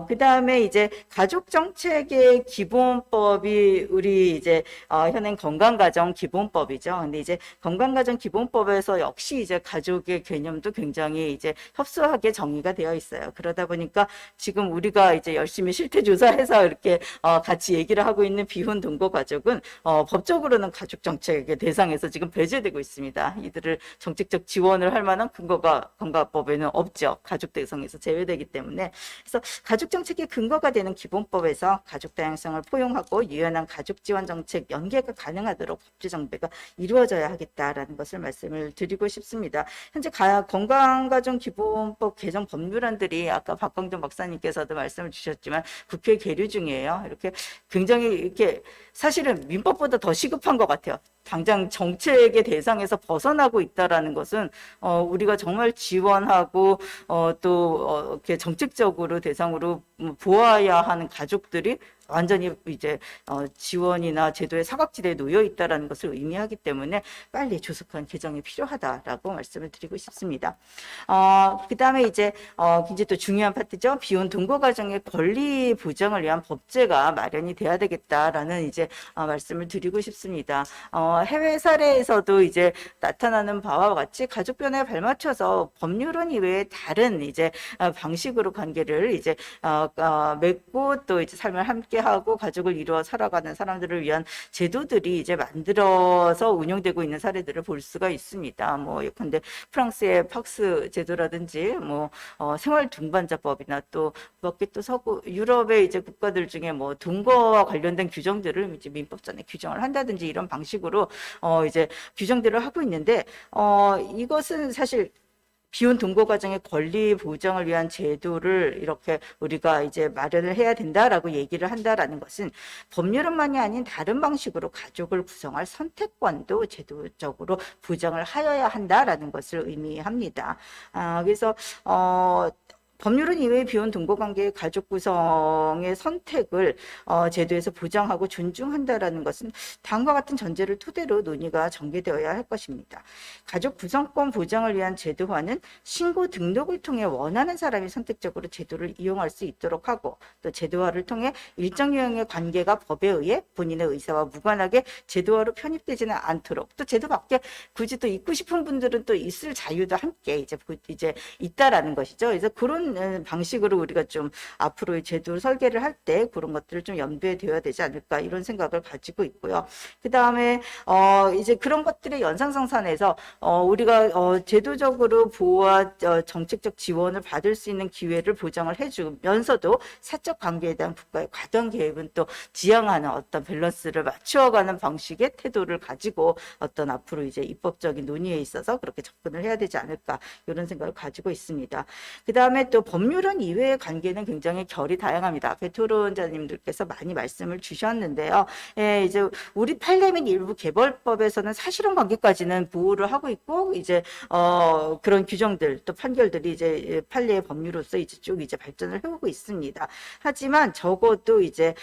그 다음에 이제 가족정책의 기본법이 우리 이제 현행 건강가정기본법이죠. 근데 이제 건강가정기본법에서 역시 이제 가족의 개념도 굉장히 이제 협소하게 정의가 되어 있어요. 그러다 보니까 지금 우리가 이제 열심히 실태조사해서 이렇게 같이 얘기를 하고 있는 비혼 동거 가족은 법적으로는 가족정책의 대상에서 지금 배제되고 있습니다. 이들을 정책적 지원을 할 만한 근거가 건강법에는 없죠. 가족 대상에서 제외되기 때문에. 그래서 가족정책의 근거가 되는 기본법에서 가족 다양성을 포용하고 유연한 가족 지원 정책 연계가 가능하도록 법제 정비가 이루어져야 하겠다라는 것을 말씀을 드리고 싶습니다. 현재 건강가정기본법 개정 법률안들이 아까 박광돈 박사님께서도 말씀을 주셨지만 국회 계류 중이에요. 이렇게 굉장히 이렇게 사실은 민법보다 더 시급한 것 같아요. 당장 정책의 대상에서 벗어나고 있다라는 것은 우리가 정말 지원하고 또 이렇게 정책적으로 대상으로 보아야 하는 가족들이 완전히 이제 지원이나 제도의 사각지대에 놓여 있다라는 것을 의미하기 때문에 빨리 조속한 개정이 필요하다라고 말씀을 드리고 싶습니다. 그 다음에 이제 굉장히 또 중요한 파트죠. 비혼 동거 가정의 권리 보장을 위한 법제가 마련이 돼야 되겠다라는 이제 말씀을 드리고 싶습니다. 해외 사례에서도 이제 나타나는 바와 같이 가족 변화에 발맞춰서 법률은 이외에 다른 이제 방식으로 관계를 이제 맺고 또 이제 삶을 함께 하고 가족을 이루어 살아가는 사람들을 위한 제도들이 이제 만들어서 운영되고 있는 사례들을 볼 수가 있습니다. 뭐 예컨대 프랑스의 팍스 제도라든지 뭐 생활 동반자법이나 또 밖에 또 서구 유럽의 이제 국가들 중에 뭐 동거와 관련된 규정들을 이제 민법전에 규정을 한다든지 이런 방식으로 이제 규정들을 하고 있는데 이것은 사실 비혼 동거 가정의 권리 보장을 위한 제도를 이렇게 우리가 이제 마련을 해야 된다라고 얘기를 한다라는 것은 법률은만이 아닌 다른 방식으로 가족을 구성할 선택권도 제도적으로 보장을 하여야 한다라는 것을 의미합니다. 그래서 법률은 이외의 비혼 동거 관계의 가족 구성의 선택을 제도에서 보장하고 존중한다라는 것은 다음과 같은 전제를 토대로 논의가 전개되어야 할 것입니다. 가족 구성권 보장을 위한 제도화는 신고 등록을 통해 원하는 사람이 선택적으로 제도를 이용할 수 있도록 하고 또 제도화를 통해 일정 유형의 관계가 법에 의해 본인의 의사와 무관하게 제도화로 편입되지는 않도록 또 제도 밖에 굳이 또 있고 싶은 분들은 또 있을 자유도 함께 이제 있다라는 것이죠. 그래서 그런 그런 방식으로 우리가 좀 앞으로 제도 설계를 할 때 그런 것들을 좀 염두에 둬야 되지 않을까 이런 생각을 가지고 있고요. 그 다음에 이제 그런 것들의 연상성산에서 우리가 제도적으로 보호와 정책적 지원을 받을 수 있는 기회를 보장을 해주면서도 사적 관계에 대한 국가의 과도한 개입은 또 지향하는 어떤 밸런스를 맞추어가는 방식의 태도를 가지고 어떤 앞으로 이제 입법적인 논의에 있어서 그렇게 접근을 해야 되지 않을까 이런 생각을 가지고 있습니다. 그 다음에 또 법률은 이외의 관계는 굉장히 결이 다양합니다. 배토론자님들께서 많이 말씀을 주셨는데요. 예, 이제 우리 판례 및 일부 개벌법에서는 사실혼 관계까지는 보호를 하고 있고 이제 그런 규정들 또 판결들이 이제 판례의 법률로서 이제 쭉 이제 발전을 해오고 있습니다. 하지만 적어도 이제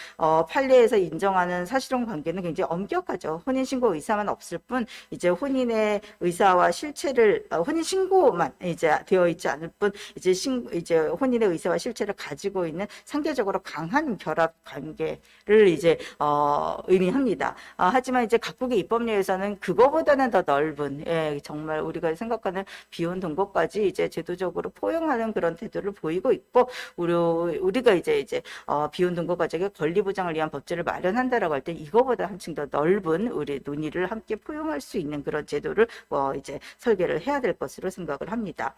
판례에서 인정하는 사실혼 관계는 굉장히 엄격하죠. 혼인신고 의사만 없을 뿐 이제 혼인의 의사와 실체를 혼인신고만 이제 되어 있지 않을 뿐 이제 혼인의 의사와 실체를 가지고 있는 상대적으로 강한 결합 관계를 이제 의미합니다. 하지만 이제 각국의 입법례에서는 그거보다는 더 넓은 정말 우리가 생각하는 비혼 동거까지 이제 제도적으로 포용하는 그런 태도를 보이고 있고 우리가 이제 비혼 동거 가족의 권리 보장을 위한 법제를 마련한다라고 할 때 이거보다 한층 더 넓은 우리 논의를 함께 포용할 수 있는 그런 제도를 이제 설계를 해야 될 것으로 생각을 합니다.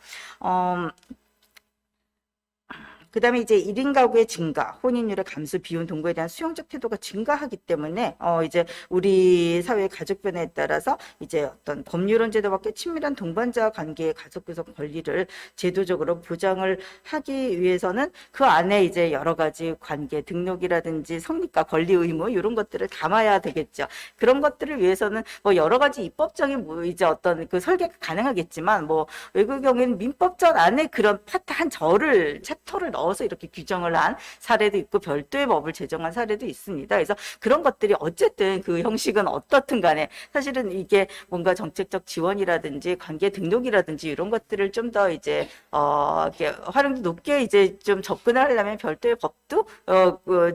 그 다음에 이제 1인 가구의 증가, 혼인율의 감소, 비혼 동거에 대한 수용적 태도가 증가하기 때문에 이제 우리 사회의 가족 변화에 따라서 이제 어떤 법률론 제도밖에 친밀한 동반자 관계의 가족 구성 권리를 제도적으로 보장을 하기 위해서는 그 안에 이제 여러 가지 관계 등록이라든지 성립과 권리 의무 이런 것들을 담아야 되겠죠. 그런 것들을 위해서는 뭐 여러 가지 입법적인 뭐 이제 어떤 그 설계가 가능하겠지만 뭐 외국의 경우에는 민법전 안에 그런 파트 한 챕터를 넣어서 이렇게 규정을 한 사례도 있고 별도의 법을 제정한 사례도 있습니다. 그래서 그런 것들이 어쨌든 그 형식은 어떻든 간에 사실은 이게 뭔가 정책적 지원이라든지 관계 등록이라든지 이런 것들을 좀 더 이제 이렇게 활용도 높게 이제 좀 접근을 하려면 별도의 법도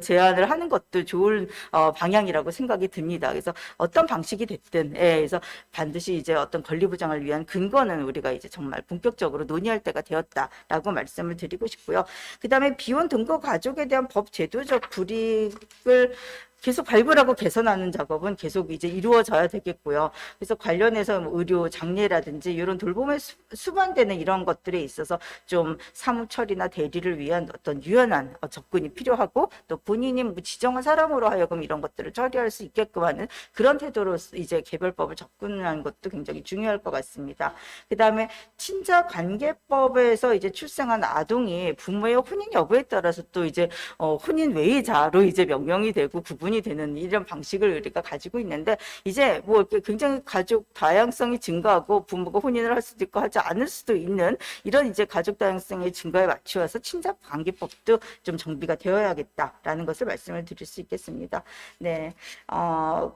제안을 하는 것도 좋은 방향이라고 생각이 듭니다. 그래서 어떤 방식이 됐든 그래서 반드시 이제 어떤 권리 보장을 위한 근거는 우리가 이제 정말 본격적으로 논의할 때가 되었다라고 말씀을 드리고 싶고요. 그다음에 비혼 동거 가족에 대한 법 제도적 불이익을 계속 발굴하고 개선하는 작업은 계속 이제 이루어져야 되겠고요. 그래서 관련해서 뭐 의료 장례라든지 이런 돌봄에 수반되는 이런 것들에 있어서 좀 사무 처리나 대리를 위한 어떤 유연한 접근이 필요하고 또 본인이 뭐 지정한 사람으로 하여금 이런 것들을 처리할 수 있게끔 하는 그런 태도로 이제 개별법을 접근하는 것도 굉장히 중요할 것 같습니다. 그다음에 친자관계법에서 이제 출생한 아동이 부모의 혼인 여부에 따라서 또 이제 혼인 외의자로 이제 명명이 되고 구분이 되는 이런 방식을 우리가 가지고 있는데 이제 뭐 이렇게 굉장히 가족 다양성이 증가하고 부모가 혼인을 할 수도 있고 하지 않을 수도 있는 이런 이제 가족 다양성의 증가에 맞추어서 친자관계법도 좀 정비가 되어야겠다라는 것을 말씀을 드릴 수 있겠습니다. 네,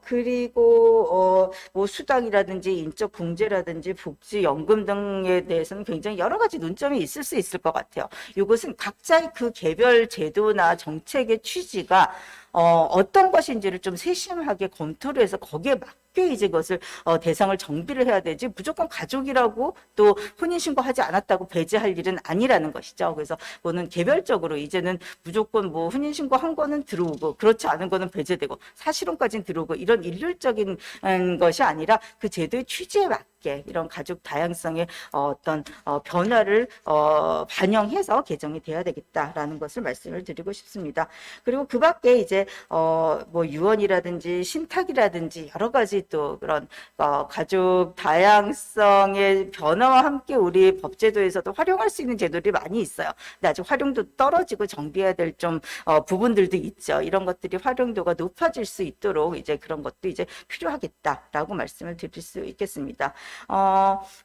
그리고 뭐 수당이라든지 인적 공제라든지 복지 연금 등에 대해서는 굉장히 여러 가지 논점이 있을 수 있을 것 같아요. 이것은 각자의 그 개별 제도나 정책의 취지가 어떤 것인지를 좀 세심하게 검토를 해서 거기에 맞게 이제 그것을 대상을 정비를 해야 되지 무조건 가족이라고 또 혼인신고하지 않았다고 배제할 일은 아니라는 것이죠. 그래서 그거는 개별적으로 이제는 무조건 뭐 혼인신고한 거는 들어오고 그렇지 않은 거는 배제되고 사실혼까지는 들어오고 이런 일률적인 것이 아니라 그 제도의 취지에 맞게 이런 가족 다양성의 어떤 변화를 반영해서 개정이 돼야 되겠다라는 것을 말씀을 드리고 싶습니다. 그리고 그 밖에 이제 뭐 유언이라든지 신탁이라든지 여러 가지 또 그런 가족 다양성의 변화와 함께 우리 법제도에서도 활용할 수 있는 제도들이 많이 있어요. 근데 아직 활용도 떨어지고 정비해야 될 좀 부분들도 있죠. 이런 것들이 활용도가 높아질 수 있도록 이제 그런 것도 이제 필요하겠다라고 말씀을 드릴 수 있겠습니다.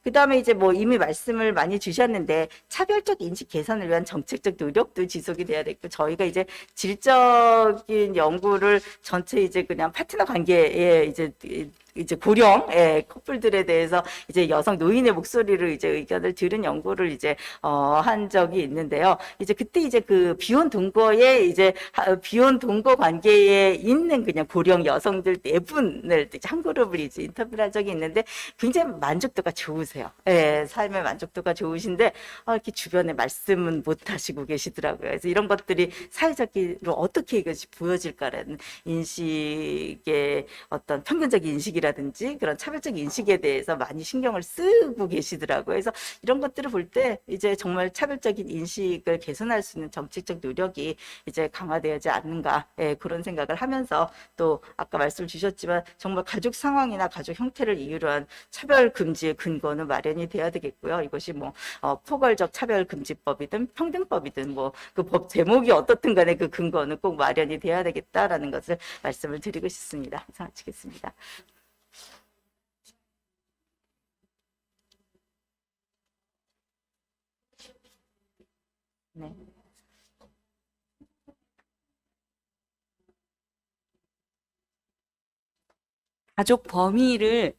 그다음에 이제 뭐 이미 말씀을 많이 주셨는데 차별적 인식 개선을 위한 정책적 노력도 지속이 돼야 되고 저희가 이제 질적인 연구를 전체 이제 그냥 파트너 관계에 이제 이제 고령 커플들에 대해서 이제 여성 노인의 목소리로 이제 의견을 들은 연구를 이제 한 적이 있는데요. 이제 그때 이제 그 비혼 동거에 이제 비혼 동거 관계에 있는 그냥 고령 여성들 4분을 이제 한 그룹을 이제 인터뷰를 한 적이 있는데 굉장히 만족도가 좋으세요. 예, 삶의 만족도가 좋으신데 이렇게 주변에 말씀은 못 하시고 계시더라고요. 그래서 이런 것들이 사회적으로 어떻게 이것이 보여질까라는 인식의 어떤 평균적인 인식이라든지 그런 차별적 인식에 대해서 많이 신경을 쓰고 계시더라고요. 그래서 이런 것들을 볼 때 이제 정말 차별적인 인식을 개선할 수 있는 정책적 노력이 이제 강화되지 않는가 그런 생각을 하면서 또 아까 말씀 주셨지만 정말 가족 상황이나 가족 형태를 이유로 한 차별 금지의 근거는 마련이 돼야 되겠고요. 이것이 뭐 포괄적 차별 금지법이든 평등법이든 뭐 그 법 제목이 어떻든 간에 그 근거는 꼭 마련이 돼야 되겠다라는 것을 말씀을 드리고 싶습니다. 이상 마치겠습니다. 네. 가족 범위를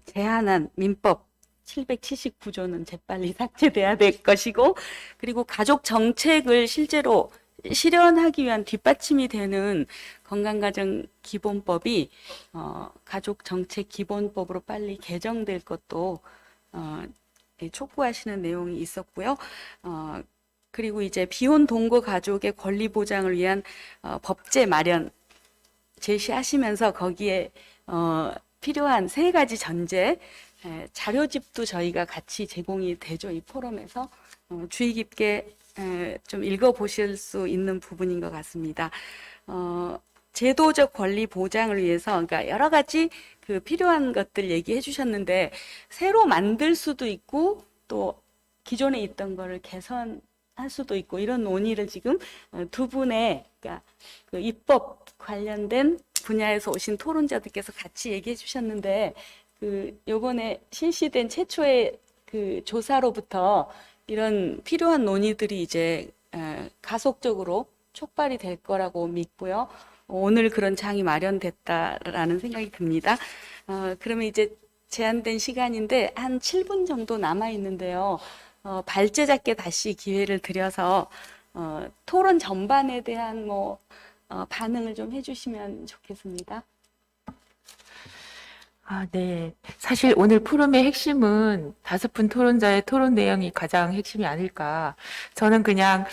제한한 민법 779조는 재빨리 삭제돼야 될 것이고, 그리고 가족 정책을 실제로 실현하기 위한 뒷받침이 되는 건강가정기본법이 가족 정책 기본법으로 빨리 개정될 것도 촉구하시는 내용이 있었고요. 그리고 이제 비혼 동거 가족의 권리 보장을 위한 법제 마련 제시하시면서 거기에 필요한 3가지 전제 자료집도 저희가 같이 제공이 되죠. 이 포럼에서 주의 깊게 좀 읽어보실 수 있는 부분인 것 같습니다. 제도적 권리 보장을 위해서 그러니까 여러 가지 그 필요한 것들 얘기해 주셨는데 새로 만들 수도 있고 또 기존에 있던 거를 개선할 수도 있고 이런 논의를 지금 두 분의 그러니까 그 입법 관련된 분야에서 오신 토론자들께서 같이 얘기해 주셨는데 그 요번에 실시된 최초의 그 조사로부터 이런 필요한 논의들이 이제 가속적으로 촉발이 될 거라고 믿고요. 오늘 그런 장이 마련됐다라는 생각이 듭니다. 그러면 이제 제한된 시간인데 한 7분 정도 남아 있는데요. 발제작게 다시 기회를 드려서 토론 전반에 대한 반응을 좀 해주시면 좋겠습니다. 네. 사실 오늘 포럼의 핵심은 5분 토론자의 토론 내용이 가장 핵심이 아닐까. 저는 그냥,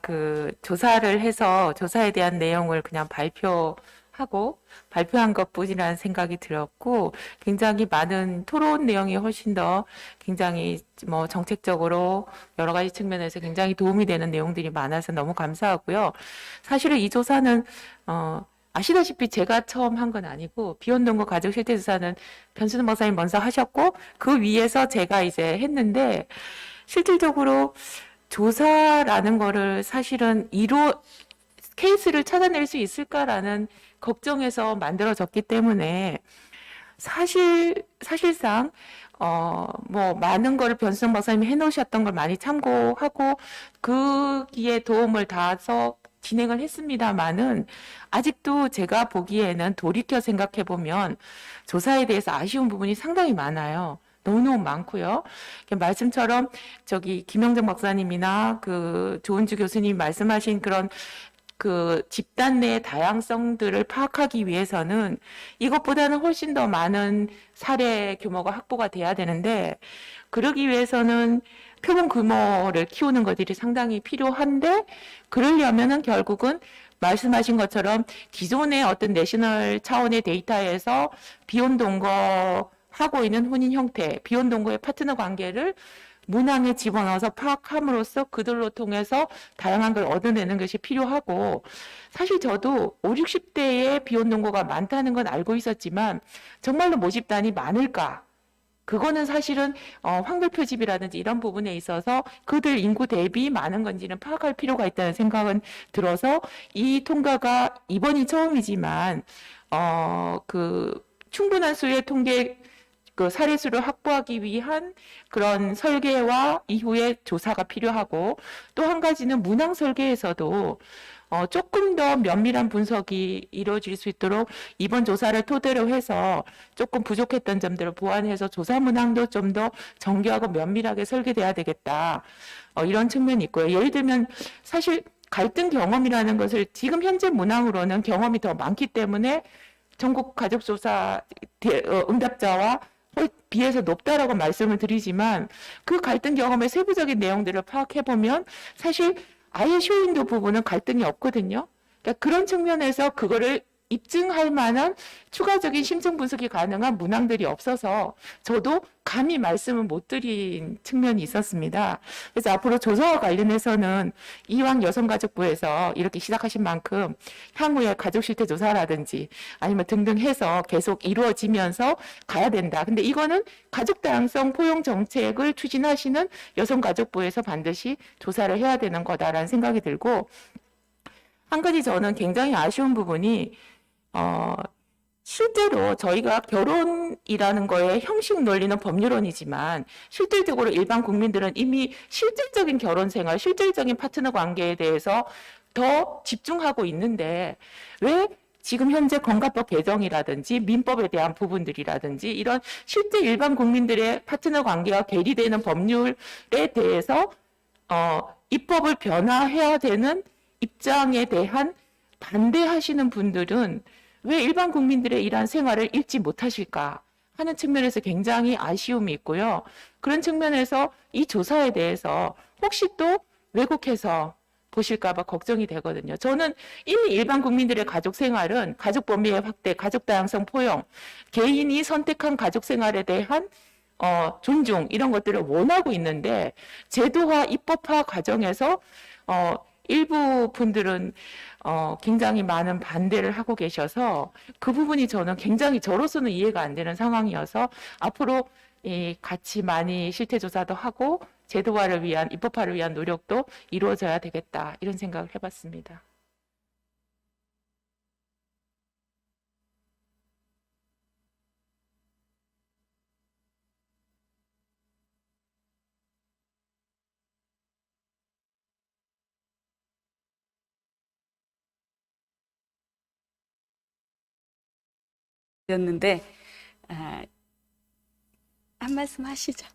그 조사를 해서 조사에 대한 내용을 그냥 발표한 것뿐이라는 생각이 들었고, 굉장히 많은 토론 내용이 훨씬 더 굉장히 정책적으로 여러 가지 측면에서 굉장히 도움이 되는 내용들이 많아서 너무 감사하고요. 사실은 이 조사는, 아시다시피 제가 처음 한 건 아니고 비혼동거 가족 실태 조사는 변순원 박사님 먼저 하셨고 그 위에서 제가 이제 했는데 실질적으로 조사라는 거를 사실은 케이스를 찾아낼 수 있을까라는 걱정에서 만들어졌기 때문에 사실상 많은 거를 변순원 박사님이 해놓으셨던 걸 많이 참고하고 거기에 도움을 다해서 진행을 했습니다만은 아직도 제가 보기에는 돌이켜 생각해 보면 조사에 대해서 아쉬운 부분이 상당히 많아요. 너무너무 많고요. 말씀처럼 김영정 박사님이나 그 조은주 교수님 말씀하신 그런 그 집단 내 다양성들을 파악하기 위해서는 이것보다는 훨씬 더 많은 사례 규모가 확보가 돼야 되는데 그러기 위해서는 표본 규모를 키우는 것들이 상당히 필요한데 그러려면은 결국은 말씀하신 것처럼 기존의 어떤 내셔널 차원의 데이터에서 비혼동거 하고 있는 혼인 형태, 비혼동거의 파트너 관계를 문항에 집어넣어서 파악함으로써 그들로 통해서 다양한 걸 얻어내는 것이 필요하고 사실 저도 5, 60대의 비혼동거가 많다는 건 알고 있었지만 정말로 모집단이 많을까? 그거는 사실은 환불 표집이라든지 이런 부분에 있어서 그들 인구 대비 많은 건지는 파악할 필요가 있다는 생각은 들어서 이 통과가 이번이 처음이지만 그 충분한 수의 통계 그 사례수를 확보하기 위한 그런 설계와 이후에 조사가 필요하고, 또 한 가지는 문항 설계에서도 조금 더 면밀한 분석이 이루어질 수 있도록 이번 조사를 토대로 해서 조금 부족했던 점들을 보완해서 조사 문항도 좀 더 정교하고 면밀하게 설계돼야 되겠다. 이런 측면이 있고요. 예를 들면 사실 갈등 경험이라는 것을 지금 현재 문항으로는 경험이 더 많기 때문에 전국 가족조사 응답자와 비해서 높다라고 말씀을 드리지만, 그 갈등 경험의 세부적인 내용들을 파악해보면 사실 아예 쇼윈도 부분은 갈등이 없거든요. 그러니까 그런 측면에서 그거를 입증할 만한 추가적인 심층 분석이 가능한 문항들이 없어서 저도 감히 말씀을 못 드린 측면이 있었습니다. 그래서 앞으로 조사와 관련해서는 이왕 여성가족부에서 이렇게 시작하신 만큼 향후에 가족실태 조사라든지 아니면 등등 해서 계속 이루어지면서 가야 된다. 근데 이거는 가족 다양성 포용 정책을 추진하시는 여성가족부에서 반드시 조사를 해야 되는 거다라는 생각이 들고, 한 가지 저는 굉장히 아쉬운 부분이 실제로 저희가 결혼이라는 거에 형식 논리는 법률론이지만 실질적으로 일반 국민들은 이미 실질적인 결혼 생활, 실질적인 파트너 관계에 대해서 더 집중하고 있는데, 왜 지금 현재 건가법 개정이라든지 민법에 대한 부분들이라든지 이런 실제 일반 국민들의 파트너 관계와 괴리되는 법률에 대해서 입법을 변화해야 되는 입장에 대한 반대하시는 분들은 왜 일반 국민들의 이러한 생활을 읽지 못하실까 하는 측면에서 굉장히 아쉬움이 있고요. 그런 측면에서 이 조사에 대해서 혹시 또 왜곡해서 보실까 봐 걱정이 되거든요. 저는 이미 일반 국민들의 가족 생활은 가족 범위의 확대, 가족 다양성 포용, 개인이 선택한 가족 생활에 대한 존중, 이런 것들을 원하고 있는데, 제도화, 입법화 과정에서 일부 분들은 굉장히 많은 반대를 하고 계셔서 그 부분이 저는 굉장히 저로서는 이해가 안 되는 상황이어서 앞으로 같이 많이 실태조사도 하고 제도화를 위한, 입법화를 위한 노력도 이루어져야 되겠다, 이런 생각을 해봤습니다. 였는데 한 말씀 하시죠.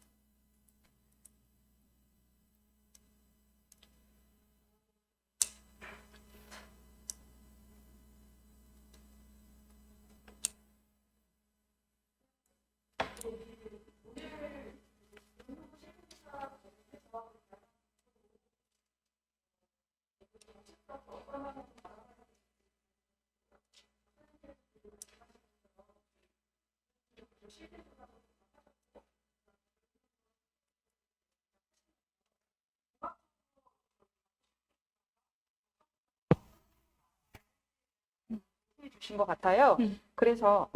주신 것 같아요. 그래서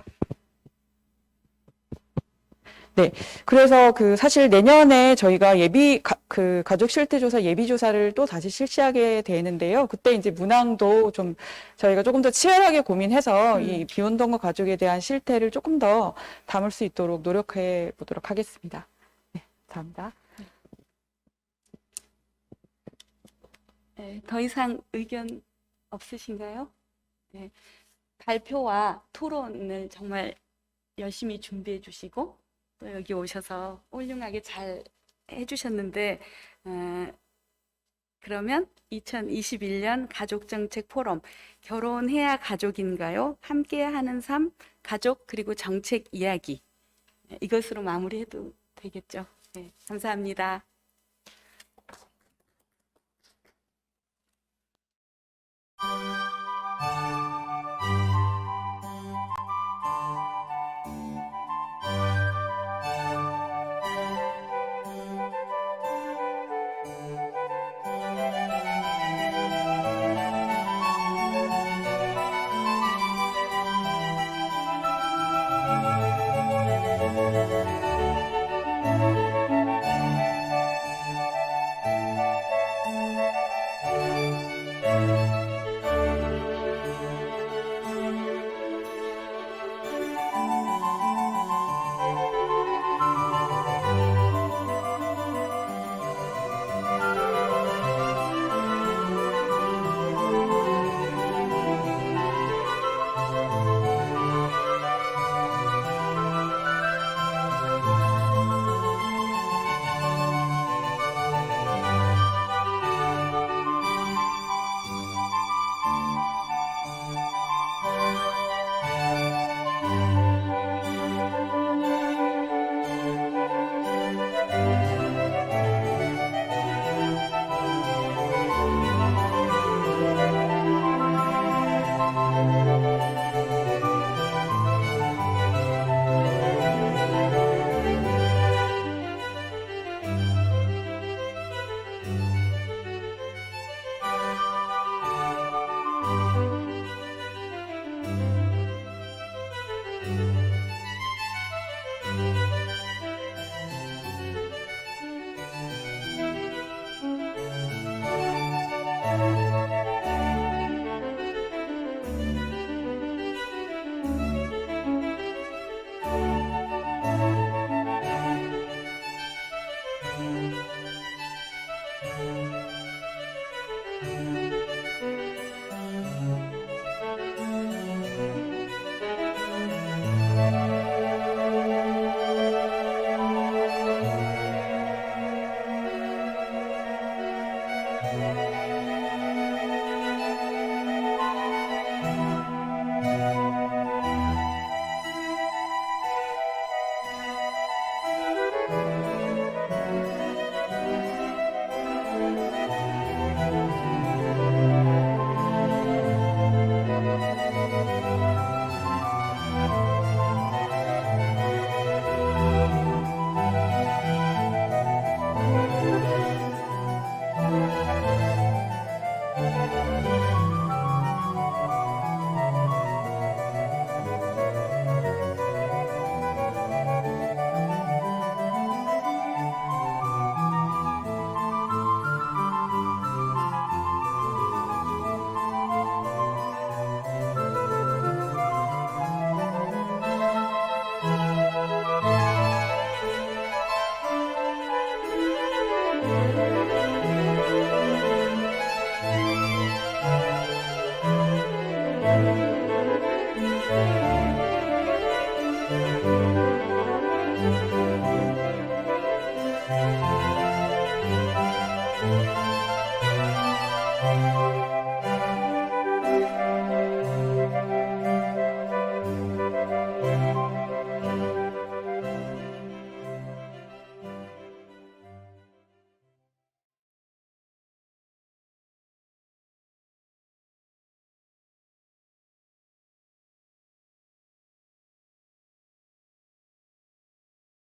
네, 그래서 사실 내년에 저희가 가족 실태조사 예비조사를 또 다시 실시하게 되는데요. 그때 이제 문항도 좀 저희가 조금 더 치열하게 고민해서 이 비혼동거 가족에 대한 실태를 조금 더 담을 수 있도록 노력해 보도록 하겠습니다. 네, 감사합니다. 네, 더 이상 의견 없으신가요? 네, 발표와 토론을 정말 열심히 준비해 주시고 또 여기 오셔서 훌륭하게 잘 해주셨는데, 그러면 2021년 가족정책 포럼 결혼해야 가족인가요? 함께하는 삶, 가족 그리고 정책 이야기, 이것으로 마무리해도 되겠죠? 네, 감사합니다.